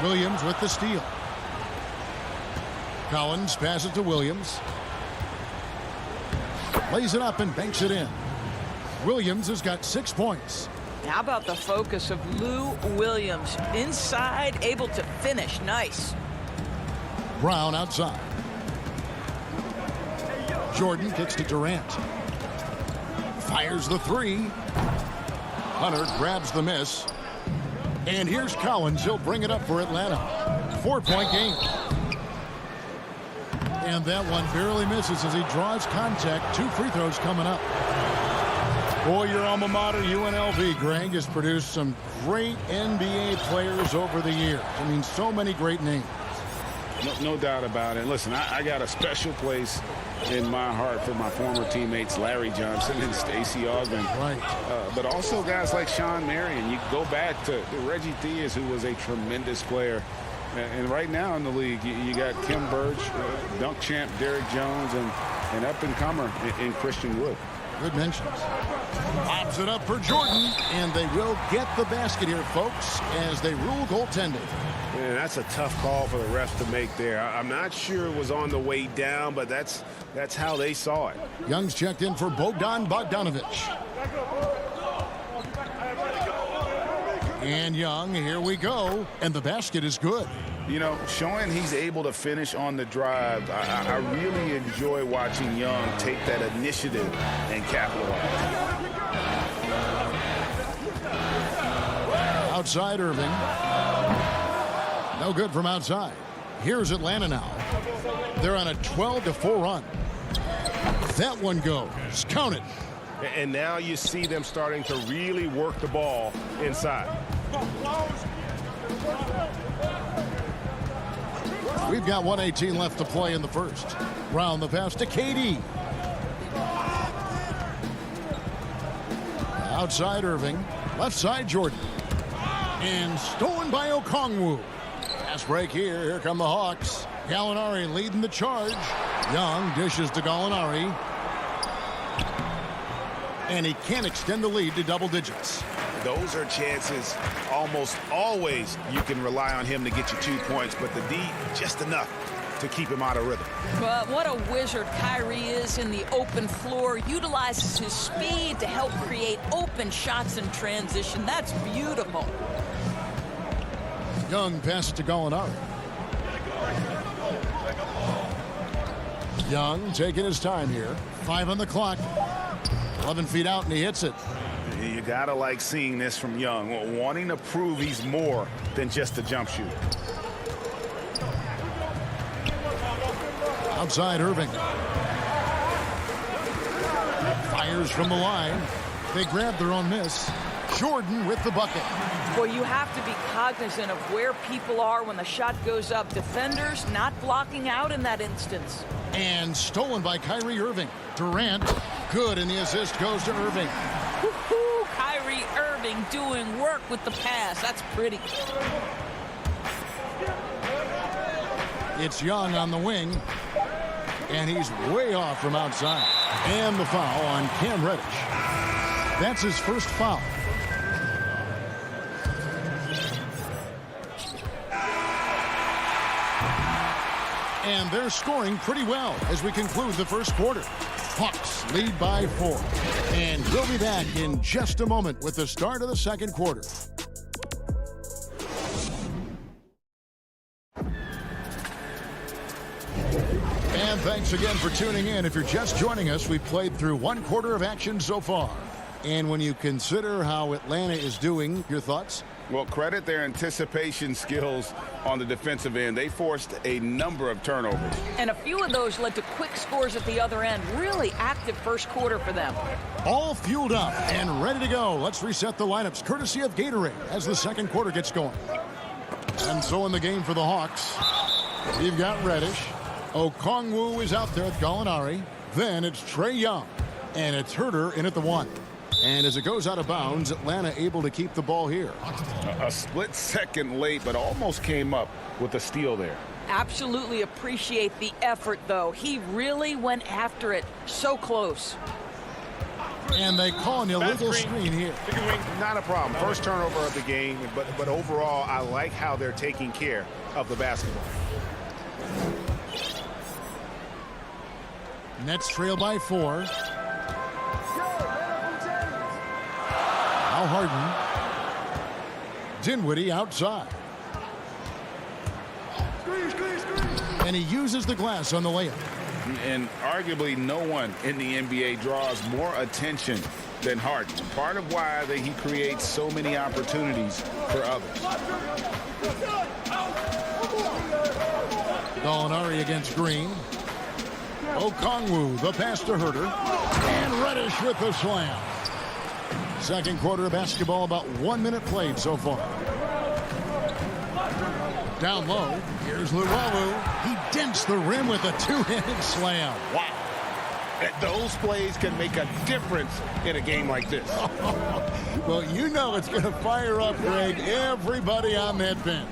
[SPEAKER 1] Williams with the steal. Collins passes to Williams. Lays it up and banks it in. Williams has got 6 points.
[SPEAKER 14] How about the focus of Lou Williams? Inside, able to finish. Nice.
[SPEAKER 1] Brown outside. Jordan kicks to Durant. Fires the 3. Hunter grabs the miss. And here's Collins. He'll bring it up for Atlanta. 4-point game. And that one barely misses as he draws contact. 2 free throws coming up. Boy, your alma mater, UNLV, Greg, has produced some great NBA players over the years. I mean, so many great names.
[SPEAKER 3] No doubt about it. Listen, I got a special place in my heart for my former teammates Larry Johnson and Stacey Augmon.
[SPEAKER 1] Right.
[SPEAKER 3] But also guys like Sean Marion. You go back to Reggie Theus, who was a tremendous player. And right now in the league, you got Kim Birch, dunk champ Derrick Jones, and up-and-comer in Christian Wood.
[SPEAKER 1] Good mentions. Pops it up for Jordan, and they will get the basket here, folks, as they rule goaltending.
[SPEAKER 8] Man, that's a tough call for the refs to make there. I'm not sure it was on the way down, but that's how they saw it.
[SPEAKER 1] Young's checked in for Bogdanovich. And Young, here we go, and the basket is good.
[SPEAKER 3] You know, showing he's able to finish on the drive, I really enjoy watching Young take that initiative and capitalize.
[SPEAKER 1] Outside Irving. No good from outside. Here's Atlanta now. They're on a 12-4 run. That one goes. Count it.
[SPEAKER 8] And now you see them starting to really work the ball inside.
[SPEAKER 1] We've got 1:18 left to play in the first. Brown the pass to KD. Outside Irving. Left side Jordan. And stolen by Okongwu. Pass break here. Here come the Hawks. Gallinari leading the charge. Young dishes to Gallinari. And he can't extend the lead to double digits.
[SPEAKER 3] Those are chances almost always you can rely on him to get you 2 points, but the D just enough to keep him out of rhythm.
[SPEAKER 14] But what a wizard Kyrie is in the open floor. Utilizes his speed to help create open shots in transition. That's beautiful.
[SPEAKER 1] Young passes to Gallinari. Young taking his time here. 5 on the clock. 11 feet out, and he hits it.
[SPEAKER 3] You gotta like seeing this from Young, wanting to prove he's more than just a jump shooter.
[SPEAKER 1] Outside Irving. Fires from the line. They grab their own miss. Jordan with the bucket.
[SPEAKER 14] Well, you have to be cognizant of where people are when the shot goes up. Defenders not blocking out in that instance.
[SPEAKER 1] And stolen by Kyrie Irving. Durant, good, and the assist goes to Irving.
[SPEAKER 14] Woo-hoo, Kyrie Irving doing work with the pass. That's pretty.
[SPEAKER 1] It's Young on the wing. And he's way off from outside. And the foul on Cam Reddish. That's his first foul. And they're scoring pretty well as we conclude the first quarter. Hawks lead by 4. And we'll be back in just a moment with the start of the second quarter. And thanks again for tuning in. If you're just joining us, we played through 1 quarter of action so far. And when you consider how Atlanta is doing, your thoughts?
[SPEAKER 3] Well, credit their anticipation skills on the defensive end. They forced a number of turnovers.
[SPEAKER 14] And a few of those led to quick scores at the other end. Really active first quarter for them.
[SPEAKER 1] All fueled up and ready to go. Let's reset the lineups, courtesy of Gatorade, as the second quarter gets going. And so in the game for the Hawks, you've got Reddish. Okongwu is out there with Gallinari. Then it's Trae Young. And it's Herter in at the 1. And as it goes out of bounds, Atlanta able to keep the ball here.
[SPEAKER 3] A split second late, but almost came up with a steal there.
[SPEAKER 14] Absolutely appreciate the effort, though. He really went after it. So close.
[SPEAKER 1] And they call an illegal screen here.
[SPEAKER 3] Not a problem. First turnover of the game, but overall, I like how they're taking care of the basketball.
[SPEAKER 1] Nets trail by 4. Now Harden. Dinwiddie outside. And he uses the glass on the layup.
[SPEAKER 3] And arguably no one in the NBA draws more attention than Harden. Part of why he creates so many opportunities for others.
[SPEAKER 1] Gallinari against Green. Okongwu, the pass to Herter. And Reddish with the slam. Second quarter of basketball, about 1 minute played so far. Down low, here's Luwawu. He dents the rim with a 2-handed slam.
[SPEAKER 3] Wow. Those plays can make a difference in a game like this.
[SPEAKER 1] Well, you know it's going to fire up, Greg, everybody on that bench.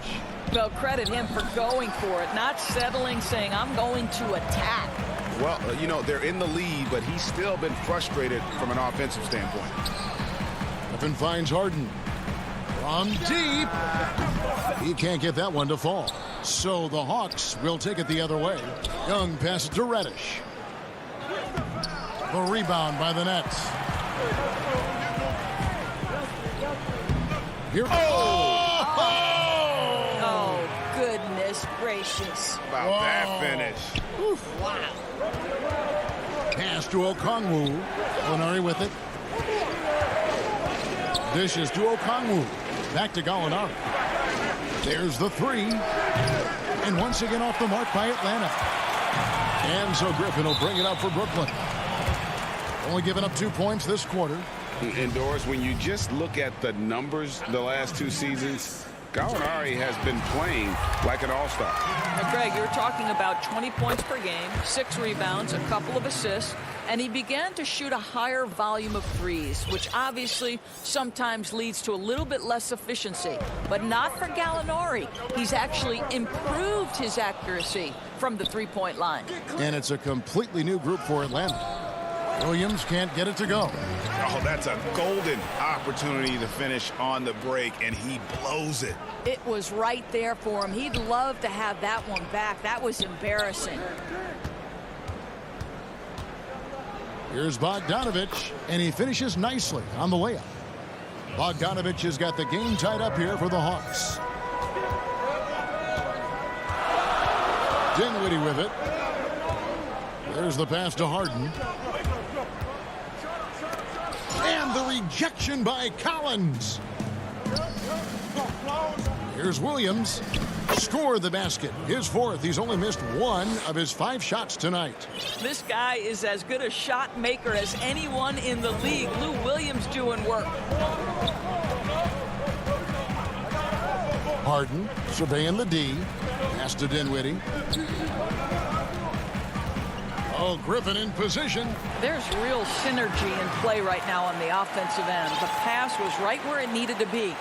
[SPEAKER 14] Well, credit him for going for it, not settling, saying, I'm going to attack.
[SPEAKER 3] Well, you know, they're in the lead, but he's still been frustrated from an offensive standpoint.
[SPEAKER 1] Griffin finds Harden. From deep. He can't get that one to fall. So the Hawks will take it the other way. Young passes to Reddish. The rebound by the Nets. Here.
[SPEAKER 14] Oh, goodness gracious.
[SPEAKER 3] About that finish.
[SPEAKER 14] Oof, wow.
[SPEAKER 1] Pass to Okongwu. Gallinari with it. Dishes to Okongwu. Back to Gallinari. There's the 3. And once again off the mark by Atlanta. And so Griffin will bring it up for Brooklyn. Only giving up 2 points this quarter.
[SPEAKER 3] And Doris, when you just look at the numbers the last 2 seasons, Gallinari has been playing like an all-star.
[SPEAKER 14] Now, Greg, you're talking about 20 points per game, 6 rebounds, a couple of assists, and he began to shoot a higher volume of threes, which obviously sometimes leads to a little bit less efficiency. But not for Gallinari. He's actually improved his accuracy from the three-point line.
[SPEAKER 1] And it's a completely new group for Atlanta. Williams can't get it to go.
[SPEAKER 3] Oh, that's a golden opportunity to finish on the break, and he blows it.
[SPEAKER 14] It was right there for him. He'd love to have that one back. That was embarrassing.
[SPEAKER 1] Here's Bogdanovich, and he finishes nicely on the layup. Bogdanovich has got the game tied up here for the Hawks. Dinwiddie with it. There's the pass to Harden. And the rejection by Collins. Here's Williams. Scored the basket. His fourth. He's only missed 1 of his 5 shots tonight.
[SPEAKER 14] This guy is as good a shot maker as anyone in the league. Lou Williams doing work.
[SPEAKER 1] Harden surveying the D. Pass to Dinwiddie. Oh, Griffin in position.
[SPEAKER 14] There's real synergy in play right now on the offensive end. The pass was right where it needed to be.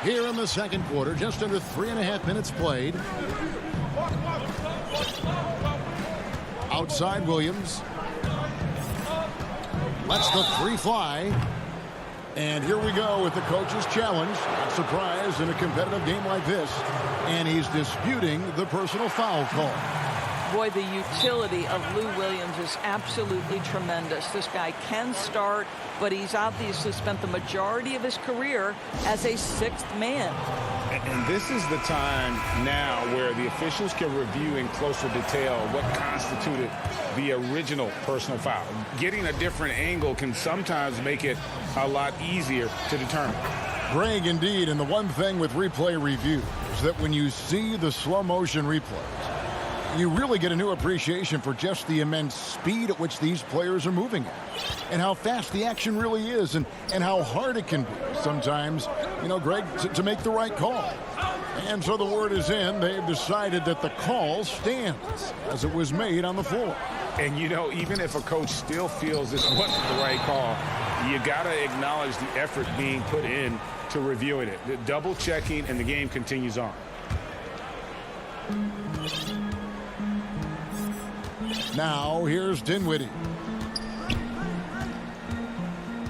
[SPEAKER 1] Here in the second quarter, just under 3.5 minutes played. Outside Williams. Lets the three fly. And here we go with the coach's challenge. Not surprised in a competitive game like this. And he's disputing the personal foul call.
[SPEAKER 14] Boy, the utility of Lou Williams is absolutely tremendous. This guy can start, but he's obviously spent the majority of his career as a sixth man.
[SPEAKER 3] And this is the time now where the officials can review in closer detail what constituted the original personal foul. Getting a different angle can sometimes make it a lot easier to determine.
[SPEAKER 1] Greg, indeed, and the one thing with replay review is that when you see the slow motion replays, you really get a new appreciation for just the immense speed at which these players are moving at and how fast the action really is and how hard it can be sometimes, you know, Greg, to make the right call. And so the word is in. They've decided that the call stands as it was made on the floor.
[SPEAKER 3] And, you know, even if a coach still feels this wasn't the right call, you got to acknowledge the effort being put in to reviewing it. The double checking, and the game continues on.
[SPEAKER 1] Now, here's Dinwiddie.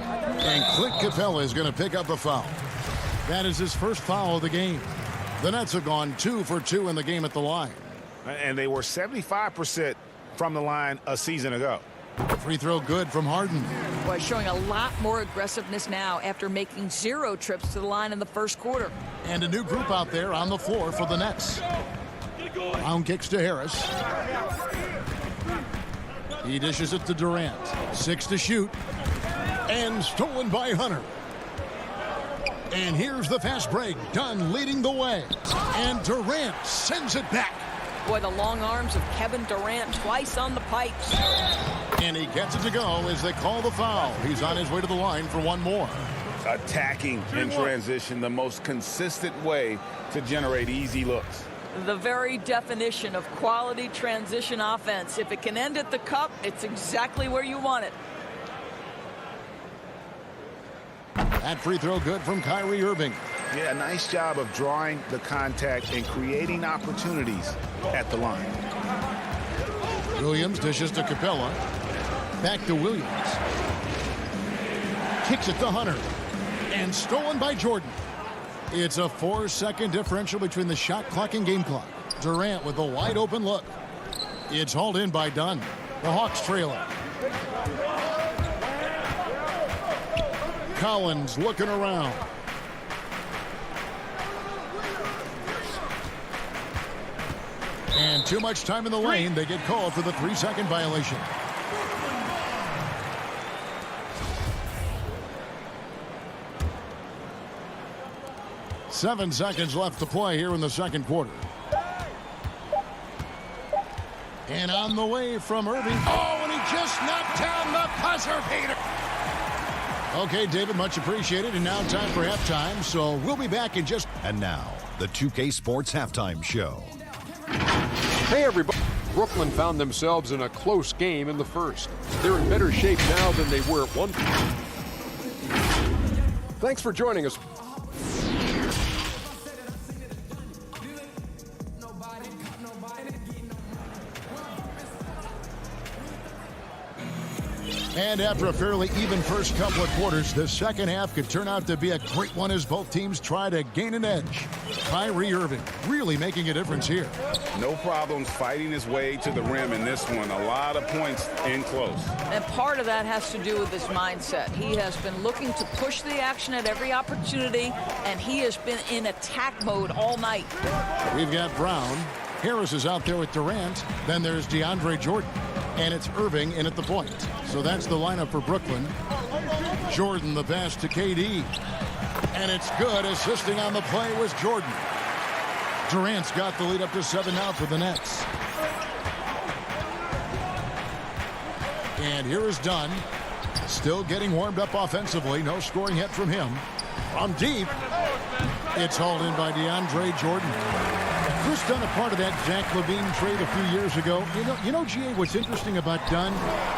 [SPEAKER 1] And Clint Capella is going to pick up a foul. That is his first foul of the game. The Nets have gone 2 for 2 in the game at the line.
[SPEAKER 3] And they were 75% from the line a season ago.
[SPEAKER 1] Free throw good from Harden.
[SPEAKER 14] Boy, showing a lot more aggressiveness now after making 0 trips to the line in the first quarter.
[SPEAKER 1] And a new group out there on the floor for the Nets. Brown kicks to Harris. He dishes it to Durant. 6 to shoot. And stolen by Hunter. And here's the fast break. Dunn leading the way. And Durant sends it back.
[SPEAKER 14] Boy, the long arms of Kevin Durant twice on the pipes.
[SPEAKER 1] And he gets it to go as they call the foul. He's on his way to the line for one more.
[SPEAKER 3] Attacking in transition, the most consistent way to generate easy looks.
[SPEAKER 14] The very definition of quality transition offense. If it can end at the cup, it's exactly where you want it.
[SPEAKER 1] That free throw good from Kyrie Irving.
[SPEAKER 3] Yeah, nice job of drawing the contact and creating opportunities at the line.
[SPEAKER 1] Williams dishes to Capella. Back to Williams. Kicks it to Hunter. And stolen by Jordan. It's a 4-second differential between the shot clock and game clock. Durant with a wide open look. It's hauled in by Dunn. The Hawks trailing. Collins looking around. And too much time in the lane. They get called for the 3-second violation. Seven seconds left to play here in the second quarter. And on the way from Irving. Oh, and he just knocked down the buzzer beater. Okay, David, much appreciated. And now time for halftime. So we'll be back in just...
[SPEAKER 5] And now, the 2K Sports Halftime Show.
[SPEAKER 4] Hey, everybody. Brooklyn found themselves in a close game in the first. They're in better shape now than they were at one point. Thanks for joining us.
[SPEAKER 1] And after a fairly even first couple of quarters, the second half could turn out to be a great one as both teams try to gain an edge. Kyrie Irving really making a difference here.
[SPEAKER 3] No problems fighting his way to the rim in this one. A lot of points in close.
[SPEAKER 14] And part of that has to do with his mindset. He has been looking to push the action at every opportunity, and he has been in attack mode all night.
[SPEAKER 1] We've got Brown. Harris is out there with Durant. Then there's DeAndre Jordan. And it's Irving in at the point. So that's the lineup for Brooklyn. Jordan the pass to KD. And it's good. Assisting on the play was Jordan. Durant's got the lead up to 7 now for the Nets. And here is Dunn. Still getting warmed up offensively. No scoring hit from him. From deep. It's hauled in by DeAndre Jordan. Chris Dunn, a part of that Zach LaVine trade a few years ago. You know, GA, what's interesting about Dunn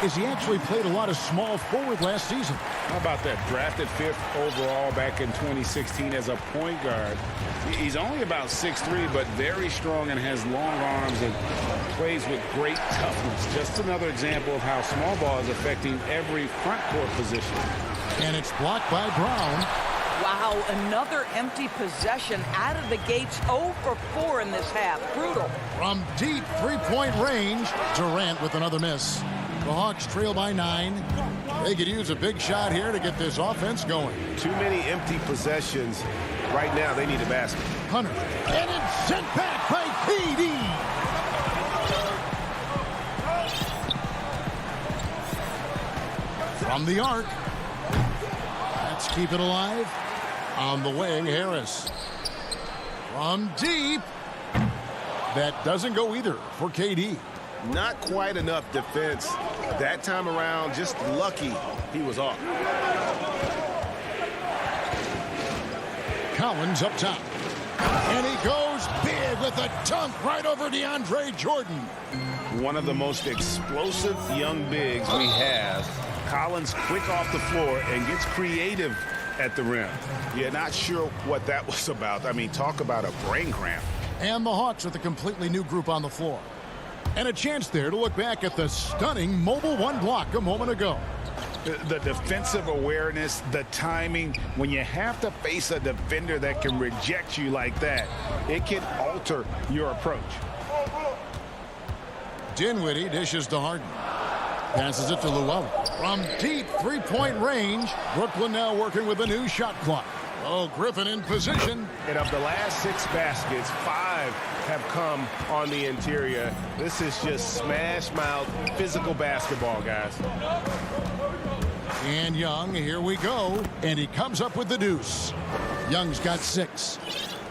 [SPEAKER 1] is he actually played a lot of small forward last season.
[SPEAKER 10] How about that? Drafted 5th overall back in 2016 as a point guard. He's only about 6'3", but very strong and has long arms and plays with great toughness. Just another example of how small ball is affecting every front court position.
[SPEAKER 1] And it's blocked by Brown.
[SPEAKER 14] Wow, another empty possession out of the gates. 0 for 4 in this half. Brutal.
[SPEAKER 1] From deep three-point range, Durant with another miss. The Hawks trail by 9. They could use a big shot here to get this offense going.
[SPEAKER 8] Too many empty possessions. Right now, they need a basket.
[SPEAKER 1] Hunter. And it's sent back by KD. From the arc. Let's keep it alive. On the wing, Harris. From deep. That doesn't go either for KD.
[SPEAKER 8] Not quite enough defense. That time around, just lucky he was off.
[SPEAKER 1] Collins up top. And he goes big with a dunk right over DeAndre Jordan.
[SPEAKER 3] One of the most explosive young bigs we have. Collins quick off the floor and gets creative at the rim. You're not sure what that was about. I mean, talk about a brain cramp.
[SPEAKER 1] And the Hawks with a completely new group on the floor. And a chance there to look back at the stunning mobile 1 block a moment ago.
[SPEAKER 3] The defensive awareness, the timing, when you have to face a defender that can reject you like that, it can alter your approach.
[SPEAKER 1] Dinwiddie dishes to Harden. Passes it to Llewellyn. From deep three-point range, Brooklyn now working with a new shot clock. Oh, Griffin in position.
[SPEAKER 8] And of the last 6 baskets, 5 have come on the interior. This is just smash-mouth physical basketball, guys.
[SPEAKER 1] And Young, here we go. And he comes up with the deuce. Young's got 6.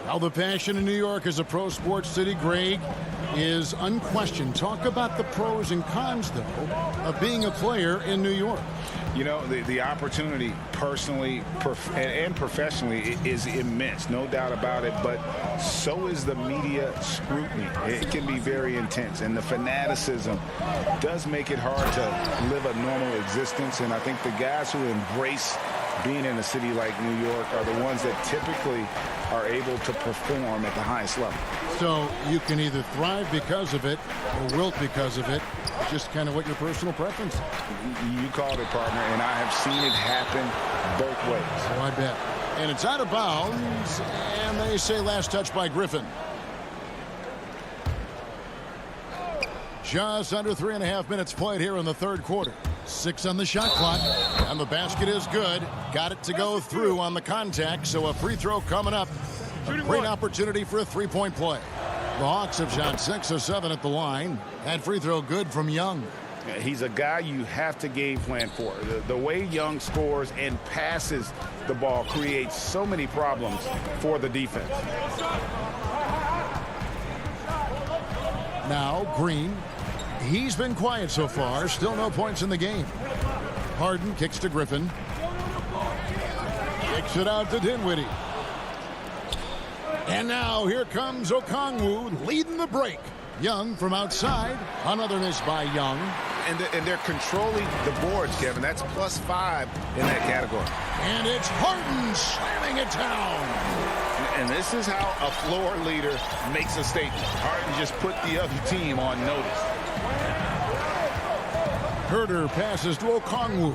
[SPEAKER 1] Now the passion in New York as a pro sports city, Greg, is unquestioned. Talk about the pros and cons, though, of being a player in New York.
[SPEAKER 3] You know, the opportunity personally and professionally is immense, no doubt about it, but so is the media scrutiny. It can be very intense, and the fanaticism does make it hard to live a normal existence, and I think the guys who embrace being in a city like New York are the ones that typically are able to perform at the highest level.
[SPEAKER 1] So you can either thrive because of it or wilt because of it. Just kind of what your personal preference is.
[SPEAKER 3] You called it, partner, and I have seen it happen both ways.
[SPEAKER 1] Oh, I bet. And it's out of bounds, and they say last touch by Griffin. Just under 3.5 minutes played here in the third quarter. 6 on the shot clock, and the basket is good. Got it to go through on the contact, so a free throw coming up. A great opportunity for a three-point play. The Hawks have shot 6 of 7 at the line. That free throw good from Young.
[SPEAKER 3] He's a guy you have to game plan for. The way Young scores and passes the ball creates so many problems for the defense.
[SPEAKER 1] Now Green. He's been quiet so far. Still no points in the game. Harden kicks to Griffin. Kicks it out to Dinwiddie. And now here comes Okongwu leading the break. Young from outside. Another miss by Young.
[SPEAKER 3] And they're controlling the boards, Kevin. That's +5 in that category.
[SPEAKER 1] And it's Harden slamming it down.
[SPEAKER 10] And this is how a floor leader makes a statement. Harden just put the other team on notice.
[SPEAKER 1] Herter passes to Okongwu.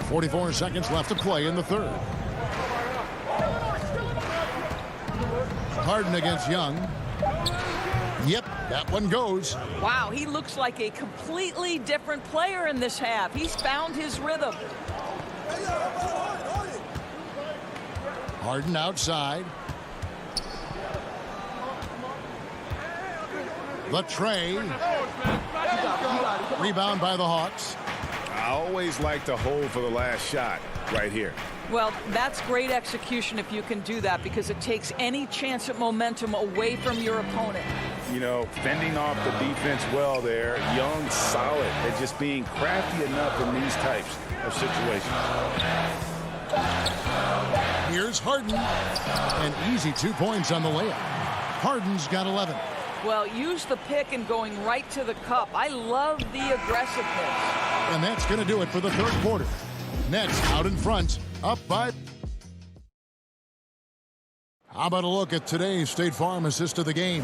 [SPEAKER 1] 44 seconds left to play in the third. Harden against Young. Yep, that one goes.
[SPEAKER 14] Wow, he looks like a completely different player in this half. He's found his rhythm.
[SPEAKER 1] Harden outside. The tray. Rebound by the Hawks.
[SPEAKER 3] I always like to hold for the last shot right here.
[SPEAKER 14] Well, that's great execution if you can do that, because it takes any chance at momentum away from your opponent.
[SPEAKER 3] You know, fending off the defense well there. Young solid at just being crafty enough in these types of situations.
[SPEAKER 1] Here's Harden. An easy 2 points on the layup. Harden's got 11.
[SPEAKER 14] Well, use the pick and going right to the cup. I love the aggressiveness.
[SPEAKER 1] And that's going to do it for the third quarter. Nets out in front, up by. How about a look at today's State Farm assist of the game?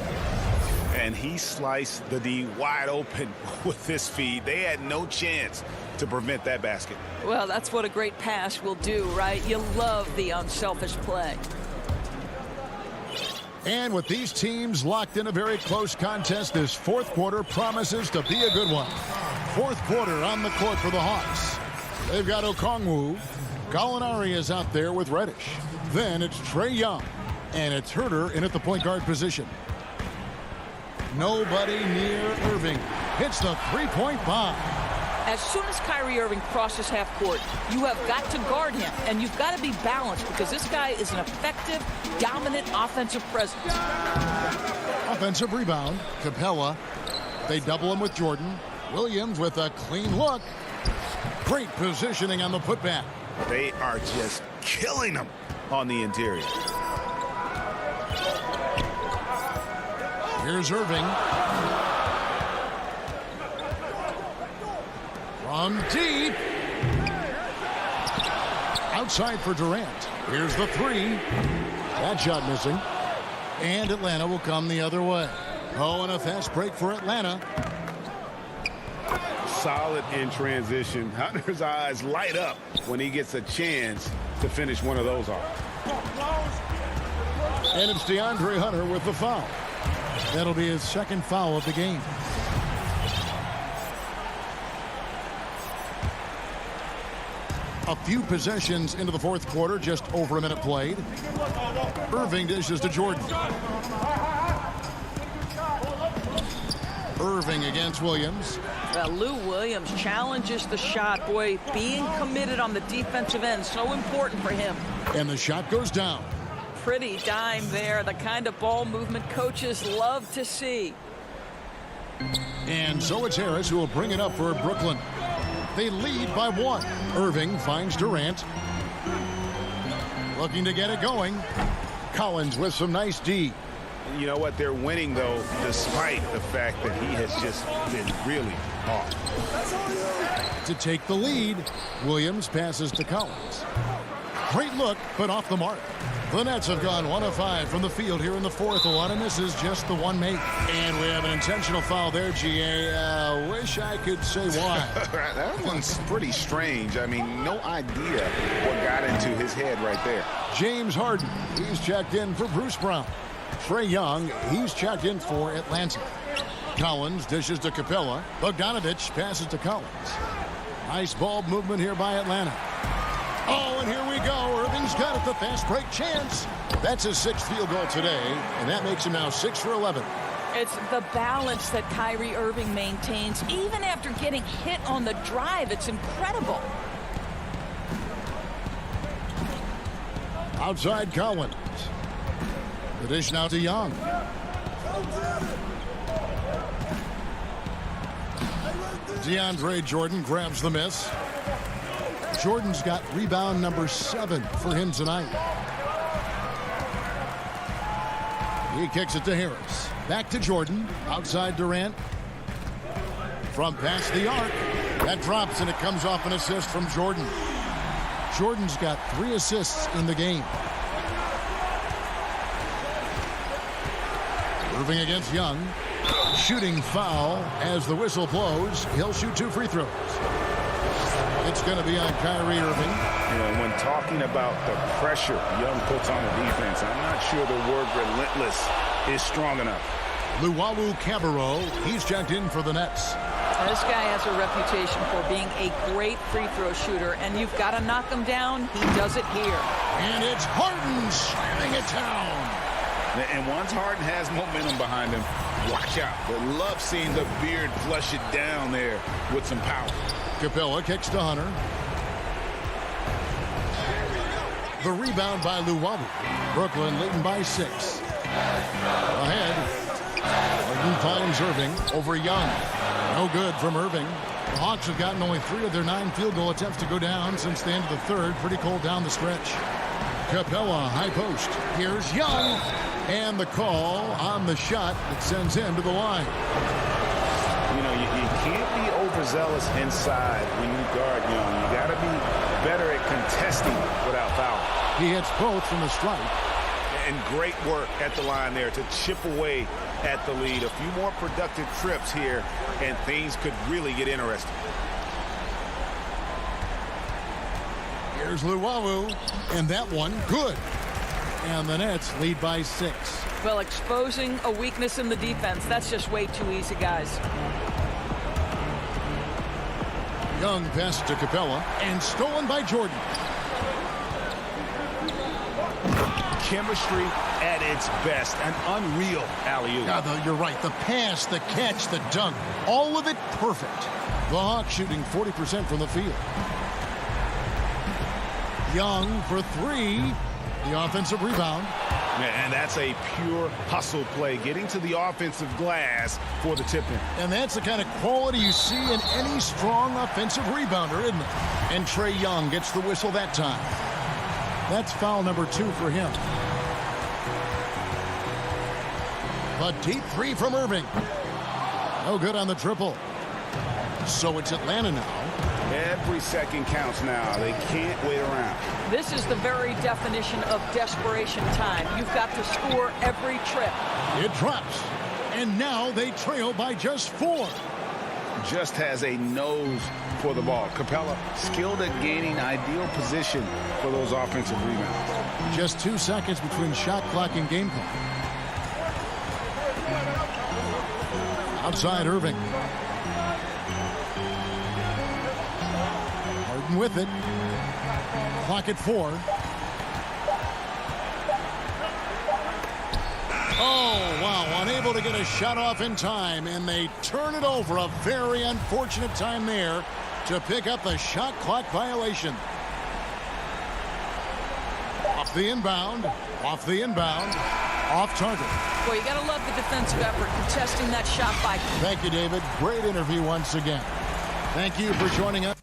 [SPEAKER 3] And he sliced the D wide open with this feed. They had no chance to prevent that basket.
[SPEAKER 14] Well, that's what a great pass will do, right? You love the unselfish play.
[SPEAKER 1] And with these teams locked in a very close contest, this fourth quarter promises to be a good one. Fourth quarter on the court for the Hawks. They've got Okongwu. Gallinari is out there with Reddish. Then it's Trae Young. And it's Herter in at the point guard position. Nobody near Irving. Hits the three-point bomb.
[SPEAKER 14] As soon as Kyrie Irving crosses half court, you have got to guard him, and you've got to be balanced, because this guy is an effective, dominant offensive presence.
[SPEAKER 1] Offensive rebound. Capella. They double him with Jordan. Williams with a clean look. Great positioning on the putback.
[SPEAKER 3] They are just killing them on the interior.
[SPEAKER 1] Here's Irving. From deep. Outside for Durant. Here's the three. That shot missing. And Atlanta will come the other way. Oh, and a fast break for Atlanta.
[SPEAKER 3] Solid in transition. Hunter's eyes light up when he gets a chance to finish one of those off.
[SPEAKER 1] And it's DeAndre Hunter with the foul. That'll be his second foul of the game. A few possessions into the fourth quarter, just over a minute played. Irving dishes to Jordan. Irving against Williams.
[SPEAKER 14] Lou Williams challenges the shot. Boy, being committed on the defensive end, so important for him.
[SPEAKER 1] And the shot goes down.
[SPEAKER 14] Pretty dime there, the kind of ball movement coaches love to see.
[SPEAKER 1] And so it's Harris who will bring it up for Brooklyn. They lead by one. Irving finds Durant. Looking to get it going. Collins with some nice D.
[SPEAKER 3] You know what? They're winning, though, despite the fact that he has just been really off.
[SPEAKER 1] To take the lead, Williams passes to Collins. Great look, but off the mark. The Nets have gone 1 of 5 from the field here in the fourth. A lot of misses, just the one make. And we have an intentional foul there, GA. Wish I could say why.
[SPEAKER 3] That one's pretty strange. I mean, no idea what got into his head right there.
[SPEAKER 1] James Harden, he's checked in for Bruce Brown. Trae Young, he's checked in for Atlanta. Collins dishes to Capella. Bogdanovich passes to Collins. Nice ball movement here by Atlanta. Oh, and here we go. Irving's got it, the fast break chance. That's his 6th field goal today, and that makes him now 6 for 11.
[SPEAKER 14] It's the balance that Kyrie Irving maintains, even after getting hit on the drive. It's incredible.
[SPEAKER 1] Outside Collins. The dish now to Young. DeAndre Jordan grabs the miss. Jordan's got rebound number 7 for him tonight. He kicks it to Harris. Back to Jordan. Outside Durant. From past the arc. That drops, and it comes off an assist from Jordan. Jordan's got 3 assists in the game. Irving against Young. Shooting foul as the whistle blows. He'll shoot 2 free throws. It's going to be on Kyrie Irving.
[SPEAKER 3] You know, when talking about the pressure Young puts on the defense, I'm not sure the word relentless is strong enough.
[SPEAKER 1] Luwawu Cabarro, he's checked in for the Nets.
[SPEAKER 14] This guy has a reputation for being a great free throw shooter, and you've got to knock him down. He does it here.
[SPEAKER 1] And it's Harden slamming it down.
[SPEAKER 3] And once Harden has momentum behind him, watch out. But love seeing the beard flush it down there with some power.
[SPEAKER 1] Capella kicks to Hunter. The rebound by Luwawu. Brooklyn leading by 6. Ahead. Harden finds Irving over Young. No good from Irving. The Hawks have gotten only 3 of their 9 field goal attempts to go down since the end of the third. Pretty cold down the stretch. Capella, high post. Here's Young. And the call on the shot that sends him to the line.
[SPEAKER 3] You know, you can't be overzealous inside when you guard Young. You got to be better at contesting without foul.
[SPEAKER 1] He hits both from the stripe.
[SPEAKER 3] And great work at the line there to chip away at the lead. A few more productive trips here, and things could really get interesting.
[SPEAKER 1] Here's Luwawu, and that one good. And the Nets lead by 6.
[SPEAKER 14] Well, exposing a weakness in the defense, that's just way too easy, guys.
[SPEAKER 1] Young pass to Capella, and stolen by Jordan.
[SPEAKER 3] Chemistry at its best. An unreal alley-oop.
[SPEAKER 1] Yeah, you're right. The pass, the catch, the dunk. All of it perfect. The Hawks shooting 40% from the field. Young for 3. The offensive rebound.
[SPEAKER 3] And that's a pure hustle play. Getting to the offensive glass for the tip-in.
[SPEAKER 1] And that's the kind of quality you see in any strong offensive rebounder, isn't it? And Trae Young gets the whistle that time. That's foul number 2 for him. A deep 3 from Irving. No good on the triple. So it's Atlanta now.
[SPEAKER 3] Every second counts now. They can't wait around.
[SPEAKER 14] This is the very definition of desperation time. You've got to score every trip.
[SPEAKER 1] It drops. And now they trail by just 4.
[SPEAKER 3] Just has a nose for the ball. Capella skilled at gaining ideal position for those offensive rebounds.
[SPEAKER 1] Just 2 seconds between shot clock and game clock. Outside Irving. Harden with it. Clock at 4. Oh, wow. Unable to get a shot off in time, and they turn it over. A very unfortunate time there to pick up the shot clock violation. Off the inbound. Off the inbound. Off target.
[SPEAKER 14] Well, you got to love the defensive effort contesting that shot by.
[SPEAKER 1] Thank you, David. Great interview once again. Thank you for joining us.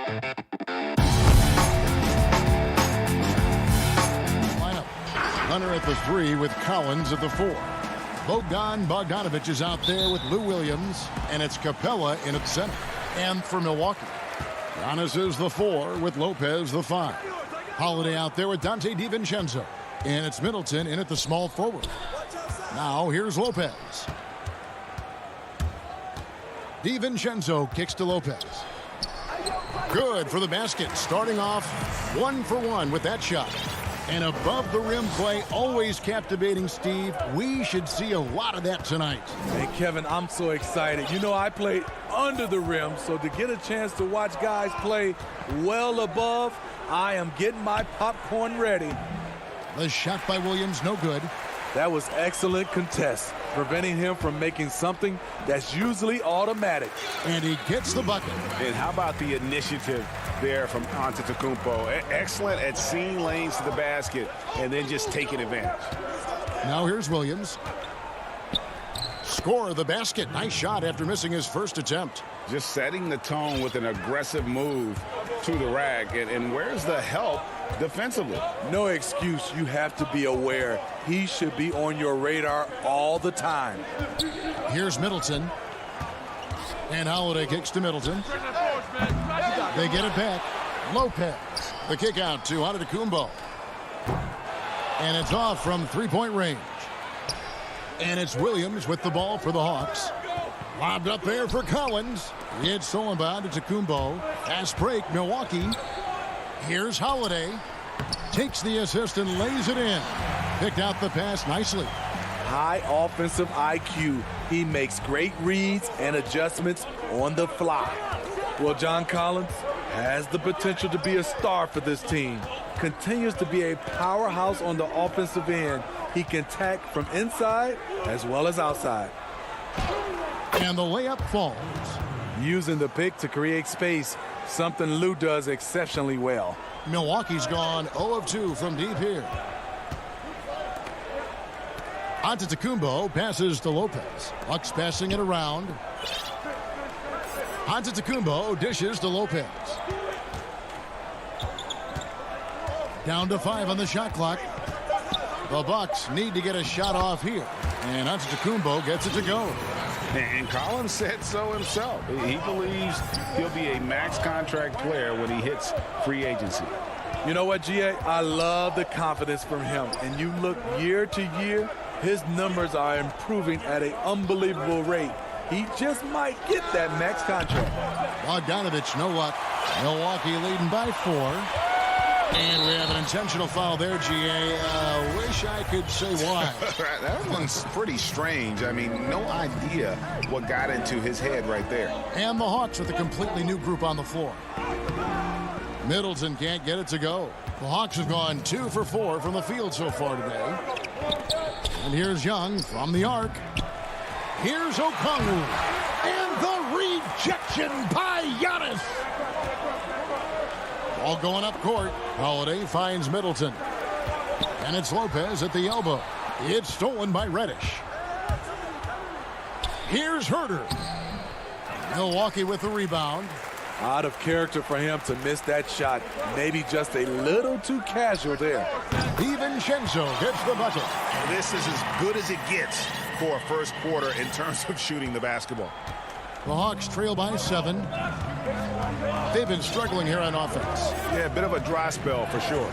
[SPEAKER 1] Lineup. Hunter at the 3 with Collins at the 4. Bogdanovich is out there with Lou Williams, and it's Capella in at center. And for Milwaukee, Giannis is the 4 with Lopez the 5. Holiday out there with Dante DiVincenzo, and it's Middleton in at the small forward. Now here's Lopez. DiVincenzo kicks to Lopez. Good for the basket, starting off 1 for 1 with that shot. And above the rim play, always captivating, Steve. We should see a lot of that tonight.
[SPEAKER 2] And Kevin, I'm so excited. You know, I played under the rim, so to get a chance to watch guys play well above, I am getting my popcorn ready.
[SPEAKER 1] The shot by Williams, no good.
[SPEAKER 2] That was excellent contest, preventing him from making something that's usually automatic.
[SPEAKER 1] And he gets the bucket.
[SPEAKER 3] And how about the initiative there from Antetokounmpo? Excellent at seeing lanes to the basket and then just taking advantage.
[SPEAKER 1] Now here's Williams. Score the basket. Nice shot after missing his first attempt.
[SPEAKER 3] Just setting the tone with an aggressive move to the rack. And where's the help defensively?
[SPEAKER 2] No excuse. You have to be aware. He should be on your radar all the time.
[SPEAKER 1] Here's Middleton. And Holiday kicks to Middleton. They get it back. Lopez. The kick out to Antetokounmpo. And it's off from three-point range. And it's Williams with the ball for the Hawks. Lobbed up there for Collins. It's stolen by Antetokounmpo. Fast break, Milwaukee. Here's Holiday. Takes the assist and lays it in. Picked out the pass nicely.
[SPEAKER 2] High offensive IQ. He makes great reads and adjustments on the fly. Well, John Collins has the potential to be a star for this team. Continues to be a powerhouse on the offensive end. He can attack from inside as well as outside.
[SPEAKER 1] And the layup falls.
[SPEAKER 2] Using the pick to create space, something Lou does exceptionally well.
[SPEAKER 1] Milwaukee's gone 0 of 2 from deep here. Antetokounmpo passes to Lopez. Bucks passing it around. Antetokounmpo dishes to Lopez. Down to 5 on the shot clock. The Bucks need to get a shot off here. And Antetokounmpo gets it to go.
[SPEAKER 3] And Collins said so himself. He believes he'll be a max contract player when he hits free agency.
[SPEAKER 2] You know what, GA? I love the confidence from him. And you look year to year, his numbers are improving at an unbelievable rate. He just might get that max contract.
[SPEAKER 1] Bogdanovich, no luck. Milwaukee leading by 4. And we have an intentional foul there, GA. Wish I could say why.
[SPEAKER 3] That one's pretty strange. I mean, no idea what got into his head right there.
[SPEAKER 1] And the Hawks with a completely new group on the floor. Middleton can't get it to go. The Hawks have gone 2 for 4 from the field so far today. And here's Young from the arc. Here's Okongwu. And the rejection by Giannis. Ball going up court. Holiday finds Middleton. And it's Lopez at the elbow. It's stolen by Reddish. Here's Herter. Milwaukee with the rebound.
[SPEAKER 2] Out of character for him to miss that shot. Maybe just a little too casual there.
[SPEAKER 1] DiVincenzo gets the bucket.
[SPEAKER 3] This is as good as it gets for a first quarter in terms of shooting the basketball.
[SPEAKER 1] The Hawks trail by 7. They've been struggling here on offense.
[SPEAKER 3] Yeah, a bit of a dry spell for sure.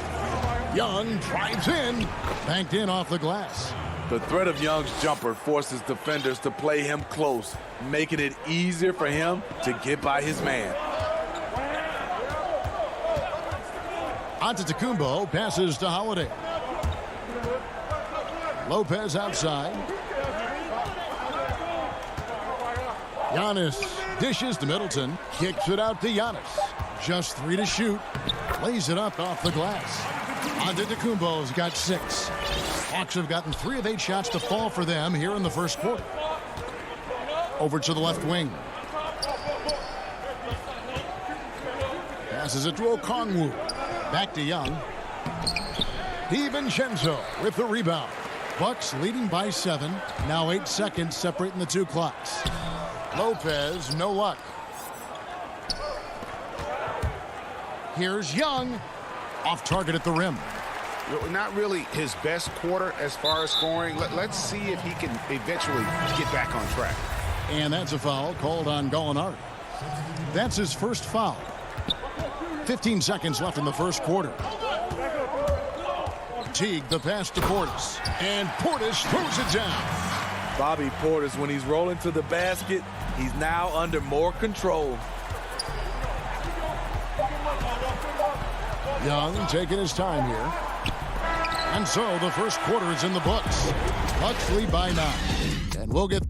[SPEAKER 1] Young drives in. Banked in off the glass.
[SPEAKER 2] The threat of Young's jumper forces defenders to play him close, making it easier for him to get by his man.
[SPEAKER 1] Antetokounmpo passes to Holiday. Lopez outside. Giannis dishes to Middleton. Kicks it out to Giannis. Just 3 to shoot. Lays it up off the glass. Antetokounmpo's got 6. Hawks have gotten 3 of 8 shots to fall for them here in the first quarter. Over to the left wing. Passes it to Okongwu. Back to Young. DiVincenzo with the rebound. Bucks leading by 7. Now 8 seconds separating the 2 clocks. Lopez, no luck. Here's Young. Off target at the rim.
[SPEAKER 3] Not really his best quarter as far as scoring. Let's see if he can eventually get back on track.
[SPEAKER 1] And that's a foul called on Gallinari. That's his first foul. 15 seconds left in the first quarter. Teague, the pass to Portis. And Portis throws it down.
[SPEAKER 2] Bobby Portis, when he's rolling to the basket, he's now under more control.
[SPEAKER 1] Young taking his time here. And so the first quarter is in the books. Bucks lead by 9. And we'll get...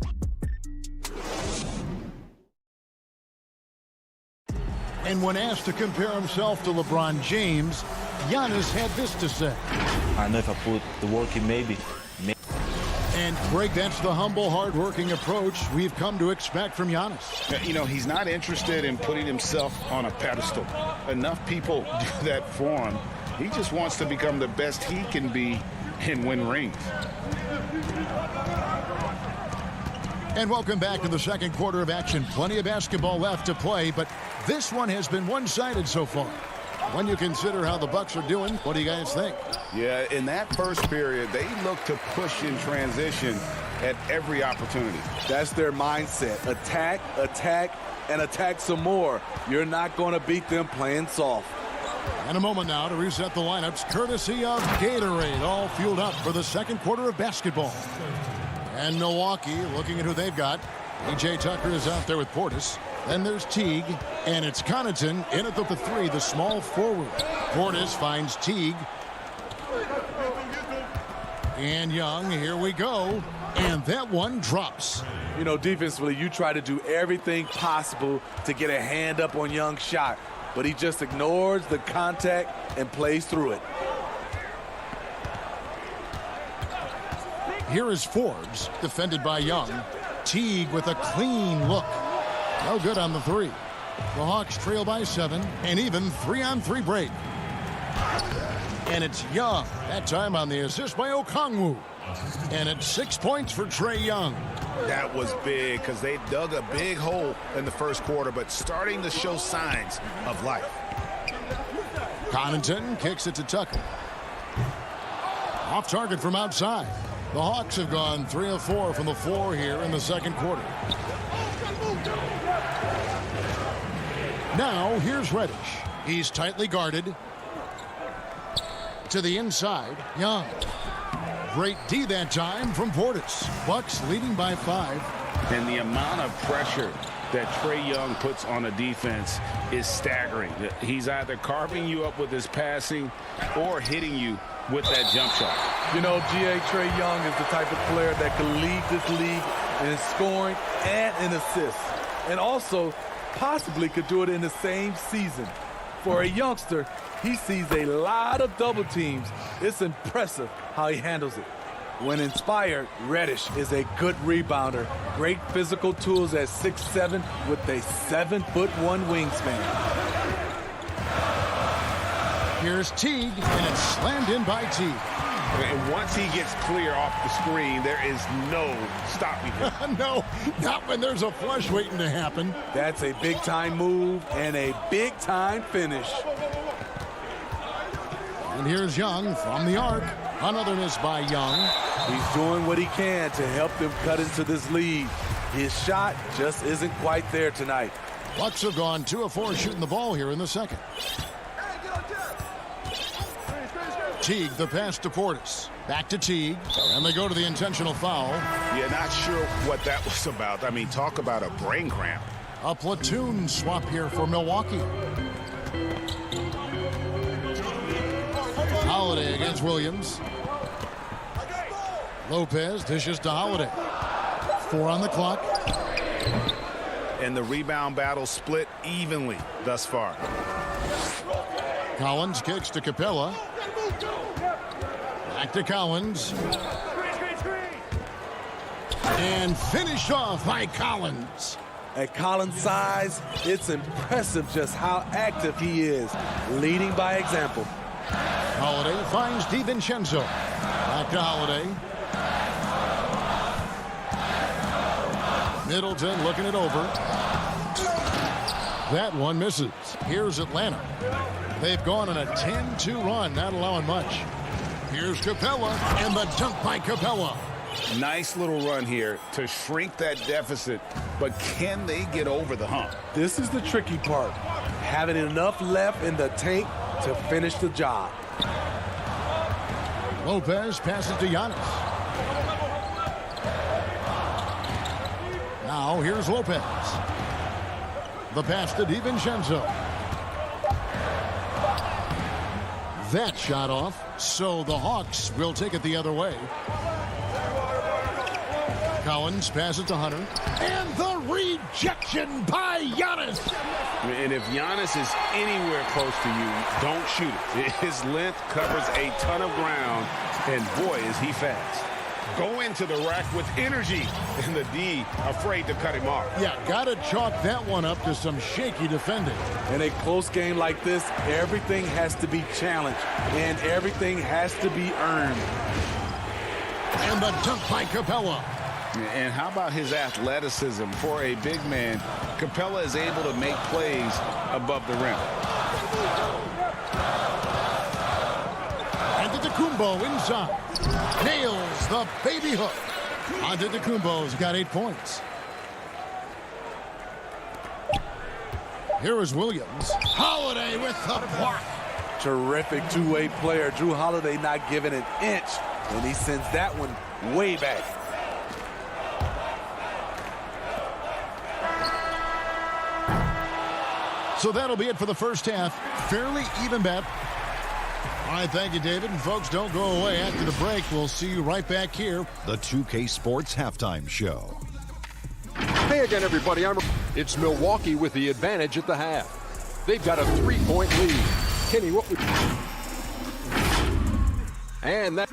[SPEAKER 1] And when asked to compare himself to LeBron James, Giannis had this to say.
[SPEAKER 11] I know if I put the work in, maybe.
[SPEAKER 1] And Greg, that's the humble, hard-working approach we've come to expect from Giannis.
[SPEAKER 3] You know, he's not interested in putting himself on a pedestal. Enough people do that for him. He just wants to become the best he can be and win rings.
[SPEAKER 1] And welcome back to the second quarter of action. Plenty of basketball left to play, but this one has been one-sided so far. When you consider how the Bucks are doing, what do you guys think?
[SPEAKER 3] Yeah, in that first period, they look to push in transition at every opportunity.
[SPEAKER 2] That's their mindset. Attack, attack, and attack some more. You're not going to beat them playing soft.
[SPEAKER 1] And a moment now to reset the lineups, courtesy of Gatorade, all fueled up for the second quarter of basketball. And Milwaukee, looking at who they've got. P.J. Tucker is out there with Portis. Then there's Teague, and it's Connaughton in at the 3, the small forward. Portis finds Teague. And Young, here we go. And that one drops.
[SPEAKER 2] You know, defensively, you try to do everything possible to get a hand up on Young's shot, but he just ignores the contact and plays through it.
[SPEAKER 1] Here is Forbes, defended by Young. Teague with a clean look. No good on the 3. The Hawks trail by 7, and even 3-on-3 break. And it's Young, that time on the assist by Okongwu. And it's 6 points for Trae Young.
[SPEAKER 3] That was big because they dug a big hole in the first quarter, but starting to show signs of life.
[SPEAKER 1] Connaughton kicks it to Tucker. Off target from outside. The Hawks have gone 3 of 4 from the floor here in the second quarter. Now, here's Reddish. He's tightly guarded. To the inside, Young. Great D that time from Portis. Bucks leading by 5.
[SPEAKER 3] And the amount of pressure that Trae Young puts on a defense is staggering. He's either carving you up with his passing or hitting you with that jump shot.
[SPEAKER 2] You know, Trae Young is the type of player that can lead this league in scoring and in assists. And also, possibly could do it in the same season. For a youngster, he sees a lot of double teams. It's impressive how he handles it. When inspired, Reddish is a good rebounder. Great physical tools at 6'7" with a 7'1" wingspan.
[SPEAKER 1] Here's Teague, and it's slammed in by Teague.
[SPEAKER 3] And once he gets clear off the screen, there is no stopping him.
[SPEAKER 1] No, not when there's a flush waiting to happen.
[SPEAKER 2] That's a big-time move and a big-time finish.
[SPEAKER 1] And here's Young from the arc. Another miss by Young.
[SPEAKER 2] He's doing what he can to help them cut into this lead. His shot just isn't quite there tonight.
[SPEAKER 1] Bucks have gone 2 of 4 shooting the ball here in the second. Teague, the pass to Portis. Back to Teague, and they go to the intentional foul.
[SPEAKER 3] Yeah, not sure what that was about. I mean, talk about a brain cramp.
[SPEAKER 1] A platoon swap here for Milwaukee. Holiday against Williams. Lopez dishes to Holiday. 4 on the clock.
[SPEAKER 3] And the rebound battle split evenly thus far.
[SPEAKER 1] Collins kicks to Capella. Back to Collins. And finished off by Collins.
[SPEAKER 2] At Collins' size, it's impressive just how active he is, leading by example.
[SPEAKER 1] Holiday finds DiVincenzo. Back to Holiday. Middleton looking it over. That one misses. Here's Atlanta. They've gone on a 10-2 run, not allowing much. Here's Capella, and the dunk by Capella.
[SPEAKER 3] Nice little run here to shrink that deficit, but can they get over the hump?
[SPEAKER 2] This is the tricky part. Having enough left in the tank to finish the job.
[SPEAKER 1] Lopez passes to Giannis. Now here's Lopez. The pass to DiVincenzo. That shot off, so the Hawks will take it the other way. Collins passes to Hunter. And the rejection by Giannis.
[SPEAKER 3] And if Giannis is anywhere close to you, don't shoot it. His length covers a ton of ground, and boy, is he fast. Go into the rack with energy, and the D afraid to cut him off.
[SPEAKER 1] Yeah, got to chalk that one up to some shaky defending.
[SPEAKER 2] In a close game like this, everything has to be challenged, and everything has to be earned.
[SPEAKER 1] And the dunk by Capella.
[SPEAKER 3] And how about his athleticism? For a big man, Capella is able to make plays above the rim.
[SPEAKER 1] Antetokounmpo inside. Nails the baby hook. Antetokounmpo's got 8 points. Here is Williams. Holiday with the block.
[SPEAKER 2] Terrific two-way player. Drew Holiday not giving an inch, and he sends that one way back.
[SPEAKER 1] So that'll be it for the first half. Fairly even bet. All right, thank you, David. And folks, don't go away. After the break, we'll see you right back here.
[SPEAKER 5] The 2K Sports Halftime Show.
[SPEAKER 4] Hey again, everybody. It's Milwaukee with the advantage at the half. They've got a 3-point lead. Kenny, what would... And that...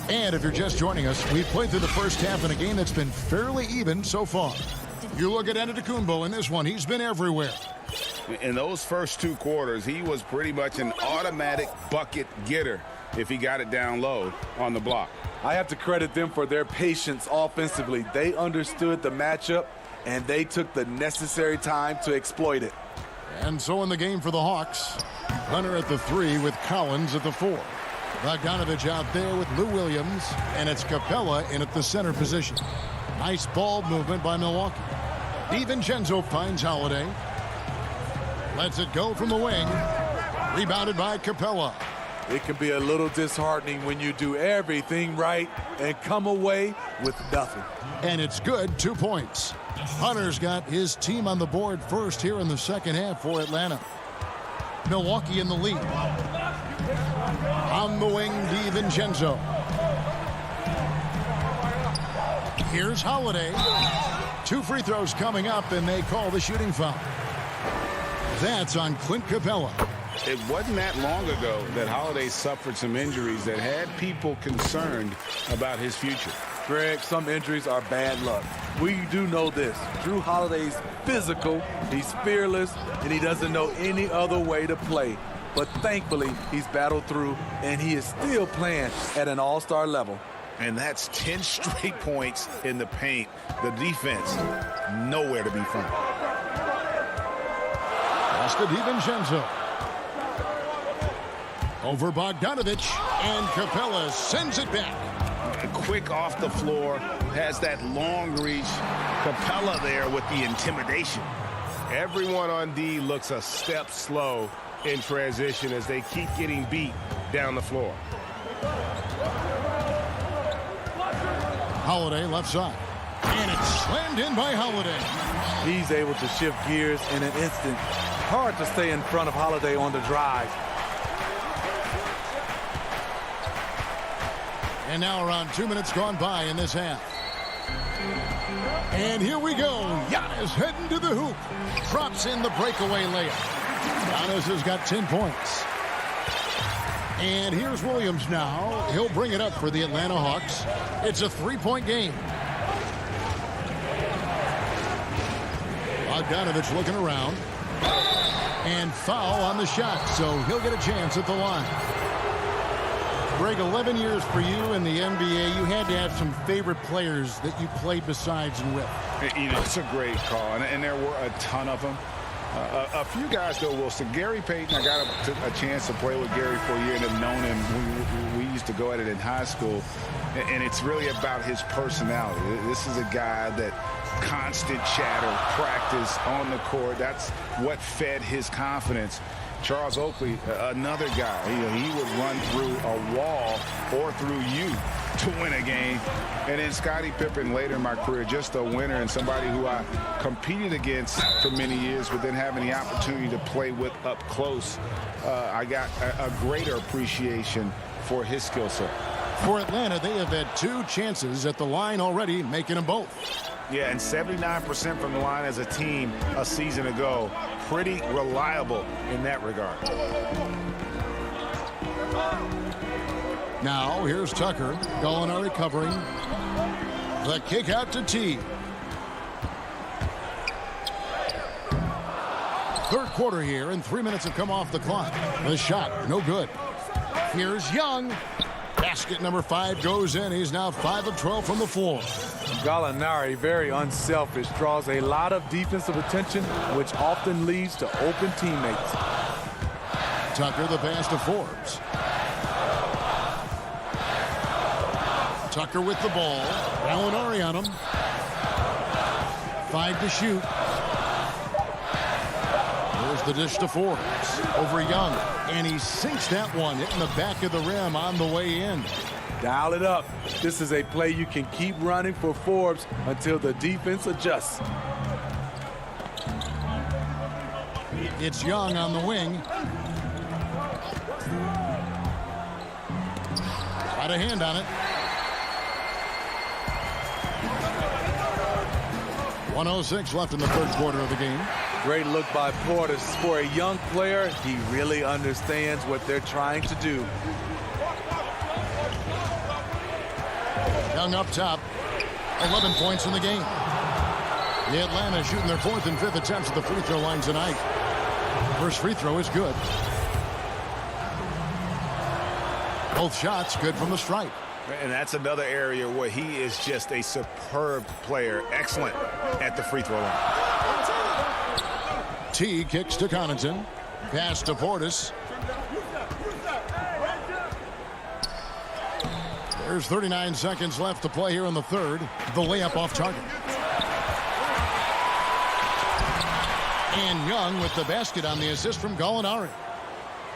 [SPEAKER 1] And if you're just joining us, we've played through the first half in a game that's been fairly even so far. You look at Antetokounmpo in this one, he's been everywhere.
[SPEAKER 3] In those first 2 quarters, he was pretty much an automatic bucket getter if he got it down low on the block.
[SPEAKER 2] I have to credit them for their patience offensively. They understood the matchup, and they took the necessary time to exploit it.
[SPEAKER 1] And so in the game for the Hawks, Hunter at the 3 with Collins at the 4. Bogdanovich out there with Lou Williams, and it's Capella in at the center position. Nice ball movement by Milwaukee. DiVincenzo finds Holiday. Lets it go from the wing. Rebounded by Capella.
[SPEAKER 2] It can be a little disheartening when you do everything right and come away with nothing.
[SPEAKER 1] And it's good, 2 points. Hunter's got his team on the board first here in the second half for Atlanta. Milwaukee in the lead. On the wing, DiVincenzo. Here's Holiday. 2 free throws coming up, and they call the shooting foul. That's on Clint Capella.
[SPEAKER 3] It wasn't that long ago that Holiday suffered some injuries that had people concerned about his future.
[SPEAKER 2] Greg, some injuries are bad luck. We do know this. Drew Holiday's physical, he's fearless, and he doesn't know any other way to play. But thankfully, he's battled through, and he is still playing at an all-star level.
[SPEAKER 3] And that's 10 straight points in the paint. The defense, nowhere to be found.
[SPEAKER 1] Pass to DiVincenzo. Over Bogdanovich, and Capella sends it back.
[SPEAKER 3] Quick off the floor, has that long reach. Capella there with the intimidation. Everyone on D looks a step slow in transition as they keep getting beat down the floor.
[SPEAKER 1] Holiday left side. And it's slammed in by Holiday.
[SPEAKER 2] He's able to shift gears in an instant. Hard to stay in front of Holiday on the drive.
[SPEAKER 1] And now around 2 minutes gone by in this half. And here we go. Giannis heading to the hoop. Drops in the breakaway layup. Giannis has got 10 points. And here's Williams now. He'll bring it up for the Atlanta Hawks. It's a 3-point game. Bogdanovich looking around. And foul on the shot, so he'll get a chance at the line. Greg, 11 years for you in the NBA. You had to have some favorite players that you played besides and with.
[SPEAKER 3] You know, it's a great call, and there were a ton of them. A few guys, though, Wilson. Gary Payton, I got a chance to play with Gary for a year and have known him. We used to go at it in high school, and it's really about his personality. This is a guy that constant chatter, practice on the court. That's what fed his confidence. Charles Oakley, another guy, he would run through a wall or through you to win a game. And then Scottie Pippen later in my career, just a winner and somebody who I competed against for many years, but then having the opportunity to play with up close, I got a greater appreciation for his skill set.
[SPEAKER 1] For Atlanta, they have had 2 chances at the line already, making them both.
[SPEAKER 3] Yeah, and 79% from the line as a team a season ago. Pretty reliable in that regard.
[SPEAKER 1] Now, here's Tucker. Gallinari covering. The kick out to T. Third quarter here, and 3 minutes have come off the clock. The shot, no good. Here's Young. Basket number 5 goes in. He's now 5 of 12 from the floor.
[SPEAKER 2] Gallinari, very unselfish, draws a lot of defensive attention, which often leads to open teammates.
[SPEAKER 1] Tucker, the pass to Forbes. Tucker with the ball. Gallinari on him. 5 to shoot. There's the dish to Forbes. Over Young. And he sinks that one, hitting the back of the rim on the way in.
[SPEAKER 2] Dial it up. This is a play you can keep running for Forbes until the defense adjusts.
[SPEAKER 1] It's Young on the wing. Got a hand on it. 1:06 left in the third quarter of the game.
[SPEAKER 2] Great look by Portis. For a young player, he really understands what they're trying to do.
[SPEAKER 1] Young up top. 11 points in the game. The Atlanta shooting their 4th and 5th attempts at the free throw line tonight. First free throw is good. Both shots good from the stripe.
[SPEAKER 3] And that's another area where he is just a superb player. Excellent at the free throw line.
[SPEAKER 1] T kicks to Connaughton. Pass to Portis. There's 39 seconds left to play here in the third. The layup off target. And Young with the basket on the assist from Gallinari.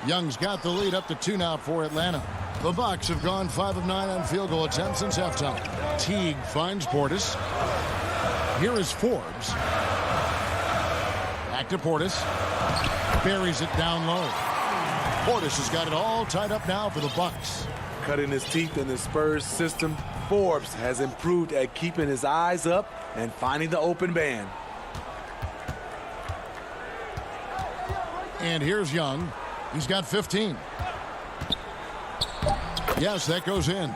[SPEAKER 1] Young's got the lead up to 2 now for Atlanta. The Bucks have gone 5 of 9 on field goal attempts since halftime. Teague finds Portis. Here is Forbes. Back to Portis. Buries it down low. Portis has got it all tied up now for the Bucks.
[SPEAKER 2] Cutting his teeth in the Spurs system, Forbes has improved at keeping his eyes up and finding the open man.
[SPEAKER 1] And here's Young. He's got 15. Yes, that goes in.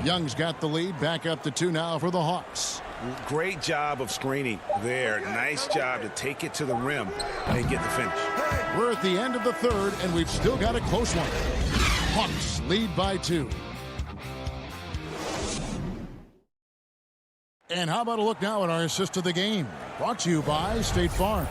[SPEAKER 1] Young's got the lead. Back up to 2 now for the Hawks.
[SPEAKER 3] Great job of screening there. Nice job to take it to the rim and get the finish.
[SPEAKER 1] We're at the end of the third, and we've still got a close one. Hawks lead by 2. And how about a look now at our assist of the game? Brought to you by State Farm.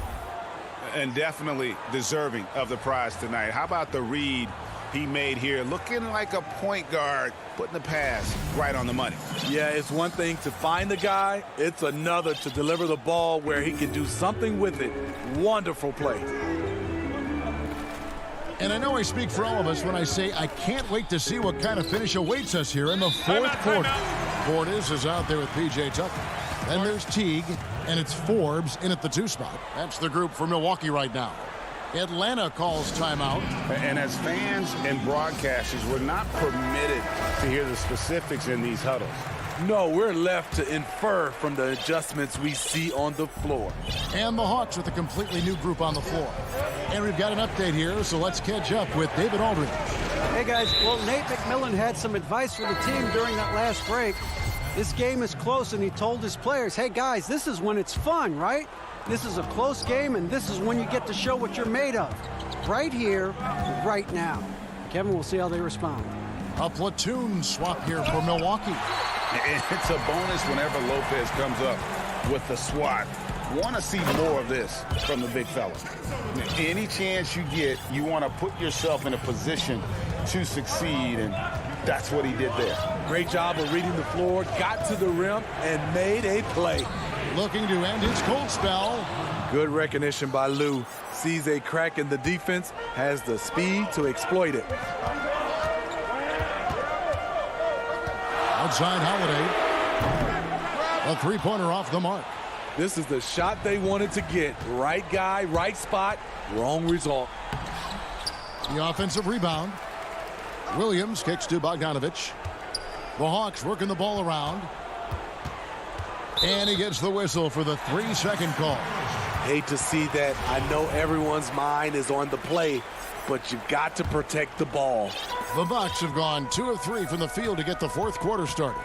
[SPEAKER 3] And definitely deserving of the prize tonight. How about the read he made here? Looking like a point guard, putting the pass right on the money.
[SPEAKER 2] Yeah, it's one thing to find the guy. It's another to deliver the ball where he can do something with it. Wonderful play.
[SPEAKER 1] And I know I speak for all of us when I say I can't wait to see what kind of finish awaits us here in the fourth quarter. Portis is out there with P.J. Tucker. Then there's Teague, and it's Forbes in at the 2 spot. That's the group for Milwaukee right now. Atlanta calls timeout.
[SPEAKER 3] And as fans and broadcasters, we're not permitted to hear the specifics in these huddles.
[SPEAKER 2] No, we're left to infer from the adjustments we see on the floor.
[SPEAKER 1] And the Hawks with a completely new group on the floor. And we've got an update here, so let's catch up with David Aldridge.
[SPEAKER 12] Hey, guys. Well, Nate McMillan had some advice for the team during that last break. This game is close, and he told his players, hey, guys, this is when it's fun, right? This is a close game, and this is when you get to show what you're made of. Right here, right now. Kevin, we'll see how they respond.
[SPEAKER 1] A platoon swap here for Milwaukee.
[SPEAKER 3] It's a bonus whenever Lopez comes up with the swat. Want to see more of this from the big fella. Any chance you get, you want to put yourself in a position to succeed, and that's what he did there.
[SPEAKER 2] Great job of reading the floor, got to the rim, and made a play.
[SPEAKER 1] Looking to end his cold spell.
[SPEAKER 2] Good recognition by Lou. Sees a crack in the defense, has the speed to exploit it.
[SPEAKER 1] Outside Holiday. A three-pointer off the mark.
[SPEAKER 2] This is the shot they wanted to get. Right guy, right spot, wrong result.
[SPEAKER 1] The offensive rebound. Williams kicks to Bogdanovich. The Hawks working the ball around. And he gets the whistle for the 3-second call.
[SPEAKER 2] Hate to see that. I know everyone's mind is on the play, but you've got to protect the ball.
[SPEAKER 1] The Bucks have gone 2 of 3 from the field to get the fourth quarter started.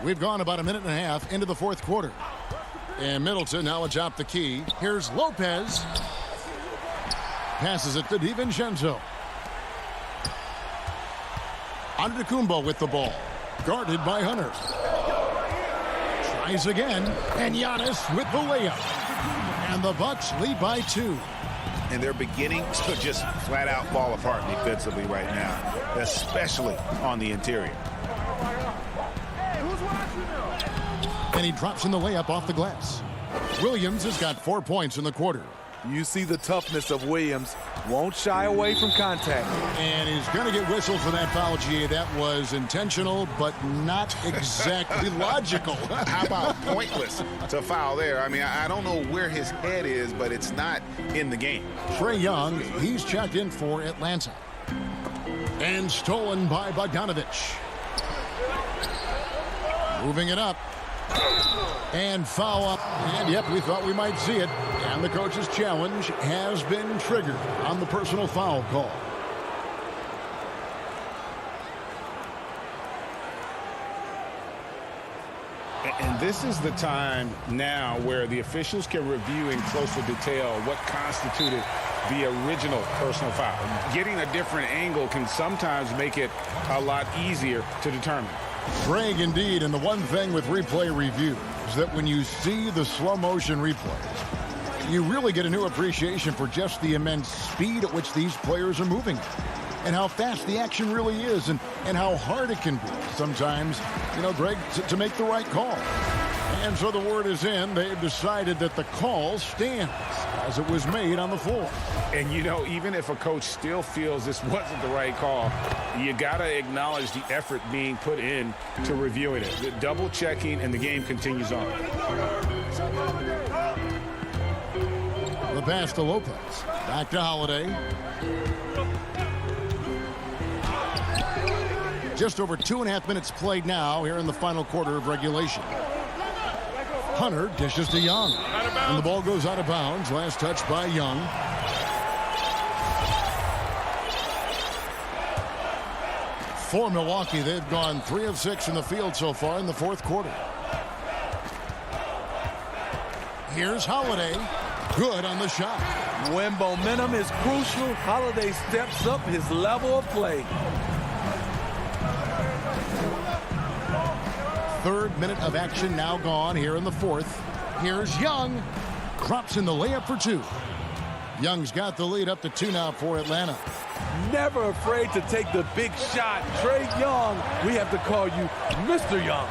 [SPEAKER 1] We've gone about a minute and a half into the fourth quarter. And Middleton now atop the key. Here's Lopez. Passes it to DiVincenzo. Antetokounmpo with the ball. Guarded by Hunter. Tries again. And Giannis with the layup. And the Bucks lead by 2.
[SPEAKER 3] And they're beginning to just flat out fall apart defensively right now, especially on the interior.
[SPEAKER 1] And he drops in the layup off the glass. Williams has got 4 points in the quarter.
[SPEAKER 2] You see the toughness of Williams. Won't shy away from contact.
[SPEAKER 1] And he's going to get whistled for that foul, G. That was intentional, but not exactly logical.
[SPEAKER 3] How about pointless to foul there? I mean, I don't know where his head is, but it's not in the game.
[SPEAKER 1] Trae Young, he's checked in for Atlanta. And stolen by Bogdanovich. Moving it up. And foul up. And yep, we thought we might see it. And the coach's challenge has been triggered on the personal foul call.
[SPEAKER 10] And this is the time now where the officials can review in closer detail what constituted the original personal foul. Getting a different angle can sometimes make it a lot easier to determine.
[SPEAKER 1] Greg, indeed, and the one thing with replay review is that when you see the slow motion replays, you really get a new appreciation for just the immense speed at which these players are moving and how fast the action really is and how hard it can be sometimes, you know, Greg, to make the right call. And so the word is in. They've decided that the call stands as it was made on the floor.
[SPEAKER 10] And, you know, even if a coach still feels this wasn't the right call, you got to acknowledge the effort being put in to reviewing it. The double checking, and the game continues on.
[SPEAKER 1] The pass to Lopez. Back to Holiday. Just over 2.5 minutes played now here in the final quarter of regulation. Hunter dishes to Young. And the ball goes out of bounds. Last touch by Young. For Milwaukee, they've gone 3 of 6 from the field so far in the fourth quarter. Here's Holiday. Good on the shot.
[SPEAKER 2] When momentum is crucial, Holiday steps up his level of play.
[SPEAKER 1] Third minute of action now gone here in the fourth. Here's Young. Drops in the layup for 2. Young's got the lead up to 2 now for Atlanta.
[SPEAKER 2] Never afraid to take the big shot. Trae Young, we have to call you Mr. Young.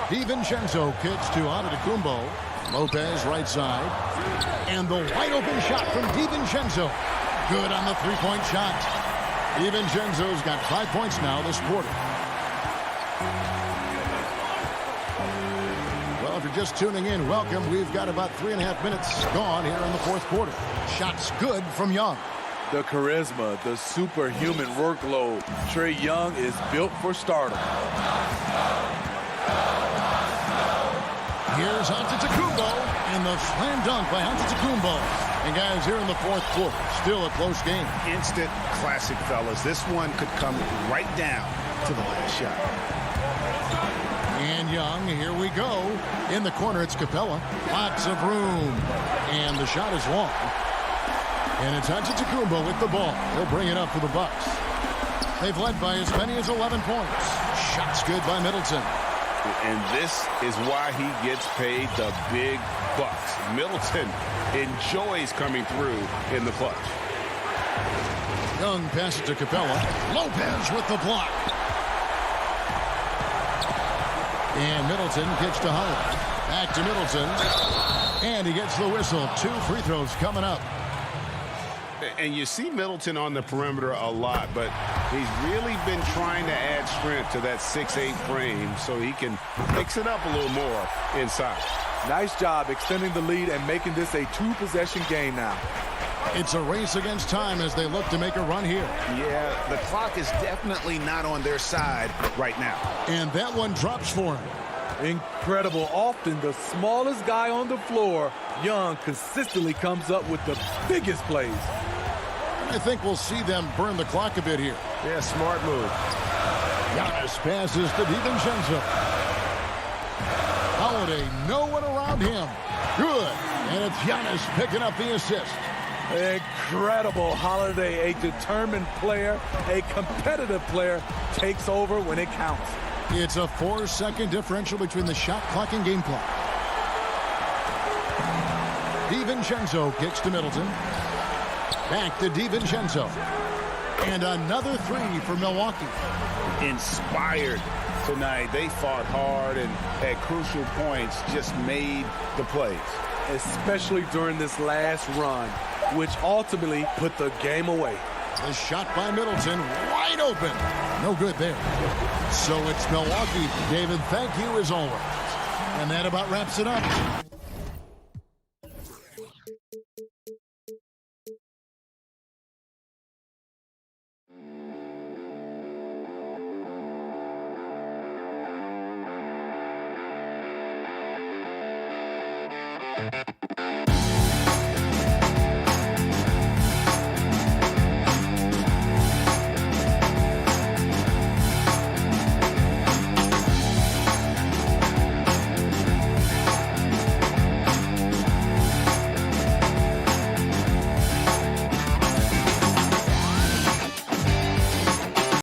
[SPEAKER 1] DiVincenzo kicks to Antetokounmpo. Lopez right side. And the wide open shot from DiVincenzo. Good on the three-point shot. DiVincenzo's got 5 points now this quarter. Well, if you're just tuning in, welcome. We've got about 3.5 minutes gone here in the fourth quarter. Shots good from Young.
[SPEAKER 2] The charisma, the superhuman workload. Trae Young is built for stardom.
[SPEAKER 1] Here's Antetokounmpo, and the slam dunk by Antetokounmpo. And guys, here in the fourth quarter, still a close game.
[SPEAKER 3] Instant classic, fellas. This one could come right down to the last shot.
[SPEAKER 1] And Young, here we go. In the corner, it's Capella. Lots of room. And the shot is long. And it's Antetokounmpo with the ball. He'll bring it up for the Bucks. They've led by as many as 11 points. Shots good by Middleton.
[SPEAKER 8] And this is why he gets paid the big bucks. Middleton enjoys coming through in the clutch.
[SPEAKER 1] Young passes to Capella. Lopez with the block. And Middleton kicks to Holiday. Back to Middleton. And he gets the whistle. 2 free throws coming up.
[SPEAKER 8] And you see Middleton on the perimeter a lot, but he's really been trying to add strength to that 6'8" frame so he can mix it up a little more inside.
[SPEAKER 2] Nice job extending the lead and making this a 2-possession game now.
[SPEAKER 1] It's a race against time as they look to make a run here.
[SPEAKER 3] Yeah, the clock is definitely not on their side right now.
[SPEAKER 1] And that one drops for him.
[SPEAKER 2] Incredible. Often the smallest guy on the floor, Young, consistently comes up with the biggest plays.
[SPEAKER 1] I think we'll see them burn the clock a bit here.
[SPEAKER 8] Yeah, smart move.
[SPEAKER 1] Giannis passes to DiVincenzo. Holiday, no one around him. Good. And it's Giannis picking up the assist.
[SPEAKER 2] Incredible. Holiday, a determined player, a competitive player, takes over when it counts.
[SPEAKER 1] It's a 4-second differential between the shot clock and game clock. DiVincenzo kicks to Middleton. Back to DiVincenzo. And another 3 for Milwaukee.
[SPEAKER 3] Inspired tonight. They fought hard and at crucial points just made the plays.
[SPEAKER 2] Especially during this last run, which ultimately put the game away.
[SPEAKER 1] The shot by Middleton, wide open. No good there. So it's Milwaukee. David, thank you as always. And that about wraps it up.